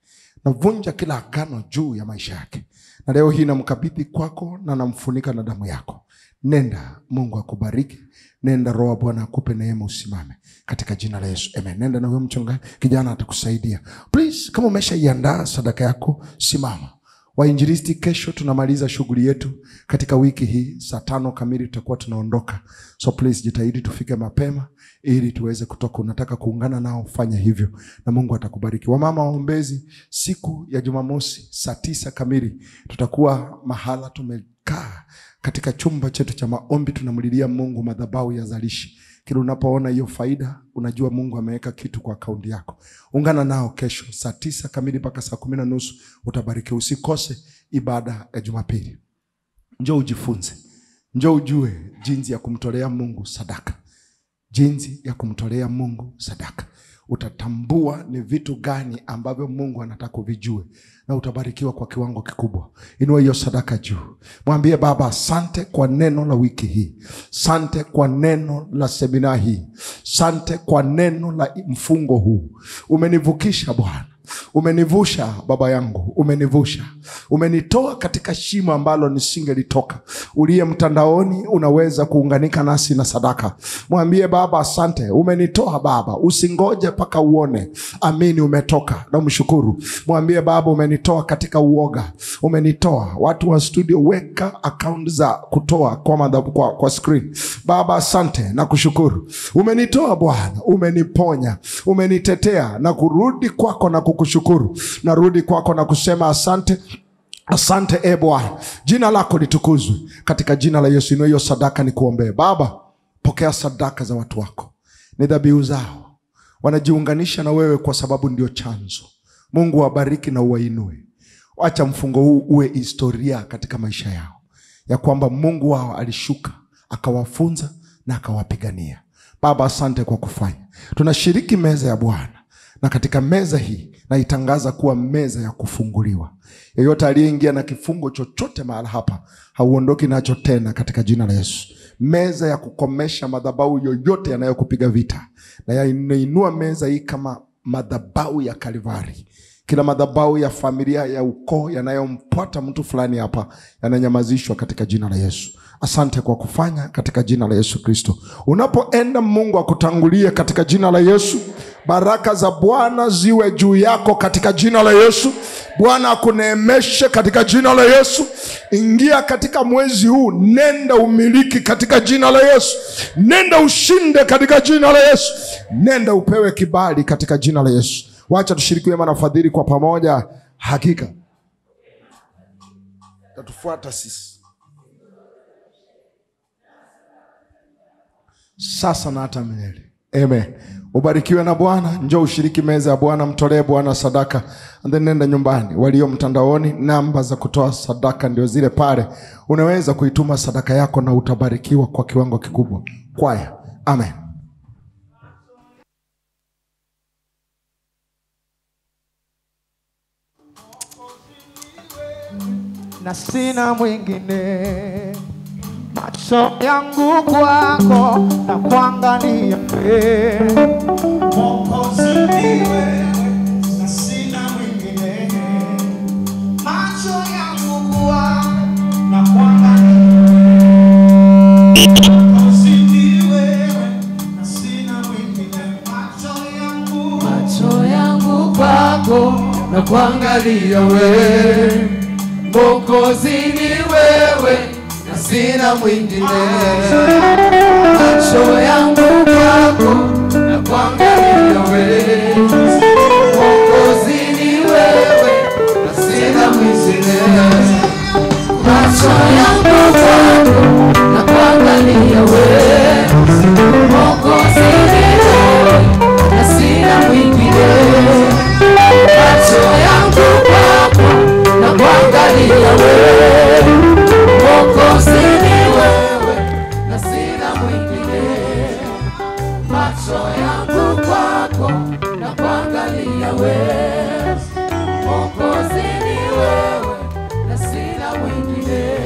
Speaker 1: Navunja kila agano juu ya maisha yake. Na leo hii namkabidhi kwako na namfunika na damu yako. Nenda, Mungu akubariki. Nenda, Roho Bwana akupe neema, usimame katika jina la Yesu. Amen. Nenda na huyo mchungaji, kijana atakusaidia. Please, kama umeshaiandaa sadaka yako, simama. Wainjilisti, kesho tunamaliza shughuli yetu katika wiki hii. 5:00 kamili tutakuwa tunaondoka. So please, jitahidi tufike mapema ili tuweze kutoka. Unataka kuungana nao, fanya hivyo na Mungu atakubariki. Wamama waombezi, siku ya Jumamosi 9:00 kamili tutakuwa mahala tumekaa katika chumba chetu cha maombi. Tunamlilia Mungu madhabahu ya zalishi. Kila unapoona hiyo faida, unajua Mungu ameweka kitu kwa akaunti yako. Ungana nao kesho 9:00 kamili mpaka 10:30. Utabarikiwa. Usikose ibada ya Jumapili. Njoo ujifunze. Njoo ujue jinsi ya kumtolea Mungu sadaka. Jinsi ya kumtolea Mungu sadaka. Utatambua ni vitu gani ambavyo Mungu anataka kuvijue, na utabarikiwa kwa kiwango kikubwa. Inua hiyo sadaka juu. Mwambie Baba, asante kwa neno la wiki hii. Asante kwa neno la semina hii. Asante kwa neno la mfungo huu. Umenivukisha Bwana. Umenivusha Baba yangu, umenivusha. Umenitoa katika shimo ambalo nisingelitoka. Uliye mtandaoni unaweza kuunganika nasi na sadaka. Mwambie Baba, asante. Umenitoa Baba, usingoje paka uone. Amini umetoka na mshukuru. Mwambie Baba, umenitoa katika uoga. Umenitoa. Watu wa studio, weka account za kutoa kwa screen. Baba, asante na kushukuru. Umenitoa Bwana, umeniponya, umenitetea na kurudi kwako na kukushukuru. Narudi kwako na kusema asante. Asante Bwana. Jina lako litukuzwe katika jina la Yesu. Inua hiyo sadaka nikuombee. Baba, pokea sadaka za watu wako. Ni dhabihu zao. Wanajiunganisha na wewe kwa sababu ndio chanzo. Mungu wabariki na uwainue. Wacha mfungo huu uwe historia katika maisha yao, ya kwamba Mungu wao alishuka akawafunza na akawapigania. Baba, asante kwa kufanya. Tunashiriki meza ya Bwana, na katika meza hii naitangaza kuwa meza ya kufunguliwa. Yeyote aliyeingia na kifungo chochote mahali hapa, hauondoki nacho tena katika jina la Yesu. Meza ya kukomesha madhabahu yoyote yanayokupiga vita, na yainua meza hii kama madhabahu ya Kalvari. Kila madhabahu ya familia, ya ukoo yanayompata mtu fulani hapa, yananyamazishwa katika jina la Yesu. Asante kwa kufanya katika jina la Yesu Kristo. Unapoenda, Mungu akutangulie katika jina la Yesu. Baraka za Bwana ziwe juu yako katika jina la Yesu. Bwana akuneemeshe katika jina la Yesu. Ingia katika mwezi huu, nenda umiliki katika jina la Yesu. Nenda ushinde katika jina la Yesu. Nenda upewe kibali katika jina la Yesu. Wacha tushiriki wema na fadhili kwa pamoja. Hakika tatufuata sisi sasa na hata milele. Amen. Ubarikiwe na Bwana. Njoo ushiriki meza ya Bwana, mtolee Bwana sadaka, and then nenda nyumbani. Walio mtandaoni, namba za kutoa sadaka ndio zile pale. Unaweza kuituma sadaka yako na utabarikiwa kwa kiwango kikubwa. Kwaya. Amen.
Speaker 3: Na sina mwingine, macho yangu kwako na kuangalia wewe. Mwokozi ndiwe, na sina mwingine, macho yangu kwako na kuangalia wewe. Mwokozi ndiwe, na sina mwingine, macho yangu kwako na kuangalia wewe. Mwokozi ni wewe, na sina mwingine, macho yangu kwako na kuangalia wewe. Mwokozi ni wewe, na sina mwingine, macho yangu kwako na kuangalia wewe. Mwokozi ni wewe, na sina mwingine, macho yangu kwako na kuangalia wewe. Mwokozi ni wewe, na sina mwingine, macho yangu kwako na kuangalia wewe. Mwokozi ni wewe, na sina mwingine.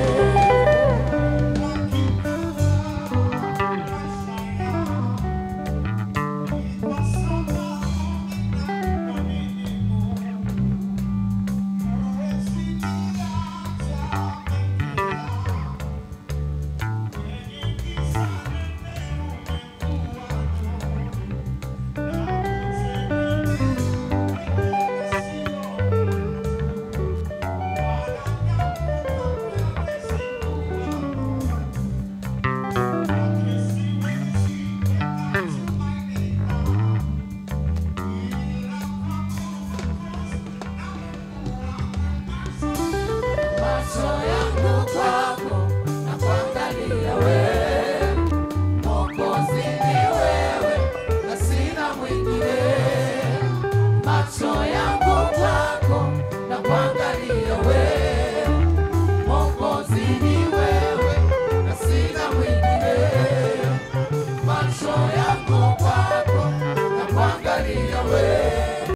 Speaker 3: Macho yangu kwako